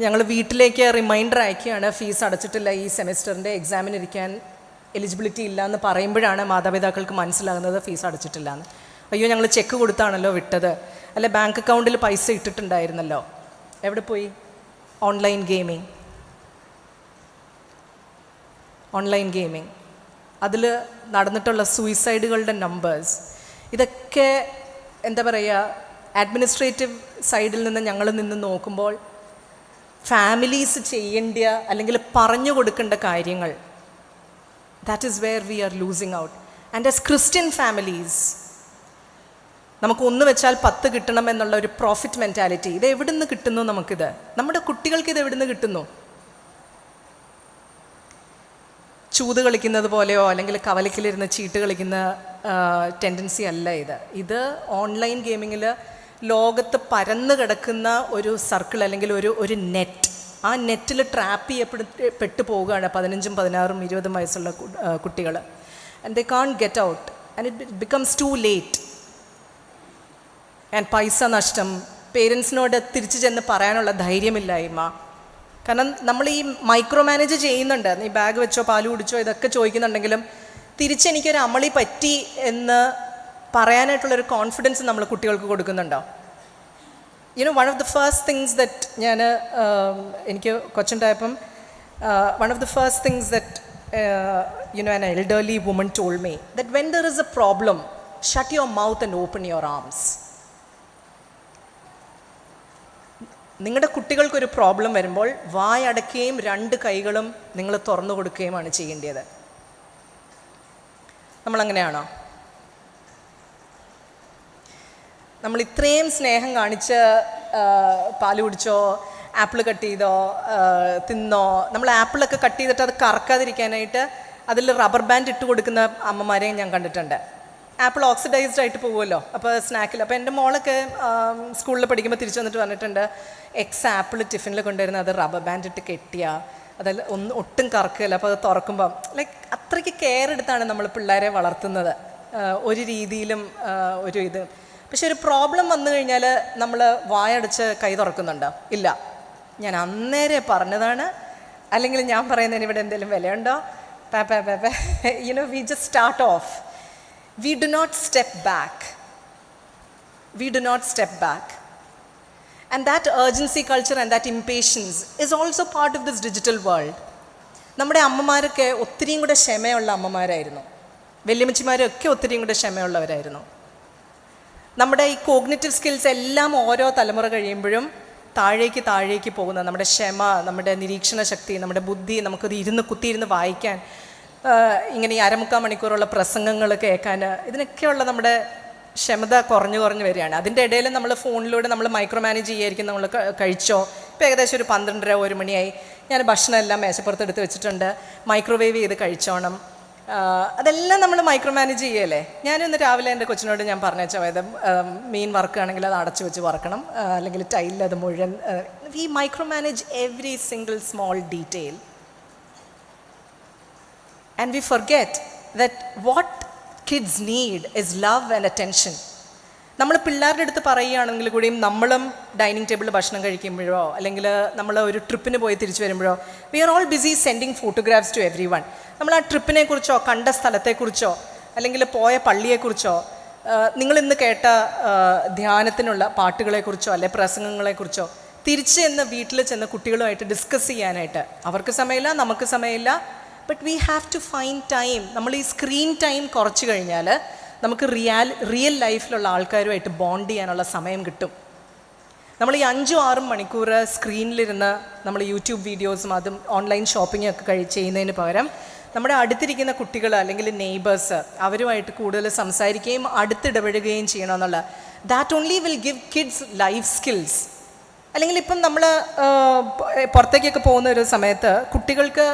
ഞങ്ങൾ വീട്ടിലേക്ക് റിമൈൻഡർ അയക്കുകയാണ്, ഫീസ് അടച്ചിട്ടില്ല, ഈ സെമിസ്റ്ററിൻ്റെ എക്സാമിനിരിക്കാൻ എലിജിബിലിറ്റി ഇല്ല എന്ന് പറയുമ്പോഴാണ് മാതാപിതാക്കൾക്ക് മനസ്സിലാകുന്നത് ഫീസ് അടച്ചിട്ടില്ല എന്ന്. അയ്യോ, ഞങ്ങൾ ചെക്ക് കൊടുത്താണല്ലോ വിട്ടത്, അല്ലെ ബാങ്ക് അക്കൗണ്ടിൽ പൈസ ഇട്ടിട്ടുണ്ടായിരുന്നല്ലോ, എവിടെ പോയി? ഓൺലൈൻ ഗെയിമിങ് അതിൽ നടന്നിട്ടുള്ള സൂയിസൈഡുകളുടെ നമ്പേഴ്സ്, ഇതൊക്കെ എന്താ പറയുക, അഡ്മിനിസ്ട്രേറ്റീവ് സൈഡിൽ നിന്ന് ഞങ്ങൾ നിന്ന് നോക്കുമ്പോൾ ഫാമിലീസ് ചെയ്യേണ്ട അല്ലെങ്കിൽ പറഞ്ഞു കൊടുക്കേണ്ട കാര്യങ്ങൾ, that is where we are losing out. And as Christian families നമുക്ക് 1 വെച്ചാൽ 10 കിട്ടണം എന്നുള്ള ഒരു പ്രോഫിറ്റ് മെൻറ്റാലിറ്റി, ഇത് എവിടെ നിന്ന് കിട്ടുന്നു? നമുക്കിത് നമ്മുടെ കുട്ടികൾക്ക് ഇത് എവിടെ നിന്ന് കിട്ടുന്നു? ചൂത് കളിക്കുന്നത് പോലെയോ അല്ലെങ്കിൽ കവലക്കിലിരുന്ന് ചീട്ട് കളിക്കുന്ന ടെൻഡൻസി അല്ല ഇത് ഓൺലൈൻ ഗെയിമിങ്ങിൽ ലോകത്ത് പരന്നു കിടക്കുന്ന ഒരു സർക്കിൾ അല്ലെങ്കിൽ ഒരു നെറ്റ്, ആ നെറ്റിൽ ട്രാപ്പ് ചെയ്യപ്പെട്ടു പോവുകയാണ് 15, 16, 20 വയസ്സുള്ള കുട്ടികൾ. And they can't get out and it becomes to late. And പൈസ നഷ്ടം, പേരൻസിനോട് തിരിച്ചു ചെന്ന് പറയാനുള്ള ധൈര്യമില്ലായ്മ. കാരണം നമ്മൾ ഈ മൈക്രോ മാനേജ് ചെയ്യുന്നുണ്ട്, നീ ബാഗ് വെച്ചോ പാല് കുടിച്ചോ ഇതൊക്കെ ചോദിക്കുന്നുണ്ടെങ്കിലും തിരിച്ചെനിക്കൊരു അമളി പറ്റി എന്ന് പറയാനായിട്ടുള്ളൊരു കോൺഫിഡൻസ് നമ്മൾ കുട്ടികൾക്ക് കൊടുക്കുന്നുണ്ടോ? One of the first things that എനിക്ക് കൊച്ചുണ്ടായപ്പം one of the first things that an elderly woman told me that when there is a problem, shut your mouth and open your arms. നിങ്ങളുടെ കുട്ടികൾക്കൊരു problem വരുമ്പോൾ വായടക്കുകയും 2 കൈകളും നിങ്ങൾ തുറന്നു കൊടുക്കുകയുമാണ് ചെയ്യേണ്ടത്. നമ്മളങ്ങനെയാണോ? നമ്മൾ ഇത്രയും സ്നേഹം കാണിച്ച് പാല് കുടിച്ചോ, ആപ്പിൾ കട്ട് ചെയ്തോ, തിന്നോ, നമ്മൾ ആപ്പിളൊക്കെ കട്ട് ചെയ്തിട്ട് അത് കറക്കാതിരിക്കാനായിട്ട് അതിൽ റബ്ബർ ബാൻഡ് ഇട്ട് കൊടുക്കുന്ന അമ്മമാരെയും ഞാൻ കണ്ടിട്ടുണ്ട്. ആപ്പിൾ ഓക്സിഡൈസ്ഡ് ആയിട്ട് പോകുമല്ലോ, അപ്പോൾ സ്നാക്കിൽ. അപ്പോൾ എൻ്റെ മോളൊക്കെ സ്കൂളിൽ പഠിക്കുമ്പോൾ തിരിച്ചു വന്നിട്ട് പറഞ്ഞിട്ടുണ്ട്, ആപ്പിൾ ടിഫിനിൽ കൊണ്ടുവരുന്ന അത് റബ്ബർ ബാൻഡ് ഇട്ട് കെട്ടിയ അതല്ല ഒട്ടും കറക്കുകയില്ല. അപ്പോൾ അത് തുറക്കുമ്പം അത്രയ്ക്ക് കെയർ എടുത്താണ് നമ്മൾ പിള്ളേരെ വളർത്തുന്നത് ഒരു രീതിയിലും ഇത്. പക്ഷെ ഒരു പ്രോബ്ലം വന്നു കഴിഞ്ഞാൽ നമ്മൾ വായടച്ച് കൈ തുറക്കുന്നുണ്ടോ? ഇല്ല. ഞാൻ അന്നേരെ പറഞ്ഞതാണ്, അല്ലെങ്കിൽ ഞാൻ പറയുന്നതിന് ഇവിടെ എന്തെങ്കിലും വിലയുണ്ടോ? We just start off. We do not step back. And that urgency culture and that impatience is also part of this digital world. നമ്മുടെ അമ്മമാരൊക്കെ ഒത്തിരിയും കൂടെ ക്ഷമയുള്ള അമ്മമാരായിരുന്നു. വല്യമ്മച്ചിമാരൊക്കെ ഒത്തിരിയും കൂടെ ക്ഷമയുള്ളവരായിരുന്നു. നമ്മുടെ ഈ കോഗ്നിറ്റീവ് സ്കിൽസ് എല്ലാം ഓരോ തലമുറ കഴിയുമ്പോഴും താഴേക്ക് താഴേക്ക് പോകുന്ന നമ്മുടെ ക്ഷമ, നമ്മുടെ നിരീക്ഷണ ശക്തി, നമ്മുടെ ബുദ്ധി, നമുക്കത് കുത്തിയിരുന്ന് വായിക്കാൻ, ഇങ്ങനെ ഈ 1/4 മണിക്കൂറുള്ള പ്രസംഗങ്ങൾ കേൾക്കാൻ, ഇതിനൊക്കെയുള്ള നമ്മുടെ ക്ഷമത കുറഞ്ഞു വരികയാണ്. അതിൻ്റെ ഇടയിൽ നമ്മൾ ഫോണിലൂടെ നമ്മൾ മൈക്രോ മാനേജ് ചെയ്യായിരിക്കും. നമ്മൾ കഴിച്ചോ, ഇപ്പോൾ ഏകദേശം ഒരു 12:30 1 മണിയായി, ഞാൻ ഭക്ഷണം എല്ലാം മേശപ്പുറത്ത് എടുത്ത് വെച്ചിട്ടുണ്ട്, മൈക്രോവേവ് ചെയ്ത് കഴിച്ചോണം, അതെല്ലാം നമ്മൾ മൈക്രോ മാനേജ് ചെയ്യല്ലേ. ഞാനിന്ന് രാവിലെ എൻ്റെ കൊച്ചിനോട് ഞാൻ പറഞ്ഞേച്ചാൽ പോയത്, മീൻ വറുക്കുകയാണെങ്കിൽ അത് അടച്ചു വെച്ച് വറക്കണം, അല്ലെങ്കിൽ ടൈലിൽ അത് മുഴുവൻ. We micromanage every single small detail and we forget that what kids need is love and attention. നമ്മൾ പിള്ളേരുടെ അടുത്ത് പറയുകയാണെങ്കിൽ കൂടിയും നമ്മളും ഡൈനിങ് ടേബിളിൽ ഭക്ഷണം കഴിക്കുമ്പോഴോ അല്ലെങ്കിൽ നമ്മൾ ഒരു ട്രിപ്പിന് പോയി തിരിച്ചു വരുമ്പോഴോ we are all busy sending photographs to everyone. നമ്മൾ ആ ട്രിപ്പിനെ കുറിച്ചോ കണ്ട സ്ഥലത്തെക്കുറിച്ചോ അല്ലെങ്കിൽ പോയ പള്ളിയെക്കുറിച്ചോ നിങ്ങളിന്ന് കേട്ട ധ്യാനത്തിനുള്ള പാട്ടുകളെക്കുറിച്ചോ അല്ലെ പ്രസംഗങ്ങളെക്കുറിച്ചോ തിരിച്ച് ചെന്ന് വീട്ടിൽ ചെന്ന് കുട്ടികളുമായിട്ട് ഡിസ്കസ് ചെയ്യാനായിട്ട് അവർക്ക് സമയമില്ല, നമുക്ക് സമയമില്ല. But we have to find time. നമ്മൾ ഈ സ്ക്രീൻ ടൈം കുറച്ച് കഴിഞ്ഞാൽ നമുക്ക് റിയൽ ലൈഫിലുള്ള ആൾക്കാരുമായിട്ട് ബോണ്ട് ചെയ്യാനുള്ള സമയം കിട്ടും. നമ്മൾ ഈ 5-6 മണിക്കൂർ സ്ക്രീനിലിരുന്ന് നമ്മൾ യൂട്യൂബ് വീഡിയോസും അതും ഓൺലൈൻ ഷോപ്പിംഗും ഒക്കെ ചെയ്യുന്നതിന് പകരം നമ്മുടെ അടുത്തിരിക്കുന്ന കുട്ടികൾ അല്ലെങ്കിൽ നെയ്ബേഴ്സ് അവരുമായിട്ട് കൂടുതൽ സംസാരിക്കുകയും അടുത്തിടപഴകുകയും ചെയ്യണമെന്നുള്ള that only will give kids life skills. അല്ലെങ്കിൽ ഇപ്പം നമ്മൾ പുറത്തേക്കൊക്കെ പോകുന്ന ഒരു സമയത്ത് കുട്ടികൾക്ക്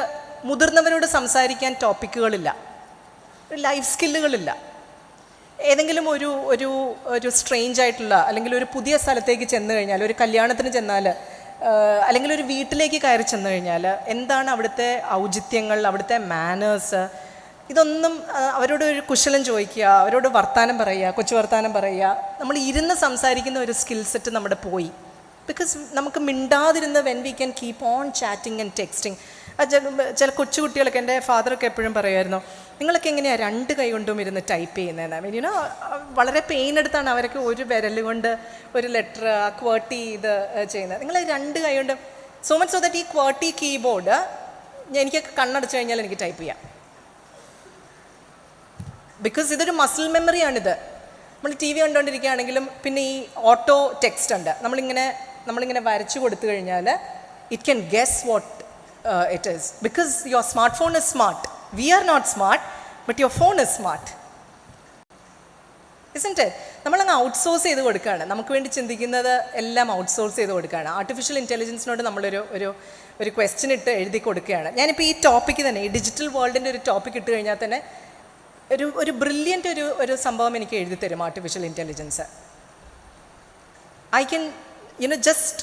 മുതിർന്നവരോട് സംസാരിക്കാൻ ടോപ്പിക്കുകളില്ല, ലൈഫ് സ്കില്ലുകളില്ല. ഏതെങ്കിലും ഒരു ഒരു ഒരു സ്ട്രേഞ്ച് ആയിട്ടുള്ള അല്ലെങ്കിൽ ഒരു പുതിയ സ്ഥലത്തേക്ക് ചെന്ന് കഴിഞ്ഞാൽ, ഒരു കല്യാണത്തിന് ചെന്നാൽ അല്ലെങ്കിൽ ഒരു വീട്ടിലേക്ക് കയറി ചെന്ന് കഴിഞ്ഞാൽ എന്താണ് അവിടുത്തെ ഔചിത്യങ്ങൾ, അവിടുത്തെ മാനേഴ്സ്, ഇതൊന്നും അവരോട് ഒരു കുശലം ചോദിക്കുക, അവരോട് വർത്താനം പറയുക, കൊച്ചു വർത്താനം പറയുക, നമ്മൾ ഇരുന്ന് സംസാരിക്കുന്ന ഒരു സ്കിൽ സെറ്റ് നമ്മുടെ പോയി. ബിക്കോസ് നമുക്ക് മിണ്ടാതിരുന്ന് when we can keep on chatting and texting. ചില കൊച്ചുകുട്ടികളൊക്കെ, എൻ്റെ ഫാദറൊക്കെ എപ്പോഴും പറയുമായിരുന്നു, നിങ്ങളൊക്കെ എങ്ങനെയാണ് 2 കൈ കൊണ്ടും ഇരുന്ന് ടൈപ്പ് ചെയ്യുന്നതെന്ന്. മീനോ വളരെ പെയിൻ എടുത്താണ് അവരൊക്കെ ഒരു വിരൽ കൊണ്ട് ഒരു ലെറ്റർ ക്വേർട്ടി ഇത് ചെയ്യുന്നത്. നിങ്ങൾ 2 കൈ കൊണ്ട് സോ മച്ച് സോ ദാറ്റ് ഈ ക്വേർട്ടി കീബോർഡ് എനിക്കൊക്കെ കണ്ണടച്ചു കഴിഞ്ഞാൽ എനിക്ക് ടൈപ്പ് ചെയ്യാം. ബിക്കോസ് ഇതൊരു മസിൽ മെമ്മറിയാണിത്. നമ്മൾ TV കണ്ടുകൊണ്ടിരിക്കുകയാണെങ്കിലും പിന്നെ ഈ ഓട്ടോ ടെക്സ്റ്റ് ഉണ്ട്, നമ്മളിങ്ങനെ വരച്ചു കൊടുത്തു കഴിഞ്ഞാൽ it can guess what it is. Because your smart phone is smart. We are not smart, but your phone is smart. Isn't it? നമ്മളങ്ങ് ഔട്ട്സോഴ്സ് ചെയ്ത് കൊടുക്കുകയാണ്. നമുക്ക് വേണ്ടി ചിന്തിക്കുന്നത് എല്ലാം ഔട്ട്സോഴ്സ് ചെയ്ത് കൊടുക്കുകയാണ്. ആർട്ടിഫിഷ്യൽ ഇൻ്റലിജൻസിനോട് നമ്മളൊരു ഒരു ഒരു ക്വസ്റ്റ്യൻ ഇട്ട് എഴുതി കൊടുക്കുകയാണ്. ഞാനിപ്പോൾ ഈ ടോപ്പിക്ക് തന്നെ, ഈ ഡിജിറ്റൽ വേൾഡിൻ്റെ ഒരു ടോപ്പിക് ഇട്ട് കഴിഞ്ഞാൽ തന്നെ ഒരു ബ്രില്യൻ്റ് ഒരു സംഭവം എനിക്ക് എഴുതി തരും artificial intelligence. I can just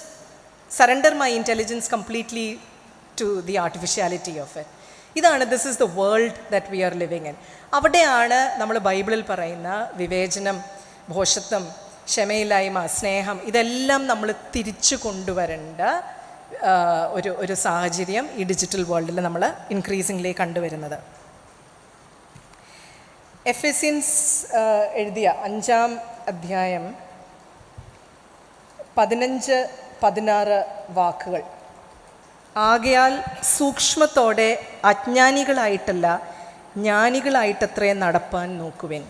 surrender my intelligence completely to the artificiality of it. ഇതാണ് this is the world that we are living in. അവിടെയാണ് നമ്മൾ ബൈബിളിൽ പറയുന്ന വിവേചനം, ഭോഷത്വം, ക്ഷമയില്ലായ്മ, സ്നേഹം, ഇതെല്ലാം നമ്മൾ തിരിച്ചു കൊണ്ടുവരേണ്ട ഒരു സാഹചര്യം ഈ ഡിജിറ്റൽ വേൾഡിൽ നമ്മൾ ഇൻക്രീസിംഗ്ലി കണ്ടുവരുന്നത്. എഫെസ്യൻസ് എഴുതിയ 5-ാം അധ്യായം 15-16 വാക്കുകൾ. ആകയാൽ സൂക്ഷ്മത്തോടെ അജ്ഞാനികളായിട്ടല്ല ജ്ഞാനികളായിട്ടത്രേ നടപ്പാൻ നോക്കുവിൻ.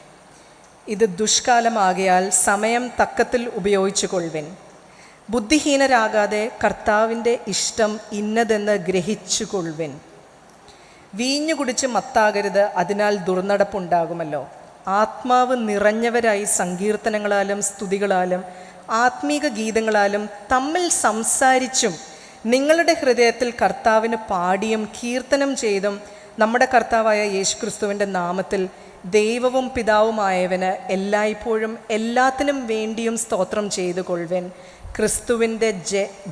ഇത് ദുഷ്കാലമാകയാൽ സമയം തക്കത്തിൽ ഉപയോഗിച്ചു കൊള്ളുവിൻ. ബുദ്ധിഹീനരാകാതെ കർത്താവിൻ്റെ ഇഷ്ടം ഇന്നതെന്ന് ഗ്രഹിച്ചു കൊള്ളുവിൻ. വീഞ്ഞു കുടിച്ച് മത്താകരുത്, അതിനാൽ ദുർനടപ്പുണ്ടാകുമല്ലോ. ആത്മാവ് നിറഞ്ഞവരായി സങ്കീർത്തനങ്ങളാലും സ്തുതികളാലും ആത്മീക ഗീതങ്ങളാലും തമ്മിൽ സംസാരിച്ചും നിങ്ങളുടെ ഹൃദയത്തിൽ കർത്താവിന് പാടിയും കീർത്തനം ചെയ്തും നമ്മുടെ കർത്താവായ യേശുക്രിസ്തുവിൻ്റെ നാമത്തിൽ ദൈവവും പിതാവുമായവന് എല്ലായ്പ്പോഴും എല്ലാത്തിനും വേണ്ടിയും സ്തോത്രം ചെയ്തു കൊള്ളുവിൻ. ക്രിസ്തുവിൻ്റെ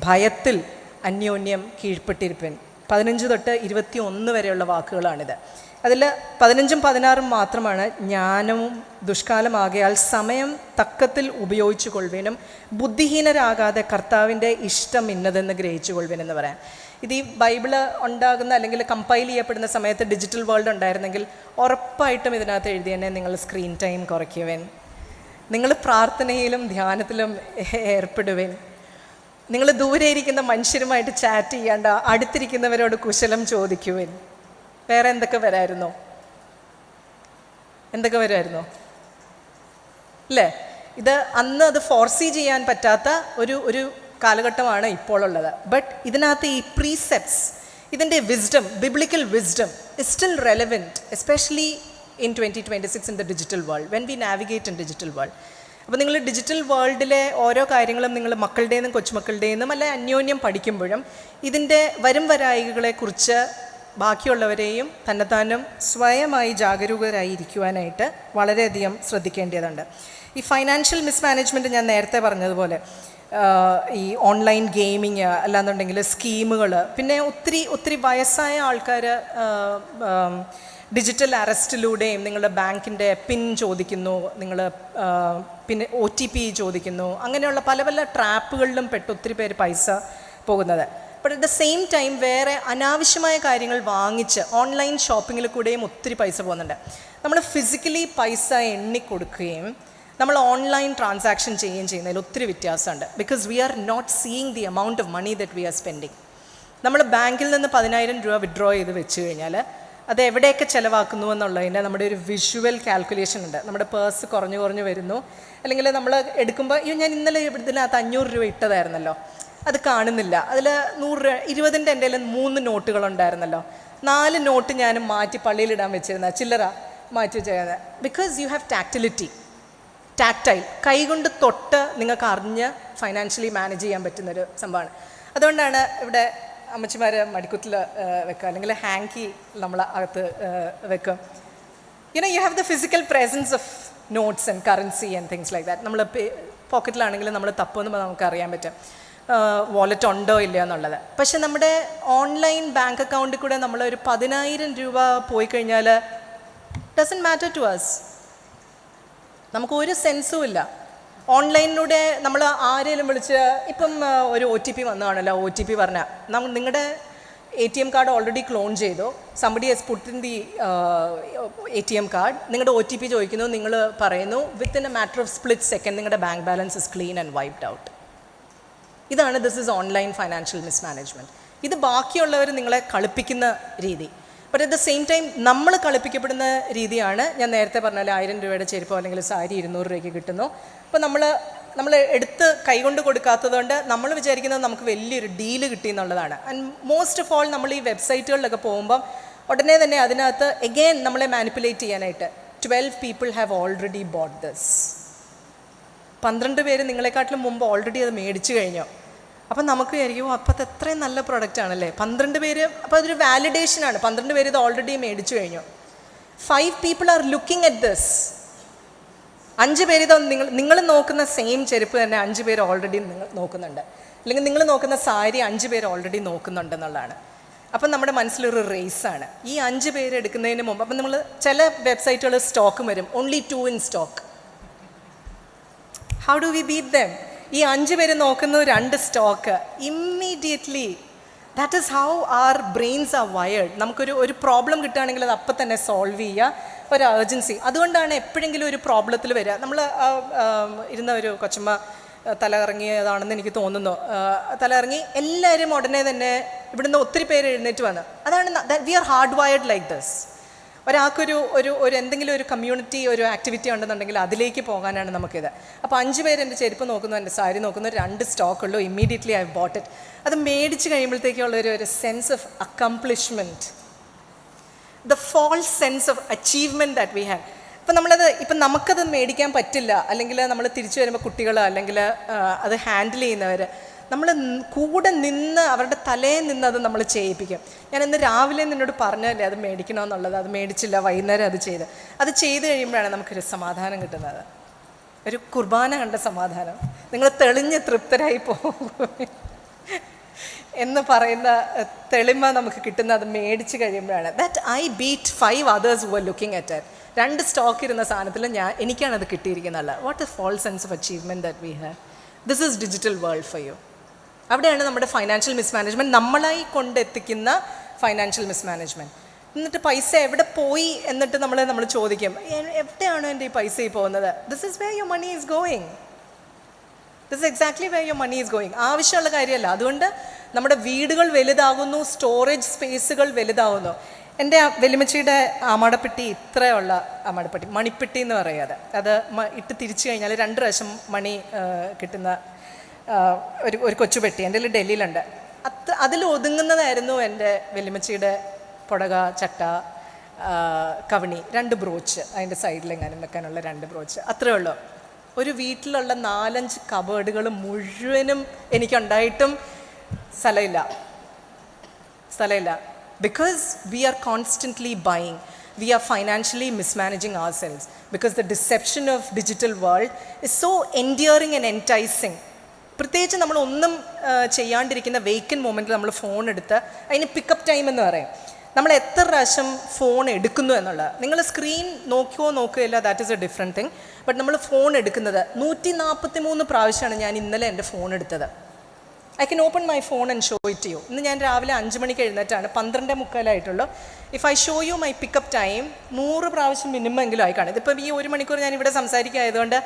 ഭയത്തിൽ അന്യോന്യം കീഴ്പ്പെട്ടിരിപ്പിൻ. 15 തൊട്ട് 21 വരെയുള്ള വാക്കുകളാണിത്. അതിൽ 15ഉം 16ഉം മാത്രമാണ് ജ്ഞാനവും ദുഷ്കാലമാകയാൽ സമയം തക്കത്തിൽ ഉപയോഗിച്ചു കൊള്ളുവിനും ബുദ്ധിഹീനരാകാതെ കർത്താവിൻ്റെ ഇഷ്ടം ഇന്നതെന്ന് ഗ്രഹിച്ചു കൊള്ളുവിനെന്ന് പറയാം. ഇത് ഈ ബൈബിള് ഉണ്ടാകുന്ന അല്ലെങ്കിൽ കമ്പൈൽ ചെയ്യപ്പെടുന്ന സമയത്ത് ഡിജിറ്റൽ വേൾഡ് ഉണ്ടായിരുന്നെങ്കിൽ ഉറപ്പായിട്ടും ഇതിനകത്ത് എഴുതിയെന്നെ നിങ്ങൾ സ്ക്രീൻ ടൈം കുറയ്ക്കുവിൻ, നിങ്ങൾ പ്രാർത്ഥനയിലും ധ്യാനത്തിലും ഏർപ്പെടുവിൻ, നിങ്ങൾ ദൂരെ ഇരിക്കുന്ന മനുഷ്യരുമായിട്ട് ചാറ്റ് ചെയ്യാണ്ട് അടുത്തിരിക്കുന്നവരോട് കുശലം ചോദിക്കുവിൻ. വേറെ എന്തൊക്കെ വരായിരുന്നു? എന്തൊക്കെ വരുമായിരുന്നു അല്ലേ? ഇത് അന്ന് അത് ഫോർസീ ചെയ്യാൻ പറ്റാത്ത ഒരു കാലഘട്ടമാണ് ഇപ്പോൾ ഉള്ളത്. ബട്ട് ഇതിനകത്ത് ഈ പ്രീസെപ്റ്റ്സ്, ഇതിൻ്റെ wisdom, biblical wisdom is still relevant, especially in 2026 in the digital world, when we navigate in digital world. അപ്പോൾ നിങ്ങൾ ഡിജിറ്റൽ വേൾഡിലെ ഓരോ കാര്യങ്ങളും നിങ്ങൾ മക്കളുടേന്നും കൊച്ചുമക്കളുടേന്നും അല്ല അന്യോന്യം പഠിക്കുമ്പോഴും ഇതിൻ്റെ വരും വരായികളെക്കുറിച്ച് ബാക്കിയുള്ളവരെയും തന്നെത്താനും സ്വയമായി ജാഗരൂകരായിരിക്കുവാനായിട്ട് വളരെയധികം ശ്രദ്ധിക്കേണ്ടതുണ്ട്. ഈ ഫൈനാൻഷ്യൽ മിസ്മാനേജ്മെൻറ്റ് ഞാൻ നേരത്തെ പറഞ്ഞതുപോലെ ഈ ഓൺലൈൻ ഗെയിമിങ് അല്ലാന്നുണ്ടെങ്കിൽ സ്കീമുകൾ, പിന്നെ ഒത്തിരി വയസ്സായ ആൾക്കാർ ഡിജിറ്റൽ അറസ്റ്റിലൂടെയും നിങ്ങളുടെ ബാങ്കിൻ്റെ പിൻ ചോദിക്കുന്നു, നിങ്ങൾ പിന്നെ OTP ചോദിക്കുന്നു, അങ്ങനെയുള്ള പല പല ട്രാപ്പുകളിലും പെട്ട് ഒത്തിരി പേര് പൈസ പോകുന്നത്. But at the same time വേറെ അനാവശ്യമായ കാര്യങ്ങൾ വാങ്ങിച്ച് ഓൺലൈൻ ഷോപ്പിങ്ങിൽ കൂടെയും ഒത്തിരി പൈസ പോകുന്നുണ്ട്. നമ്മൾ ഫിസിക്കലി പൈസ എണ്ണിക്കൊടുക്കുകയും നമ്മൾ ഓൺലൈൻ ട്രാൻസാക്ഷൻ ചെയ്യുന്നതിൽ ഒത്തിരി വ്യത്യാസമുണ്ട്. Because we are not seeing the amount of money that we are spending. നമ്മൾ ബാങ്കിൽ നിന്ന് 10,000 രൂപ വിഡ്രോ ചെയ്ത് വെച്ച് കഴിഞ്ഞാൽ അത് എവിടെയൊക്കെ ചിലവാക്കുന്നു എന്നുള്ളതിൻ്റെ നമ്മുടെ ഒരു വിഷ്വൽ കാൽക്കുലേഷൻ ഉണ്ട്. നമ്മുടെ പേഴ്സ് കുറഞ്ഞു വരുന്നു, അല്ലെങ്കിൽ നമ്മൾ എടുക്കുമ്പോൾ ഞാൻ ഇന്നലെ ഇതിനകത്ത് 500 രൂപ ഇട്ടതായിരുന്നല്ലോ, അത് കാണുന്നില്ല. അതിൽ 100 രൂപ 20ൻ്റെ എൻ്റെ കയ്യിൽ 3 നോട്ടുകളുണ്ടായിരുന്നല്ലോ, 4 നോട്ട് ഞാൻ മാറ്റി പള്ളിയിലിടാൻ വെച്ചിരുന്ന ചില്ലറ മാറ്റി വെച്ചിരുന്നത്. ബിക്കോസ് യു ഹാവ് ടാക്ടൈൽ, കൈകൊണ്ട് തൊട്ട് നിങ്ങൾക്ക് അറിഞ്ഞ് ഫൈനാൻഷ്യലി മാനേജ് ചെയ്യാൻ പറ്റുന്നൊരു സംഭവമാണ്. അതുകൊണ്ടാണ് ഇവിടെ അമ്മച്ചിമാർ മടിക്കുത്തിൽ വെക്കുക, അല്ലെങ്കിൽ ഹാങ്കി നമ്മൾ അകത്ത് വെക്കും. You have the physical presence of notes and currency and things like that. നമ്മൾ പോക്കറ്റിലാണെങ്കിൽ നമ്മൾ തപ്പുമെന്ന് നമുക്ക് അറിയാൻ പറ്റും, വാലറ്റ് ഉണ്ടോ ഇല്ലയോ എന്നുള്ളത്. പക്ഷെ നമ്മുടെ ഓൺലൈൻ ബാങ്ക് അക്കൗണ്ടിൽ കൂടെ നമ്മൾ ഒരു 10,000 രൂപ പോയി കഴിഞ്ഞാൽ ഡസൻറ്റ് മാറ്റർ ടു അസ്, നമുക്ക് ഒരു സെൻസും ഇല്ല. ഓൺലൈനിലൂടെ നമ്മൾ ആരെങ്കിലും വിളിച്ച് ഇപ്പം ഒരു OTP വന്നു കാണല്ലോ, OTP പറഞ്ഞാൽ നിങ്ങളുടെ ATM കാർഡ് ഓൾറെഡി ക്ലോൺ ചെയ്തു, somebody has put in the ATM card, നിങ്ങളുടെ OTP ചോദിക്കുന്നു, നിങ്ങൾ പറയുന്നു, within a matter of split second നിങ്ങളുടെ bank balance is clean and wiped out. ഇതാണ് this is online financial mismanagement. ഇത് ബാക്കിയുള്ളവർ നിങ്ങളെ കളിപ്പിക്കുന്ന രീതി. But at the same time നമ്മൾ കളിപ്പിക്കപ്പെടുന്ന രീതിയാണ് ഞാൻ നേരത്തെ പറഞ്ഞാൽ 1000 രൂപയുടെ ചെരുപ്പോ അല്ലെങ്കിൽ സാരി 200 രൂപയ്ക്ക് കിട്ടുന്നു. അപ്പോൾ നമ്മൾ എടുത്ത് കൈകൊണ്ട് കൊടുക്കാത്തതുകൊണ്ട് നമ്മൾ വിചാരിക്കുന്നത് നമുക്ക് വലിയൊരു ഡീല് കിട്ടി എന്നുള്ളതാണ്. ആൻഡ് മോസ്റ്റ് ഓഫ് ഓൾ നമ്മൾ ഈ വെബ്സൈറ്റുകളിലൊക്കെ പോകുമ്പം ഉടനെ തന്നെ അതിനകത്ത് എഗെയിൻ നമ്മളെ മാനിപ്പുലേറ്റ് ചെയ്യാനായിട്ട് 12 people have already bought this. 12 പേര് നിങ്ങളെക്കാട്ടിലും മുമ്പ് ഓൾറെഡി അത് മേടിച്ചു കഴിഞ്ഞു. അപ്പം നമുക്ക് വിചാരിക്കും അപ്പോൾ അത് എത്രയും നല്ല പ്രൊഡക്റ്റ് ആണല്ലേ, 12 പേര്, അപ്പോൾ അതൊരു വാലിഡേഷനാണ്. 12 പേര് ഇത് ഓൾറെഡി മേടിച്ചു കഴിഞ്ഞു. 5 people are looking at this. 5 പേര് ഇത് നിങ്ങൾ നോക്കുന്ന സെയിം ചെരുപ്പ് തന്നെ 5 പേര് ഓൾറെഡി നിങ്ങൾ നോക്കുന്നുണ്ട്, അല്ലെങ്കിൽ നിങ്ങൾ നോക്കുന്ന സാരി 5 പേര് ഓൾറെഡി നോക്കുന്നുണ്ടെന്നുള്ളതാണ്. അപ്പം നമ്മുടെ മനസ്സിലൊരു റേസാണ്. ഈ 5 പേര് എടുക്കുന്നതിന് മുമ്പ് അപ്പം നമ്മൾ ചില വെബ്സൈറ്റുകൾ സ്റ്റോക്ക് വരും, only 2 in stock. How do we beat them? ഈ 5 പേര് നോക്കുന്നു 2 stock immediately. That is how our brains are wired. നമുക്കൊരു പ്രോബ്ലം കിട്ടുകയാണെങ്കിൽ അത് അപ്പം തന്നെ സോൾവ് ചെയ്യുക, ഒരു അർജൻസി. അതുകൊണ്ടാണ് എപ്പോഴെങ്കിലും ഒരു പ്രോബ്ലത്തിൽ വരിക. നമ്മൾ ഇരുന്ന ഒരു കൊച്ചമ്മ തലകറങ്ങിയതാണെന്ന് എനിക്ക് തോന്നുന്നു. തലകറങ്ങി എല്ലാവരും ഉടനെ തന്നെ ഇവിടുന്ന് ഒത്തിരി പേര് എഴുന്നേറ്റ് വന്ന്. അതാണ് we are hard wired like this. ഒരാൾക്കൊരു ഒരു എന്തെങ്കിലും ഒരു കമ്മ്യൂണിറ്റി ഒരു ആക്ടിവിറ്റി ഉണ്ടെന്നുണ്ടെങ്കിൽ അതിലേക്ക് പോകാനാണ് നമുക്കിത്. അപ്പോൾ 5 പേര് എൻ്റെ ചെരുപ്പ് നോക്കുന്നു, എൻ്റെ സാരി നോക്കുന്നു, 2 സ്റ്റോക്കുള്ളൂ, ഇമ്മീഡിയറ്റ്ലി ഐ ബോട്ട് ഇറ്റ്. അത് മേടിച്ച് കഴിയുമ്പോഴത്തേക്കുള്ള ഒരു sense of accomplishment, the false sense of achievement that we have. ഇപ്പം നമുക്കത് മേടിക്കാൻ പറ്റില്ല, അല്ലെങ്കിൽ നമ്മൾ തിരിച്ചു വരുമ്പോൾ കുട്ടികൾ അല്ലെങ്കിൽ അത് ഹാൻഡിൽ ചെയ്യുന്നവർ നമ്മൾ കൂടെ നിന്ന് അവരുടെ തലയിൽ നിന്ന് അത് നമ്മൾ ചെയ്യിപ്പിക്കും. ഞാൻ ഇന്ന് രാവിലെ നിന്നോട് പറഞ്ഞല്ലേ അത് മേടിക്കണമെന്നുള്ളത്, അത് മേടിച്ചില്ല, വൈകുന്നേരം അത് ചെയ്ത് കഴിയുമ്പോഴാണ് നമുക്കൊരു സമാധാനം കിട്ടുന്നത്, ഒരു കുർബാന കണ്ട സമാധാനം. നിങ്ങൾ തെളിഞ്ഞ് തൃപ്തരായി പോകും എന്ന് പറയുന്ന തെളിമ നമുക്ക് കിട്ടുന്നത് അത് മേടിച്ച് കഴിയുമ്പോഴാണ്. That I beat 5 others who were looking at it. 2 stock ഇരുന്ന സാധനത്തിൽ എനിക്കാണത് കിട്ടിയിരിക്കുന്നത്. What A fall sense of achievement that we have. This is digital world for you. അവിടെയാണ് നമ്മുടെ ഫൈനാൻഷ്യൽ മിസ്മാനേജ്മെൻറ്റ്, നമ്മളായി കൊണ്ടെത്തിക്കുന്ന ഫൈനാൻഷ്യൽ മിസ്മാനേജ്മെൻറ്റ്. എന്നിട്ട് പൈസ എവിടെ പോയി എന്നിട്ട് നമ്മൾ ചോദിക്കും, എവിടെയാണോ എൻ്റെ ഈ പൈസ പോകുന്നത്? This is where your money is going. This is exactly where your money is going. ആവശ്യമുള്ള കാര്യമല്ല. അതുകൊണ്ട് നമ്മുടെ വീടുകൾ വലുതാകുന്നു, സ്റ്റോറേജ് സ്പേസുകൾ വലുതാകുന്നു. എൻ്റെ വലിയമ്മച്ചിയുടെ ആമാടപ്പെട്ടി ഇത്രയുള്ള ആമാടപ്പെട്ടി, മണിപ്പെട്ടി എന്ന് പറയാതെ, അത് ഇട്ട് തിരിച്ചു കഴിഞ്ഞാൽ 2 പ്രാവശ്യം മണി കിട്ടുന്ന ഒരു കൊച്ചുപെട്ടി എൻ്റെ ഡൽഹിയിലുണ്ട്. അതിൽ ഒതുങ്ങുന്നതായിരുന്നു എൻ്റെ വലിയമ്മച്ചിയുടെ പുടക, ചട്ട, കവണി, 2 ബ്രോച്ച്, അതിൻ്റെ സൈഡിലെങ്ങാനും വെക്കാനുള്ള 2 ബ്രോച്ച്, അത്രയേ ഉള്ളൂ. ഒരു വീട്ടിലുള്ള 4-5 കബേർഡുകൾ മുഴുവനും എനിക്കുണ്ടായിട്ടും സ്ഥലമില്ല. Because we are constantly buying, we are financially mismanaging ourselves, because the deception of digital world is so endearing and enticing. പ്രത്യേകിച്ച് നമ്മൾ ഒന്നും ചെയ്യാണ്ടിരിക്കുന്ന വേക്കൻറ്റ് മൊമെൻറ്റിൽ നമ്മൾ ഫോൺ എടുത്ത്, അതിന് പിക്കപ്പ് ടൈം എന്ന് പറയും. നമ്മൾ എത്ര പ്രാവശ്യം ഫോൺ എടുക്കുന്നു എന്നുള്ളത്, നിങ്ങൾ സ്ക്രീൻ നോക്കുകയില്ല, that is a different thing. But നമ്മൾ ഫോൺ എടുക്കുന്നത് 143 പ്രാവശ്യമാണ് ഞാൻ ഇന്നലെ എൻ്റെ ഫോൺ എടുത്തത്. I can open my phone and show it to you. ഇന്ന് ഞാൻ രാവിലെ 5 മണിക്ക് എഴുന്നേറ്റാണ്, 12:45 if I show you my pickup time 100 പ്രാവശ്യം മിനിമം എങ്കിലും ആയി കാണും. ഇതിപ്പം ഈ 1 മണിക്കൂർ ഞാൻ ഇവിടെ സംസാരിക്കായതുകൊണ്ട്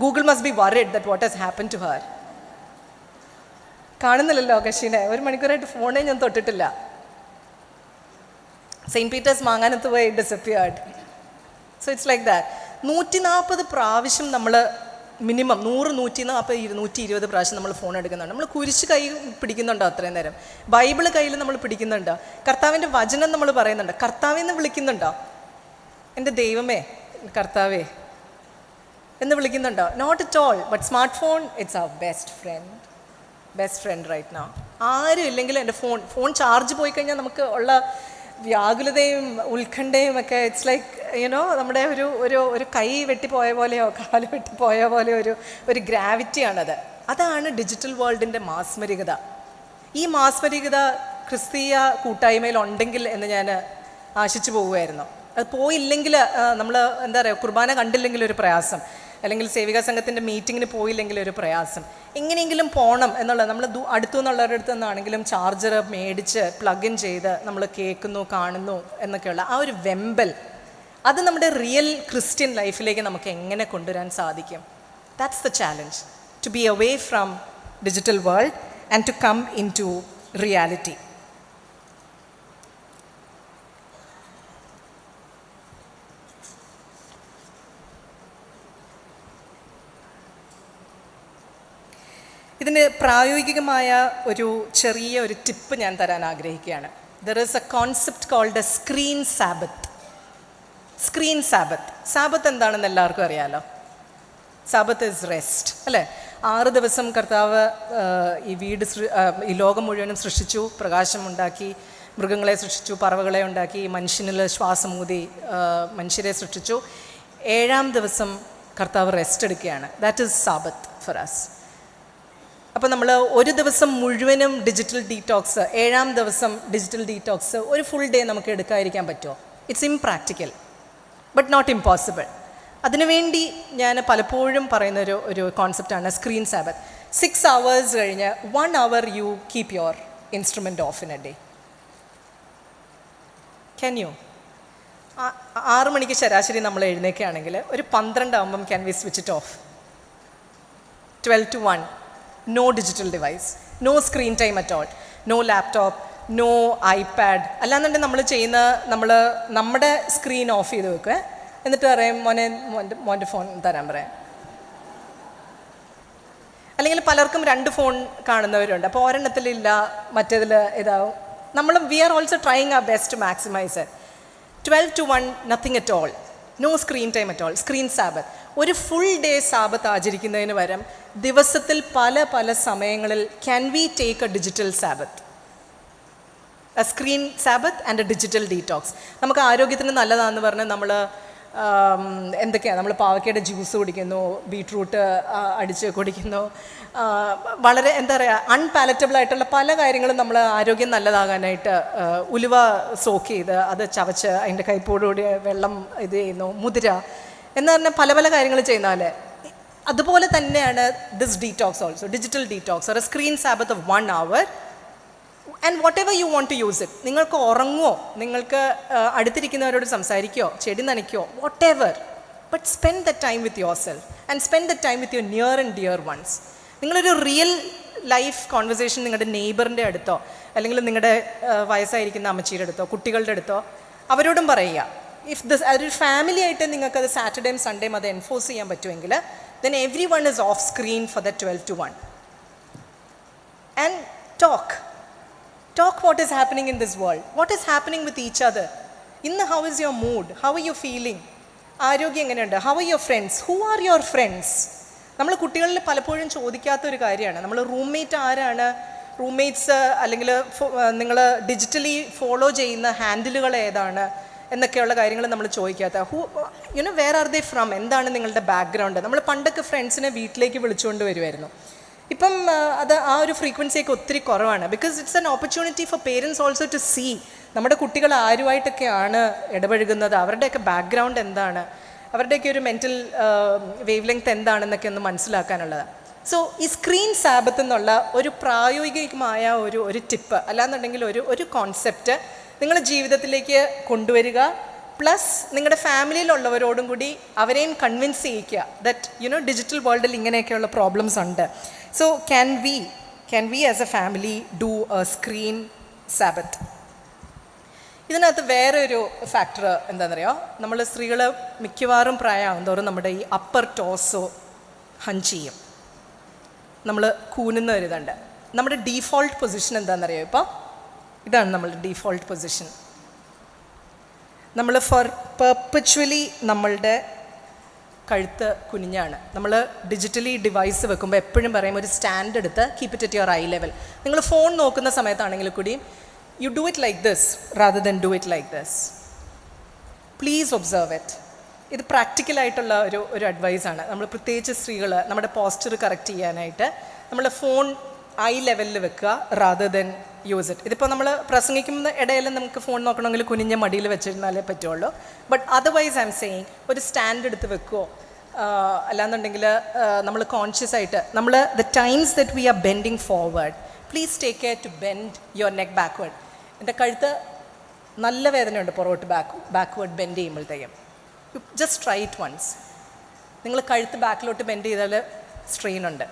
Google must be worried that what has happen to her. കാണുന്നില്ലല്ലോ കശീനെ, 1 മണിക്കൂറായിട്ട് ഫോണേ ഞാൻ തൊട്ടിട്ടില്ല. സെയിൻറ്റ് പീറ്റേഴ്സ് മാങ്ങാനത്ത് പോയി disappeared. So it's like that. 140 പ്രാവശ്യം നമ്മൾ മിനിമം 100, 140, 220 പ്രാവശ്യം നമ്മൾ ഫോൺ എടുക്കുന്നുണ്ട്. നമ്മൾ കുരിശ് കൈ പിടിക്കുന്നുണ്ടോ അത്രയും നേരം? ബൈബിള് കയ്യിൽ നമ്മൾ പിടിക്കുന്നുണ്ടോ? കർത്താവിൻ്റെ വചനം നമ്മൾ പറയുന്നുണ്ടോ? കർത്താവെ എന്ന് വിളിക്കുന്നുണ്ടോ? എൻ്റെ ദൈവമേ, കർത്താവേ എന്ന് വിളിക്കുന്നുണ്ടോ? Not at all. But smart phone it's our best friend right now. ആരും ഇല്ലെങ്കിലും എൻ്റെ ഫോൺ ചാർജ് പോയി കഴിഞ്ഞാൽ നമുക്ക് ഉള്ള വ്യാകുലതയും ഉത്കണ്ഠയും ഒക്കെ ഇറ്റ്സ് ലൈക്ക് നമ്മുടെ ഒരു കൈ വെട്ടിപ്പോയ പോലെയോ കാല് വെട്ടിപ്പോയ പോലെയോ ഒരു ഗ്രാവിറ്റിയാണത്. അതാണ് ഡിജിറ്റൽ വേൾഡിൻ്റെ മാസ്മരികത. ഈ മാസ്മരികത ക്രിസ്തീയ കൂട്ടായ്മയിൽ ഉണ്ടെങ്കിൽ എന്ന് ഞാൻ ആശിച്ചു പോവുമായിരുന്നു. അത് പോയില്ലെങ്കിൽ നമ്മൾ എന്താ പറയുക, കുർബാന കണ്ടില്ലെങ്കിൽ ഒരു പ്രയാസം, അല്ലെങ്കിൽ സേവികാ സംഘത്തിൻ്റെ മീറ്റിങ്ങിന് പോയില്ലെങ്കിൽ ഒരു പ്രയാസം. എങ്ങനെയെങ്കിലും പോകണം എന്നുള്ളത്, നമ്മൾ അടുത്തു നിന്നുള്ളവരുടെ അടുത്ത് നിന്നാണെങ്കിലും ചാർജർ മേടിച്ച് പ്ലഗ് ഇൻ ചെയ്ത് നമ്മൾ കേൾക്കുന്നു, കാണുന്നു എന്നൊക്കെയുള്ള ആ ഒരു വെമ്പൽ, അത് നമ്മുടെ റിയൽ ക്രിസ്ത്യൻ ലൈഫിലേക്ക് നമുക്ക് എങ്ങനെ കൊണ്ടുവരാൻ സാധിക്കും? That's the challenge, to be away from digital world and to come into reality. ഇതിന് പ്രായോഗികമായ ഒരു ചെറിയ ടിപ്പ് ഞാൻ തരാൻ ആഗ്രഹിക്കുകയാണ്. There is a concept called a screen sabbath. Sabbath എന്താണെന്ന് എല്ലാവർക്കും അറിയാലോ. സാബത്ത് ഇസ് റെസ്റ്റ്, അല്ലേ? 6 ദിവസം കർത്താവ് ഈ ലോകം മുഴുവനും സൃഷ്ടിച്ചു, പ്രകാശം ഉണ്ടാക്കി, മൃഗങ്ങളെ സൃഷ്ടിച്ചു, പറവകളെ ഉണ്ടാക്കി, മനുഷ്യനിൽ ശ്വാസമൂതി മനുഷ്യരെ സൃഷ്ടിച്ചു. 7-ാം ദിവസം കർത്താവ് റെസ്റ്റ് എടുക്കുകയാണ്. That is sabbath for us. അപ്പോൾ നമ്മൾ ഒരു ദിവസം മുഴുവനും ഡിജിറ്റൽ ഡീറ്റോക്സ്, 7-ാം ദിവസം ഡിജിറ്റൽ ഡീറ്റോക്സ്, ഒരു ഫുൾ ഡേ നമുക്ക് എടുക്കാതിരിക്കാൻ പറ്റുമോ? It's impractical but not impossible. അതിനുവേണ്ടി ഞാൻ പലപ്പോഴും പറയുന്ന ഒരു കോൺസെപ്റ്റാണ് സ്ക്രീൻ സാബത്ത്. 6 hours കഴിഞ്ഞ് 1 hour you keep your instrument of in A day. Can you? 6 മണിക്ക് ശരാശരി നമ്മൾ എഴുന്നേക്കുകയാണെങ്കിൽ ഒരു 12 ആകുമ്പം can we switch it off? 12 to 1, no digital device, no screen time at all, no laptop, no iPad. അല്ലാന്നുണ്ടെങ്കിൽ നമ്മൾ ചെയ്യുന്ന നമ്മുടെ സ്ക്രീൻ ഓഫ് ചെയ്ത് വെക്കുക, എന്നിട്ട് പറയും മോൻ്റെ ഫോൺ തരാൻ പറയാം. അല്ലെങ്കിൽ പലർക്കും 2 ഫോൺ കാണുന്നവരുണ്ട്. അപ്പോൾ ഒരെണ്ണത്തിലില്ല, മറ്റേതിൽ ഇതാവും. We are also trying our best to maximise it. 12 to 1, nothing at all, no screen time at all, screen sabbath. ഒരു ഫുൾ ഡേ സാബത്ത് ആചരിക്കുന്നതിന് പകരം ദിവസത്തിൽ പല സമയങ്ങളിൽ can we take a digital sabbath, a screen sabbath and a digital detox. നമുക്ക് ആരോഗ്യത്തിന് നല്ലതാണെന്ന് പറഞ്ഞ് നമ്മൾ എന്തൊക്കെയാണ്, നമ്മൾ പാവയ്ക്കയുടെ ജ്യൂസ് കുടിക്കുന്നു, ബീട്രൂട്ട് അടിച്ച് കുടിക്കുന്നു, വളരെ എന്താ പറയുക അൺപാലറ്റബിൾ ആയിട്ടുള്ള പല കാര്യങ്ങളും നമ്മൾ ആരോഗ്യം നല്ലതാകാനായിട്ട് ഉലുവ സോക്ക് ചെയ്ത് അത് ചവച്ച് അതിൻ്റെ കൈപ്പോടുകൂടി വെള്ളം ഇത് ചെയ്യുന്നു, മുതിര എന്ന് പറഞ്ഞാൽ പല കാര്യങ്ങൾ ചെയ്യുന്നാലേ. അതുപോലെ തന്നെയാണ് this detox also, digital detox or a screen sabbath of 1 hour and whatever you want to use it. നിങ്ങൾക്ക് ഉറങ്ങുമോ, നിങ്ങൾക്ക് അടുത്തിരിക്കുന്നവരോട് സംസാരിക്കുകയോ ചെടി നനയ്ക്കുകയോ, whatever, but spend the time with yourself and spend the time with your near and dear ones. നിങ്ങളൊരു real life conversation നിങ്ങളുടെ നെയ്ബറിൻ്റെ അടുത്തോ അല്ലെങ്കിൽ നിങ്ങളുടെ വയസ്സായിരിക്കുന്ന അമ്മച്ചിയുടെ അടുത്തോ കുട്ടികളുടെ അടുത്തോ അവരോടും പറയുക. ഇഫ് ദിസ് ഒരു ഫാമിലി ആയിട്ട് നിങ്ങൾക്കത് സാറ്റർഡേയും സൺഡേയും അത് എൻഫോഴ്സ് ചെയ്യാൻ പറ്റുമെങ്കിൽ then everyone is off screen for that 12 to 1 and talk what is happening in this world, what is happening with each other. How is your mood, how are you feeling, ആരോഗ്യം എങ്ങനെയുണ്ട്, how are your friends, who are your friends. നമ്മൾ കുട്ടികളിൽ പലപ്പോഴും ചോദിക്കാത്ത ഒരു കാര്യമാണ്, നമ്മൾ roommate ആരാണ്, roommates അല്ലെങ്കിൽ നിങ്ങൾ ഡിജിറ്റലി ഫോളോ ചെയ്യുന്ന ഹാൻഡിലുകൾ ഏതാണ് എന്നൊക്കെയുള്ള കാര്യങ്ങൾ നമ്മൾ ചോദിക്കാത്ത. വേർ ആർ ദേ ഫ്രം, എന്താണ് നിങ്ങളുടെ ബാക്ക്ഗ്രൗണ്ട്. നമ്മൾ പണ്ടൊക്കെ ഫ്രണ്ട്സിനെ വീട്ടിലേക്ക് വിളിച്ചുകൊണ്ട് വരുമായിരുന്നു. ഇപ്പം അത് ആ ഒരു ഫ്രീക്വൻസിയൊക്കെ ഒത്തിരി കുറവാണ്. Because it's an opportunity for parents also to see നമ്മുടെ കുട്ടികൾ ആരുമായിട്ടൊക്കെയാണ് ഇടപഴകുന്നത്, അവരുടെയൊക്കെ ബാക്ക്ഗ്രൗണ്ട് എന്താണ്, അവരുടെയൊക്കെ ഒരു മെൻ്റൽ വേവ് ലെങ്ത് എന്താണെന്നൊക്കെ ഒന്ന് മനസ്സിലാക്കാനുള്ളതാണ്. സോ ഈ സ്ക്രീൻ സാബത്ത് എന്നുള്ള ഒരു പ്രായോഗികമായ ഒരു ടിപ്പ് അല്ലാന്നുണ്ടെങ്കിൽ ഒരു കോൺസെപ്റ്റ് നിങ്ങൾ ജീവിതത്തിലേക്ക് കൊണ്ടുവരിക. പ്ലസ് നിങ്ങളുടെ ഫാമിലിയിലുള്ളവരോടും കൂടി അവരെയും കൺവിൻസ് ചെയ്യിക്കുക ദറ്റ് ഡിജിറ്റൽ വേൾഡിൽ ഇങ്ങനെയൊക്കെയുള്ള പ്രോബ്ലംസ് ഉണ്ട്. So can we as A family do A screen Sabbath. ഇതിനകത്ത് വേറെ ഒരു ഫാക്ടർ എന്താണെന്നറിയോ, നമ്മൾ സ്ത്രീകൾ മിക്കവാറും പ്രായമാകും തോറും നമ്മുടെ ഈ അപ്പർ ടോസോ ഹഞ്ച് ചെയ്യും, നമ്മൾ കൂനുന്ന ഒരിതുണ്ട്. നമ്മുടെ ഡീഫോൾട്ട് പൊസിഷൻ എന്താണെന്നറിയോ, ഇപ്പോൾ ഇതാണ് നമ്മളുടെ ഡീഫോൾട്ട് പൊസിഷൻ. നമ്മൾ പെർപ്പച്വലി നമ്മളുടെ കഴുത്ത് കുനിഞ്ഞാണ്. നമ്മൾ ഡിജിറ്റലി ഡിവൈസ് വെക്കുമ്പോൾ എപ്പോഴും പറയും ഒരു സ്റ്റാൻഡ് എടുത്ത് keep it at your I level. നിങ്ങൾ ഫോൺ നോക്കുന്ന സമയത്താണെങ്കിൽ കൂടി you do it like this rather than do it like this. Please observe it. ഇത് പ്രാക്ടിക്കലായിട്ടുള്ള ഒരു അഡ്വൈസാണ്. നമ്മൾ പ്രത്യേകിച്ച് സ്ത്രീകൾ നമ്മുടെ പോസ്ചർ കറക്റ്റ് ചെയ്യാനായിട്ട് നമ്മൾ ഫോൺ ഐ ലെവലിൽ വെക്കുക റാദർ ദെൻ യൂസ് ഇറ്റ്. ഇതിപ്പോൾ നമ്മൾ പ്രസംഗിക്കുന്ന ഇടയിൽ നമുക്ക് ഫോൺ നോക്കണമെങ്കിൽ കുനിഞ്ഞ മടിയിൽ വെച്ചിരുന്നാലേ പറ്റുള്ളൂ. But otherwise I am saying ഒരു സ്റ്റാൻഡ് എടുത്ത് വെക്കുമോ, അല്ലാന്നുണ്ടെങ്കിൽ നമ്മൾ കോൺഷ്യസ് ആയിട്ട് നമ്മൾ the times that we are bending forward, please take care to bend your neck backward. എൻ്റെ കഴുത്ത് നല്ല വേദനയുണ്ട് പുറകോട്ട് ബാക്ക്വേർഡ് ബെൻഡ് ചെയ്യുമ്പോഴത്തേക്കും. You just try it once. നിങ്ങൾ കഴുത്ത് ബാക്കിലോട്ട് ബെൻഡ് ചെയ്താൽ സ്ട്രെയിൻ ഉണ്ട്.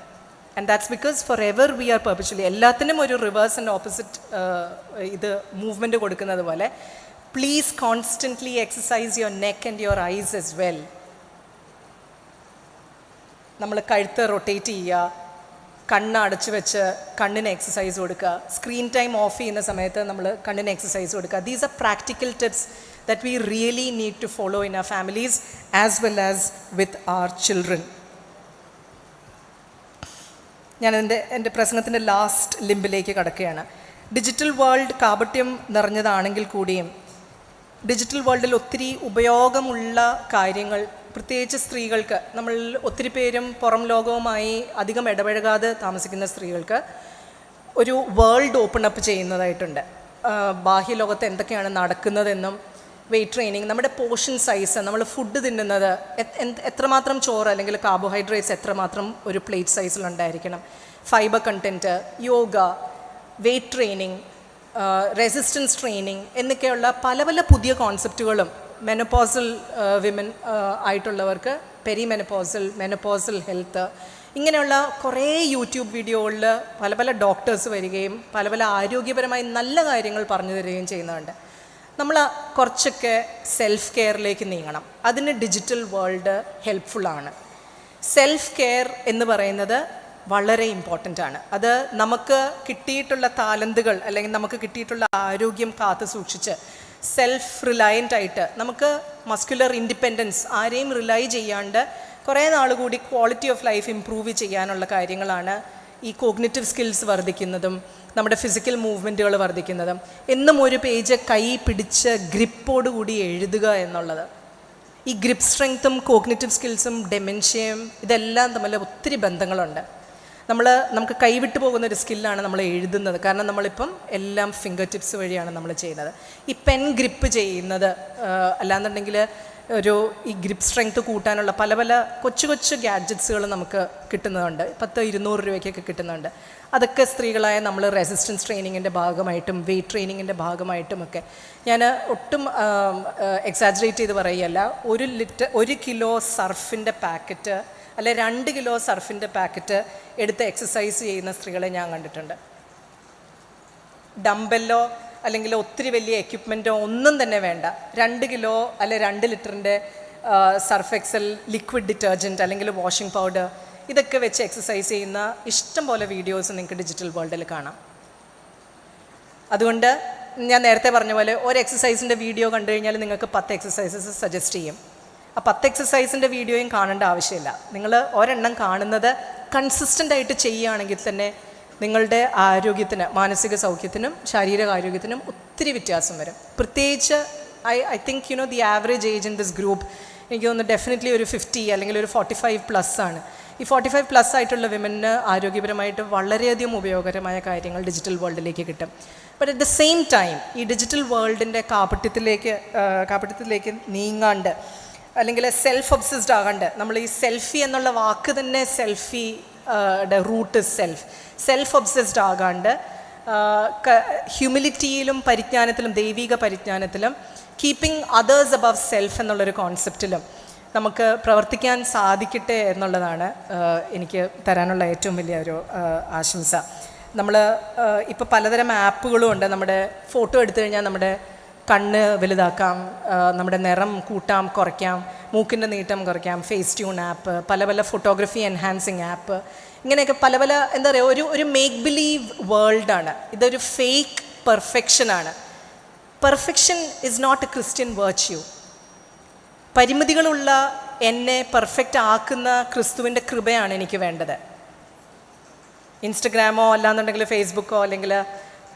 And that's because forever we are perpetually എല്ലാത്തിനും ഒരു റിവേഴ്സ് ആൻഡ് ഓപ്പോസിറ്റ് ഇത് മൂവ്മെൻറ്റ് കൊടുക്കുന്നത് പോലെ please constantly exercise your neck and your eyes S well. നമ്മൾ കഴുത്ത് റൊട്ടേറ്റ് ചെയ്യുക, കണ്ണ് അടച്ചു വെച്ച് കണ്ണിന് എക്സസൈസ് കൊടുക്കുക, സ്ക്രീൻ ടൈം ഓഫ് ചെയ്യുന്ന സമയത്ത് നമ്മൾ കണ്ണിന് എക്സസൈസ് കൊടുക്കുക. These are practical tips that we really need to follow in our families as well as with our children. ഞാൻ എൻ്റെ പ്രസംഗത്തിൻ്റെ ലാസ്റ്റ് ലിമ്പിലേക്ക് കടക്കുകയാണ്. ഡിജിറ്റൽ വേൾഡ് കാപട്യം നിറഞ്ഞതാണെങ്കിൽ കൂടിയും ഡിജിറ്റൽ വേൾഡിൽ ഒത്തിരി ഉപയോഗമുള്ള കാര്യങ്ങൾ പ്രത്യേകിച്ച് സ്ത്രീകൾക്ക്, നമ്മൾ ഒത്തിരി പേരും പുറം ലോകവുമായി അധികം ഇടപഴകാതെ താമസിക്കുന്ന സ്ത്രീകൾക്ക് ഒരു വേൾഡ് ഓപ്പൺ അപ്പ് ചെയ്യുന്നതായിട്ടുണ്ട്. ബാഹ്യലോകത്ത് എന്തൊക്കെയാണ് നടക്കുന്നതെന്നും വെയ്റ്റ് ട്രെയിനിങ്, നമ്മുടെ പോർഷൻ സൈസ്, നമ്മൾ ഫുഡ് തിന്നുന്നത് എത്രമാത്രം ചോറ് അല്ലെങ്കിൽ കാർബോഹൈഡ്രേറ്റ്സ് എത്രമാത്രം ഒരു പ്ലേറ്റ് സൈസിലുണ്ടായിരിക്കണം, fibre content, yoga, weight training, resistance training എന്നൊക്കെയുള്ള പല പല പുതിയ കോൺസെപ്റ്റുകളും മെനോപോസൽ വിമൻ ആയിട്ടുള്ളവർക്ക് മെനോപോസൽ ഹെൽത്ത്, ഇങ്ങനെയുള്ള കുറേ യൂട്യൂബ് വീഡിയോകളിൽ പല പല ഡോക്ടേഴ്സ് വരികയും പല പല ആരോഗ്യപരമായി നല്ല കാര്യങ്ങൾ പറഞ്ഞു തരികയും ചെയ്യുന്നുണ്ട്. നമ്മൾ കുറച്ചൊക്കെ സെൽഫ് കെയറിലേക്ക് നീങ്ങണം. അതിന് ഡിജിറ്റൽ വേൾഡ് ഹെൽപ്ഫുള്ളാണ്. സെൽഫ് കെയർ എന്ന് പറയുന്നത് വളരെ ഇമ്പോർട്ടൻ്റ് ആണ്. അത് നമുക്ക് കിട്ടിയിട്ടുള്ള താലന്തുകൾ അല്ലെങ്കിൽ നമുക്ക് കിട്ടിയിട്ടുള്ള ആരോഗ്യം കാത്തു സൂക്ഷിച്ച് സെൽഫ് റിലയൻ്റ് ആയിട്ട് നമുക്ക് മസ്കുലർ ഇൻഡിപെൻഡൻസ് ആരെയും റിലൈ ചെയ്യാണ്ട് കുറേ നാൾ കൂടി ക്വാളിറ്റി ഓഫ് ലൈഫ് ഇമ്പ്രൂവ് ചെയ്യാനുള്ള കാര്യങ്ങളാണ് ഈ കോഗ്നിറ്റീവ് സ്കിൽസ് വർദ്ധിക്കുന്നതും നമ്മുടെ ഫിസിക്കൽ മൂവ്മെൻറ്റുകൾ വർദ്ധിക്കുന്നതും എന്നും ഒരു പേജ് കൈ പിടിച്ച് ഗ്രിപ്പോടുകൂടി എഴുതുക എന്നുള്ളത്. ഈ ഗ്രിപ്പ് സ്ട്രെങ്ത്തും കോഗ്നിറ്റീവ് സ്കിൽസും ഡെമെൻഷ്യയും ഇതെല്ലാം തമ്മിൽ ഒത്തിരി ബന്ധങ്ങളുണ്ട്. നമുക്ക് കൈവിട്ട് പോകുന്ന ഒരു സ്കില്ലാണ് നമ്മൾ എഴുതുന്നത്. കാരണം നമ്മളിപ്പം എല്ലാം ഫിംഗർ ടിപ്സ് വഴിയാണ് നമ്മൾ ചെയ്യുന്നത്. ഈ പെൻ ഗ്രിപ്പ് ചെയ്യുന്നത് അല്ലാന്നുണ്ടെങ്കിൽ ഈ ഗ്രിപ്പ് സ്ട്രെങ്ത് കൂട്ടാനുള്ള പല പല കൊച്ചു കൊച്ചു ഗാഡ്ജറ്റ്സുകൾ നമുക്ക് കിട്ടുന്നുണ്ട്. 100-200 രൂപയ്ക്കൊക്കെ കിട്ടുന്നുണ്ട്. അതൊക്കെ സ്ത്രീകളായ നമ്മൾ റെസിസ്റ്റൻസ് ട്രെയിനിങ്ങിൻ്റെ ഭാഗമായിട്ടും വെയ്റ്റ് ട്രെയിനിങ്ങിൻ്റെ ഭാഗമായിട്ടുമൊക്കെ, ഞാൻ ഒട്ടും എക്സാജറേറ്റ് ചെയ്ത് പറയുകയല്ല, 1 കിലോ സർഫിൻ്റെ പാക്കറ്റ് അല്ലെ 2 കിലോ സർഫിൻ്റെ പാക്കറ്റ് എടുത്ത് എക്സസൈസ് ചെയ്യുന്ന സ്ത്രീകളെ ഞാൻ കണ്ടിട്ടുണ്ട്. ഡംബെല്ലോ അല്ലെങ്കിൽ ഒത്തിരി വലിയ എക്യുപ്മെൻറ്റോ ഒന്നും തന്നെ വേണ്ട, 2 കിലോ അല്ലെ 2 ലിറ്ററിൻ്റെ സർഫ് എക്സൽ ലിക്വിഡ് ഡിറ്റർജൻറ്റ് അല്ലെങ്കിൽ വാഷിംഗ് പൗഡർ ഇതൊക്കെ വെച്ച് എക്സസൈസ് ചെയ്യുന്ന ഇഷ്ടം പോലെ വീഡിയോസ് നിങ്ങൾക്ക് ഡിജിറ്റൽ വേൾഡിൽ കാണാം. അതുകൊണ്ട് ഞാൻ നേരത്തെ പറഞ്ഞ പോലെ ഒരു എക്സസൈസിൻ്റെ വീഡിയോ കണ്ടു കഴിഞ്ഞാൽ നിങ്ങൾക്ക് 10 എക്സസൈസസ് സജസ്റ്റ് ചെയ്യും. ആ 10 എക്സസൈസിൻ്റെ വീഡിയോയും കാണേണ്ട ആവശ്യമില്ല. നിങ്ങൾ ഒരെണ്ണം കാണുന്നത് കൺസിസ്റ്റൻ്റ് ആയിട്ട് ചെയ്യുകയാണെങ്കിൽ തന്നെ നിങ്ങളുടെ ആരോഗ്യത്തിന്, മാനസിക സൗഖ്യത്തിനും ശാരീരിക ആരോഗ്യത്തിനും ഒത്തിരി വ്യത്യാസം വരും. പ്രത്യേകിച്ച് I think the average age in this group എനിക്ക് തോന്നുന്നു ഡെഫിനറ്റ്ലി ഒരു 50 അല്ലെങ്കിൽ ഒരു 45+ ആണ്. ഈ 45+ ആയിട്ടുള്ള വിമന് ആരോഗ്യപരമായിട്ട് വളരെയധികം ഉപയോഗകരമായ കാര്യങ്ങൾ ഡിജിറ്റൽ വേൾഡിലേക്ക് കിട്ടും. But at the same time ഈ ഡിജിറ്റൽ വേൾഡിൻ്റെ കാപട്യത്തിലേക്ക് നീങ്ങാണ്ട് അല്ലെങ്കിൽ സെൽഫ് ഒബ്സസ്ഡ് ആകാണ്ട്, നമ്മൾ ഈ സെൽഫി എന്നുള്ള വാക്ക് തന്നെ റൂട്ട് സെൽഫ് ഒബ്സസ്ഡ് ആകാണ്ട് ഹ്യൂമിലിറ്റിയിലും പരിജ്ഞാനത്തിലും ദൈവിക പരിജ്ഞാനത്തിലും കീപ്പിംഗ് അതേഴ്സ് അബവ് സെൽഫ് എന്നുള്ളൊരു കോൺസെപ്റ്റിലും നമുക്ക് പ്രവർത്തിക്കാൻ സാധിക്കട്ടെ എന്നുള്ളതാണ് എനിക്ക് തരാനുള്ള ഏറ്റവും വലിയ ഒരു ആശംസ. നമ്മൾ ഇപ്പോൾ പലതരം ആപ്പുകളും ഉണ്ട്. നമ്മുടെ ഫോട്ടോ എടുത്തു കഴിഞ്ഞാൽ നമ്മുടെ കണ്ണ് വലുതാക്കാം, നമ്മുടെ നിറം കൂട്ടാം കുറയ്ക്കാം, മൂക്കിൻ്റെ നീട്ടം കുറയ്ക്കാം, ഫേസ് ട്യൂൺ ആപ്പ്, പല ഫോട്ടോഗ്രഫി എൻഹാൻസിങ് ആപ്പ്, ഇങ്ങനെയൊക്കെ പല എന്താ പറയുക, ഒരു മേക്ക് ബിലീവ് വേൾഡാണ്. ഇതൊരു ഫേക്ക് പെർഫെക്ഷനാണ്. Perfection is not a Christian virtue. പരിമിതികളുള്ള എന്നെ പെർഫെക്റ്റ് ആക്കുന്ന ക്രിസ്തുവിൻ്റെ കൃപയാണ് എനിക്ക് വേണ്ടത്. ഇൻസ്റ്റഗ്രാമോ അല്ലാന്നുണ്ടെങ്കിൽ ഫേസ്ബുക്കോ അല്ലെങ്കിൽ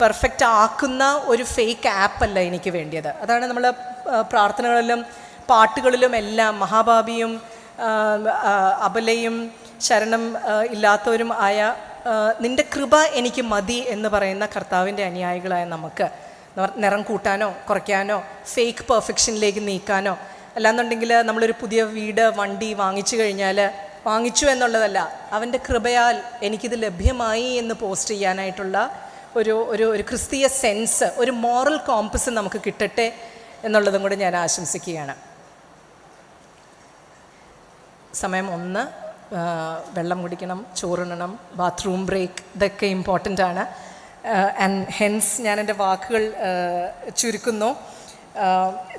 പെർഫെക്റ്റ് ആക്കുന്ന ഒരു ഫേക്ക് ആപ്പല്ല എനിക്ക് വേണ്ടിയത്. അതാണ് നമ്മൾ പ്രാർത്ഥനകളിലും പാട്ടുകളിലും എല്ലാം മഹാഭാപിയും അബലയും ശരണം ഇല്ലാത്തവരും ആയ നിൻ്റെ കൃപ എനിക്ക് മതി എന്ന് പറയുന്ന കർത്താവിൻ്റെ അനുയായികളായ നമുക്ക് നിറം കൂട്ടാനോ കുറയ്ക്കാനോ ഫേക്ക് പെർഫെക്ഷനിലേക്ക് നീക്കാനോ അല്ലാന്നുണ്ടെങ്കിൽ നമ്മളൊരു പുതിയ വീട് വണ്ടി വാങ്ങിച്ചു എന്നുള്ളതല്ല, അവൻ്റെ കൃപയാൽ എനിക്കിത് ലഭ്യമായി എന്ന് പോസ്റ്റ് ചെയ്യാനായിട്ടുള്ള ഒരു ക്രിസ്തീയ സെൻസ്, ഒരു മോറൽ കോമ്പസ് നമുക്ക് കിട്ടട്ടെ എന്നുള്ളതും കൂടി ഞാൻ ആശംസിക്കുകയാണ്. സമയം 1, വെള്ളം കുടിക്കണം, ചോറുണ്ണണം, ബാത്റൂം ബ്രേക്ക്, ഇതൊക്കെ ഇമ്പോർട്ടൻ്റ് ആണ്. ആൻഡ് ഹെൻസ് ഞാൻ എൻ്റെ വാക്കുകൾ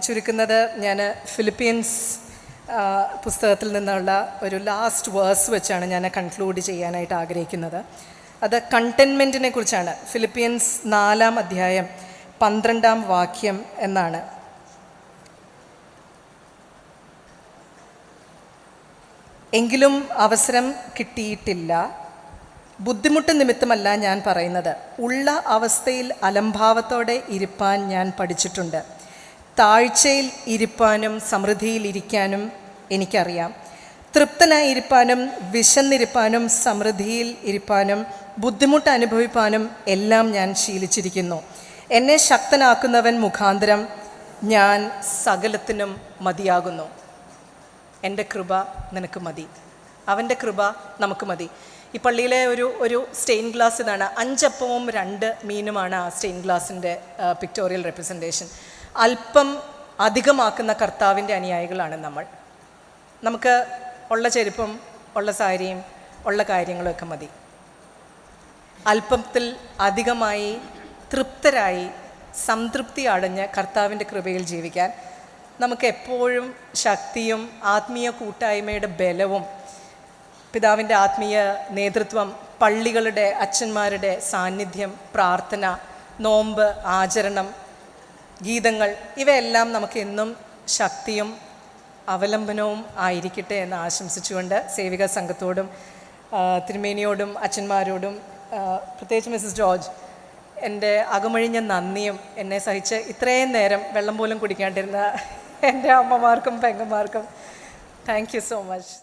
ചുരുക്കുന്നത് ഞാൻ ഫിലിപ്പീൻസ് പുസ്തകത്തിൽ നിന്നുള്ള ഒരു ലാസ്റ്റ് വേഴ്സ് വെച്ചാണ് ഞാൻ കൺക്ലൂഡ് ചെയ്യാനായിട്ട് ആഗ്രഹിക്കുന്നത്. അത് കണ്ടെൻമെൻറ്റിനെ കുറിച്ചാണ്. ഫിലിപ്പീൻസ് 4-ാം അധ്യായം 12-ാം വാക്യം എന്നാണ്. എങ്കിലും അവസരം കിട്ടിയിട്ടില്ല, ബുദ്ധിമുട്ട് നിമിത്തമല്ല ഞാൻ പറയുന്നത്, ഉള്ള അവസ്ഥയിൽ അലംഭാവത്തോടെ ഇരിപ്പാൻ ഞാൻ പഠിച്ചിട്ടുണ്ട്. താഴ്ചയിൽ ഇരിപ്പാനും സമൃദ്ധിയിൽ ഇരിക്കാനും എനിക്കറിയാം. തൃപ്തനായിരിക്കാനും വിശന്നിരിപ്പാനും സമൃദ്ധിയിൽ ഇരിപ്പാനും ബുദ്ധിമുട്ട് അനുഭവിപ്പാനും എല്ലാം ഞാൻ ശീലിച്ചിരിക്കുന്നു. എന്നെ ശക്തനാക്കുന്നവൻ മുഖാന്തരം ഞാൻ സകലത്തിനും മതിയാകുന്നു. എൻ്റെ കൃപ നിനക്ക് മതി, അവൻ്റെ കൃപ നമുക്ക് മതി. ഈ പള്ളിയിലെ ഒരു സ്റ്റെയിൻ ഗ്ലാസ് ഇതാണ്. 5 അപ്പവും 2 മീനുമാണ് ആ സ്റ്റെയിൻ ഗ്ലാസിൻ്റെ പിക്ടോറിയൽ റെപ്രസെൻറ്റേഷൻ. അല്പം അധികമാക്കുന്ന കർത്താവിൻ്റെ അനുയായികളാണ് നമ്മൾ. നമുക്ക് ഉള്ള ചെരുപ്പും ഉള്ള സാരിയും ഉള്ള കാര്യങ്ങളൊക്കെ മതി. അല്പത്തിൽ അധികമായി തൃപ്തരായി സംതൃപ്തി അടഞ്ഞ് കർത്താവിൻ്റെ കൃപയിൽ ജീവിക്കാൻ നമുക്ക് എപ്പോഴും ശക്തിയും ആത്മീയ കൂട്ടായ്മയുടെ ബലവും പിതാവിൻ്റെ ആത്മീയ നേതൃത്വം, പള്ളികളുടെ അച്ഛന്മാരുടെ സാന്നിധ്യം, പ്രാർത്ഥന, നോമ്പ്, ആചരണം, ഗീതങ്ങൾ, ഇവയെല്ലാം നമുക്ക് എന്നും ശക്തിയും അവലംബനവും ആയിരിക്കട്ടെ എന്ന് ആശംസിച്ചുകൊണ്ട് സേവിക സംഘത്തോടും തിരുമേനിയോടും അച്ഛന്മാരോടും പ്രത്യേകിച്ച് മിസ്സസ് ജോർജ് എൻ്റെ അകമഴിഞ്ഞ നന്ദിയും എന്നെ സഹിച്ച് ഇത്രയും നേരം വെള്ളം പോലും കുടിക്കാണ്ടിരുന്ന എൻ്റെ അമ്മമാർക്കും പെങ്ങന്മാർക്കും താങ്ക് യു സോ മച്ച്.